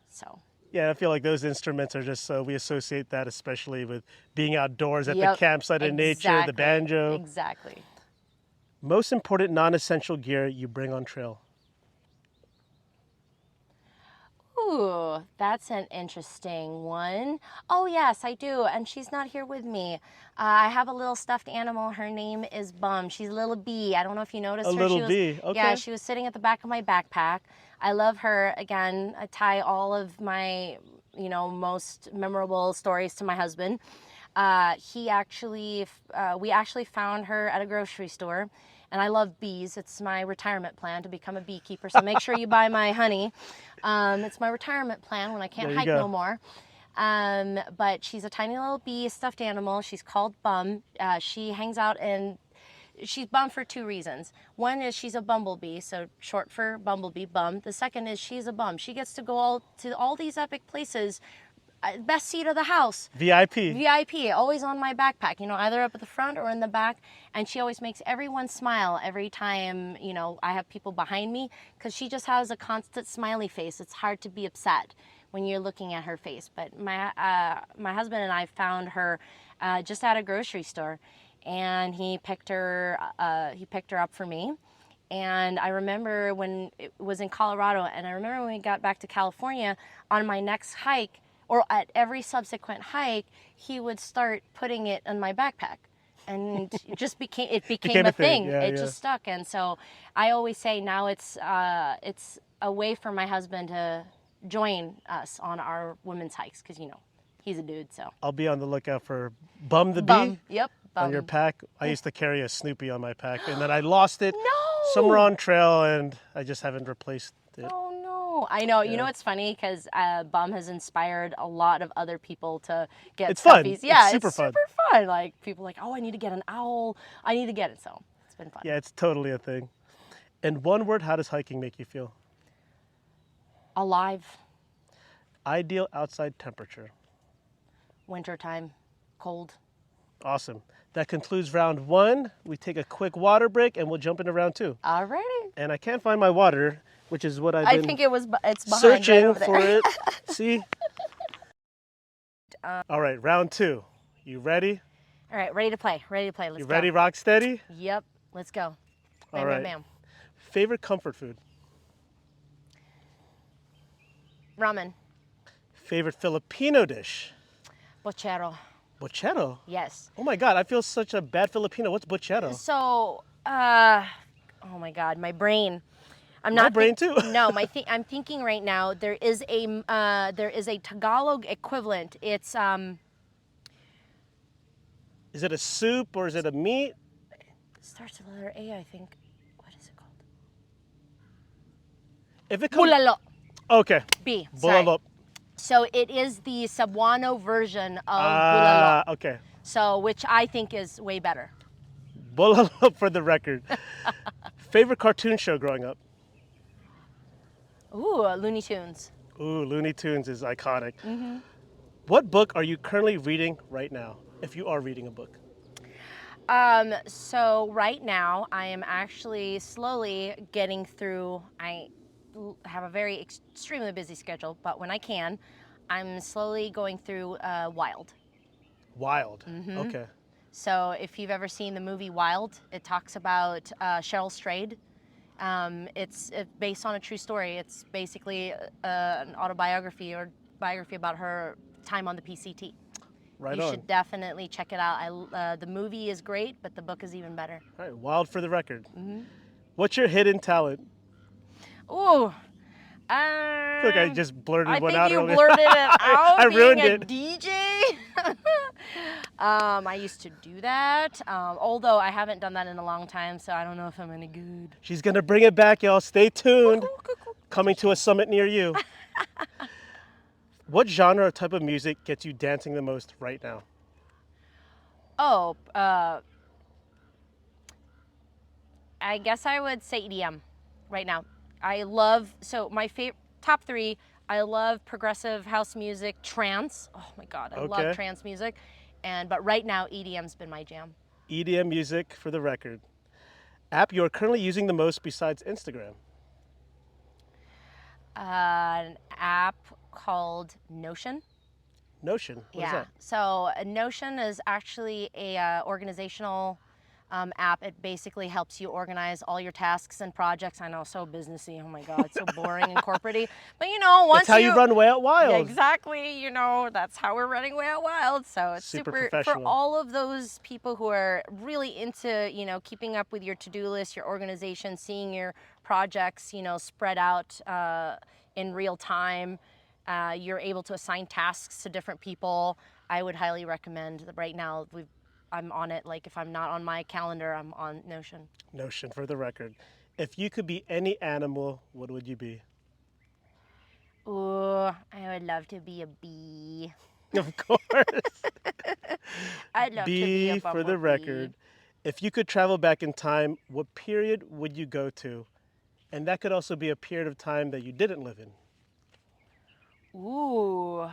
So. Yeah, I feel like those instruments are just so we associate that especially with being outdoors at the Yep, campsite in nature, the exactly, banjo. Exactly. Most important non-essential gear you bring on trail? Ooh, that's an interesting one. Oh, yes, I do. And she's not here with me. I have a little stuffed animal. Her name is Bum. She's a little bee. I don't know if you noticed her. Little bee, okay. Yeah, she was sitting at the back of my backpack. I love her. Again, I tie all of my, most memorable stories to my husband. We actually found her at a grocery store. And I love bees. It's my retirement plan to become a beekeeper. So make sure you buy my honey. It's my retirement plan when I can't hike no more. But she's a tiny little bee, a stuffed animal. She's called Bum. She hangs out and she's Bum for two reasons. One is she's a bumblebee, so short for bumblebee, Bum. The second is she's a bum. She gets to go to all these epic places. Best seat of the house. VIP. VIP, always on my backpack, either up at the front or in the back. And she always makes everyone smile every time, I have people behind me because she just has a constant smiley face. It's hard to be upset when you're looking at her face. But my husband and I found her just at a grocery store and he picked her up for me. And I remember when it was in Colorado and I remember when we got back to California on my next hike, or at every subsequent hike, he would start putting it in my backpack. And it just became a thing. Yeah, it just stuck. And so I always say now it's a way for my husband to join us on our women's hikes because, he's a dude. So I'll be on the lookout for Bum the Bum. bee Yep. Bum. on your pack. I used to carry a Snoopy on my pack and then I lost it No! somewhere on trail and I just haven't replaced it. Oh, no. I know. You know, it's funny because Bum has inspired a lot of other people to get It's fun. stuffies. Yeah, It's super fun. Like, people are like, oh, I need to get an owl. I need to get it. So it's been fun. Yeah, it's totally a thing. In one word, how does hiking make you feel? Alive. Ideal outside temperature. Wintertime. Cold. Awesome. That concludes round 1. We take a quick water break and we'll jump into round 2. Alrighty. And I can't find my water, which is what I been think it's behind right searching over there. for it. See? All right, round 2. You ready? All right, ready to play. Ready to play. Let's You go. ready, rock steady? Yep. Let's go. Bam, All right. bam, bam. Favorite comfort food? Ramen. Favorite Filipino dish? Bochero. Bochero? Yes. Oh my God, I feel such a bad Filipino. What's bochero? So, oh my God, my brain. I'm My not brain too. No, I'm thinking right now. There is a Tagalog equivalent. It's Is it a soup or is it a meat? starts with the letter A, I think. What is it called? If it comes, Bulalo. okay. B. Sorry. Bulalo. So it is the Cebuano version of bulalo. Okay. So which I think is way better. Bulalo for the record. Favorite cartoon show growing up? Ooh, Looney Tunes. Ooh, Looney Tunes is iconic. What book are you currently reading right now, if you are reading a book? So right now I am actually slowly getting through. I have a very extremely busy schedule, but when I can, I'm slowly going through Wild. Wild. Okay. So if you've ever seen the movie Wild, it talks about Cheryl Strayed. It's based on a true story. It's basically an autobiography or biography about her time on the PCT. Right You on. should definitely check it out. The movie is great, but the book is even better. All right, Wild for the record. What's your hidden talent? Ooh. I feel like I just blurted I one think out you earlier. blurted it out. I being ruined a it. DJ. I used to do that, although I haven't done that in a long time, so I don't know if I'm any good. She's going to bring it back, y'all. Stay tuned. Coming to a summit near you. What genre or type of music gets you dancing the most right now? Oh, I guess I would say EDM right now. I love, so my top 3, I love progressive house music, trance. Oh my God, I love Okay. trance music. But right now, EDM's been my jam. EDM music for the record. App you're currently using the most besides Instagram? An app called Notion. Notion. What is that? So Notion is actually a organizational app. It basically helps you organize all your tasks and projects. I know, so businessy. Oh my God, so boring and corporate-y. But you know, once That's how you run Way Out Wild. Yeah, exactly. You know, that's how we're running Way Out Wild. So it's Super super for professional. all of those people who are really into, you know, keeping up with your to-do list, your organization, seeing your projects, you know, spread out in real time. You're able to assign tasks to different people. I would highly recommend that right now. I'm on it. Like if I'm not on my calendar, I'm on Notion. Notion for the record. If you could be any animal, what would you be? Ooh, I would love to be a bee. Of course. I'd love to be a Bee for the bumblebee. record. If you could travel back in time, what period would you go to? And that could also be a period of time that you didn't live in. Ooh,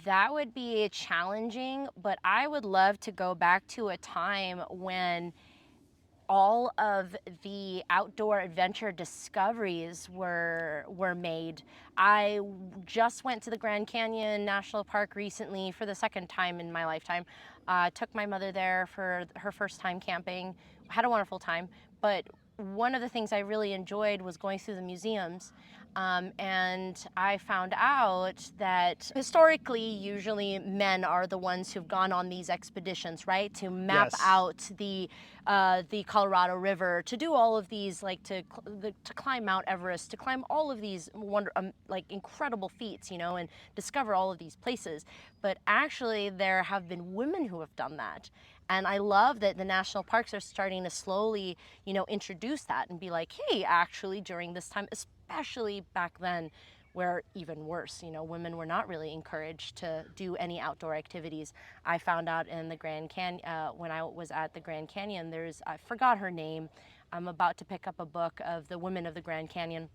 that would be challenging, but I would love to go back to a time when all of the outdoor adventure discoveries were made. I just went to the Grand Canyon National Park recently for the second time in my lifetime. Took my mother there for her first time camping. Had a wonderful time, but one of the things I really enjoyed was going through the museums. And I found out that historically, usually men are the ones who've gone on these expeditions, right? To map Yes. out the Colorado River, to do all of these, like to climb Mount Everest, to climb all of these like incredible feats, you know, and discover all of these places. But actually, there have been women who have done that. And I love that the national parks are starting to slowly, you know, introduce that and be like, hey, actually, during this time, especially back then, where even worse, you know, women were not really encouraged to do any outdoor activities. I found out in the Grand Canyon, when I was at the Grand Canyon, I forgot her name, I'm about to pick up a book of the women of the Grand Canyon.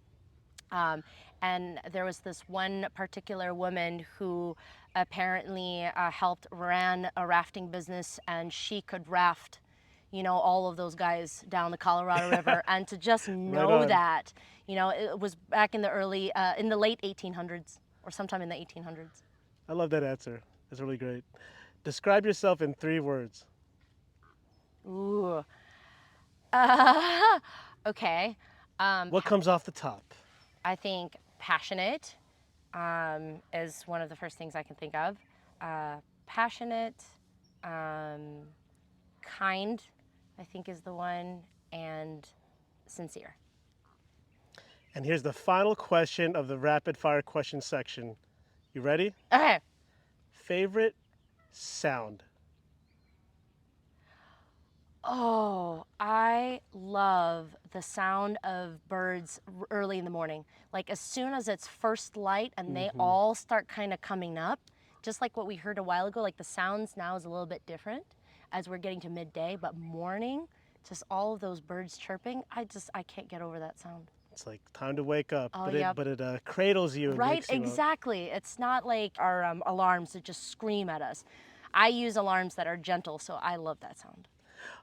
And there was this one particular woman who apparently ran a rafting business, and she could raft, all of those guys down the Colorado River. And to just Right know on. that, it was back in the late 1800s or sometime in the 1800s. I love that answer. It's really great. Describe yourself in 3 words. Ooh. Okay. What comes off the top? I think passionate is one of the first things I can think of. Passionate, kind, I think is the one, and sincere. And here's the final question of the rapid fire question section. You ready? Okay. Favorite sound? Oh, I love the sound of birds early in the morning. Like as soon as it's first light and they all start kind of coming up, just like what we heard a while ago, like the sounds now is a little bit different as we're getting to midday, but morning, just all of those birds chirping, I can't get over that sound. It's like time to wake up, Oh, but yeah. it cradles you and Right, wakes you up. exactly. It's not like our alarms that just scream at us. I use alarms that are gentle, so I love that sound.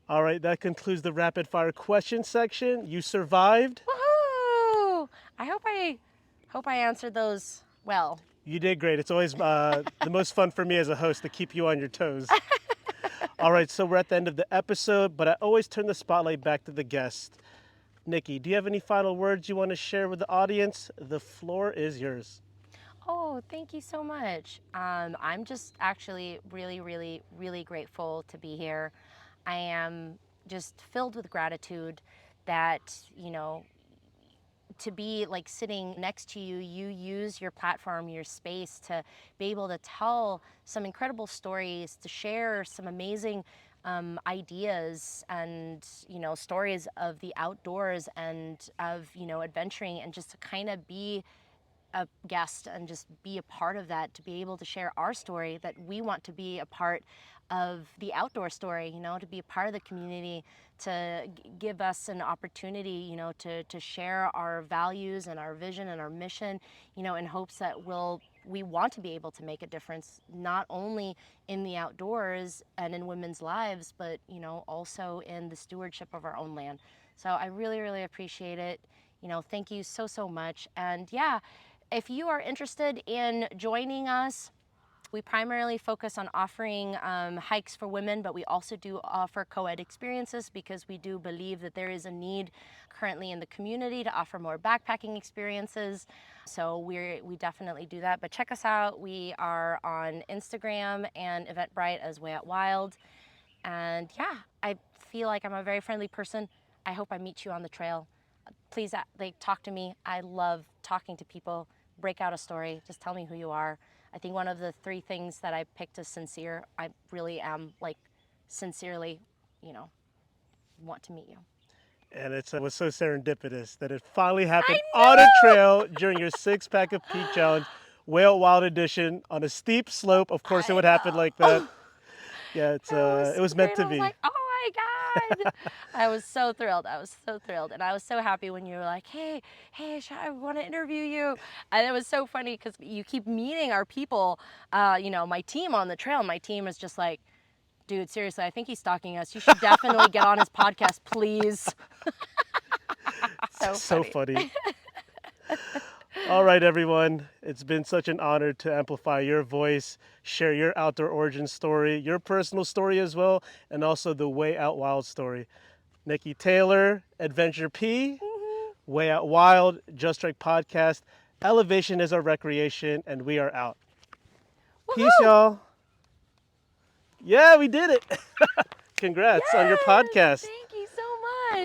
All right, that concludes the rapid fire question section. You survived. Woohoo! I hope I answered those well. You did great. It's always the most fun for me as a host to keep you on your toes. All right, so we're at the end of the episode, but I always turn the spotlight back to the guest. Nikki, do you have any final words you want to share with the audience? The floor is yours. Oh, thank you so much. I'm just actually really, really, really grateful to be here. I am just filled with gratitude that, to be like sitting next to you, you use your platform, your space to be able to tell some incredible stories, to share some amazing ideas and, stories of the outdoors and of, adventuring, and just to kind of be a guest and just be a part of that, to be able to share our story, that we want to be a part of the outdoor story, to be a part of the community, to give us an opportunity, to share our values and our vision and our mission, in hopes that we want to be able to make a difference, not only in the outdoors and in women's lives, but, also in the stewardship of our own land. So I really, really appreciate it. Thank you so, so much. And yeah, if you are interested in joining us, we primarily focus on offering hikes for women, but we also do offer co-ed experiences because we do believe that there is a need currently in the community to offer more backpacking experiences. So we definitely do that. But check us out. We are on Instagram and Eventbrite as Way Out Wild. And yeah, I feel like I'm a very friendly person. I hope I meet you on the trail. Please talk to me. I love talking to people. Break out a story. Just tell me who you are. I think one of the 3 things that I picked is sincere. I really am sincerely, want to meet you. And it was so serendipitous that it finally happened on a trail during your 6-pack of Pea Challenge, Whale Wild Edition, on a steep slope. Of course, it would happen like that. Yeah, it was meant to be. I was like, oh my God. I was so thrilled. I was so thrilled. And I was so happy when you were like, hey, I want to interview you. And it was so funny because you keep meeting our people, my team on the trail. My team is just like, dude, seriously, I think he's stalking us. You should definitely get on his podcast, please. So funny. All right, everyone. It's been such an honor to amplify your voice, share your outdoor origin story, your personal story as well, and also the Way Out Wild story. Nikki Taylor, Adventure Pea, Way Out Wild, Just Right Podcast. Elevation is our recreation, and we are out. Woo-hoo! Peace, y'all. Yeah, we did it. Congrats on your podcast.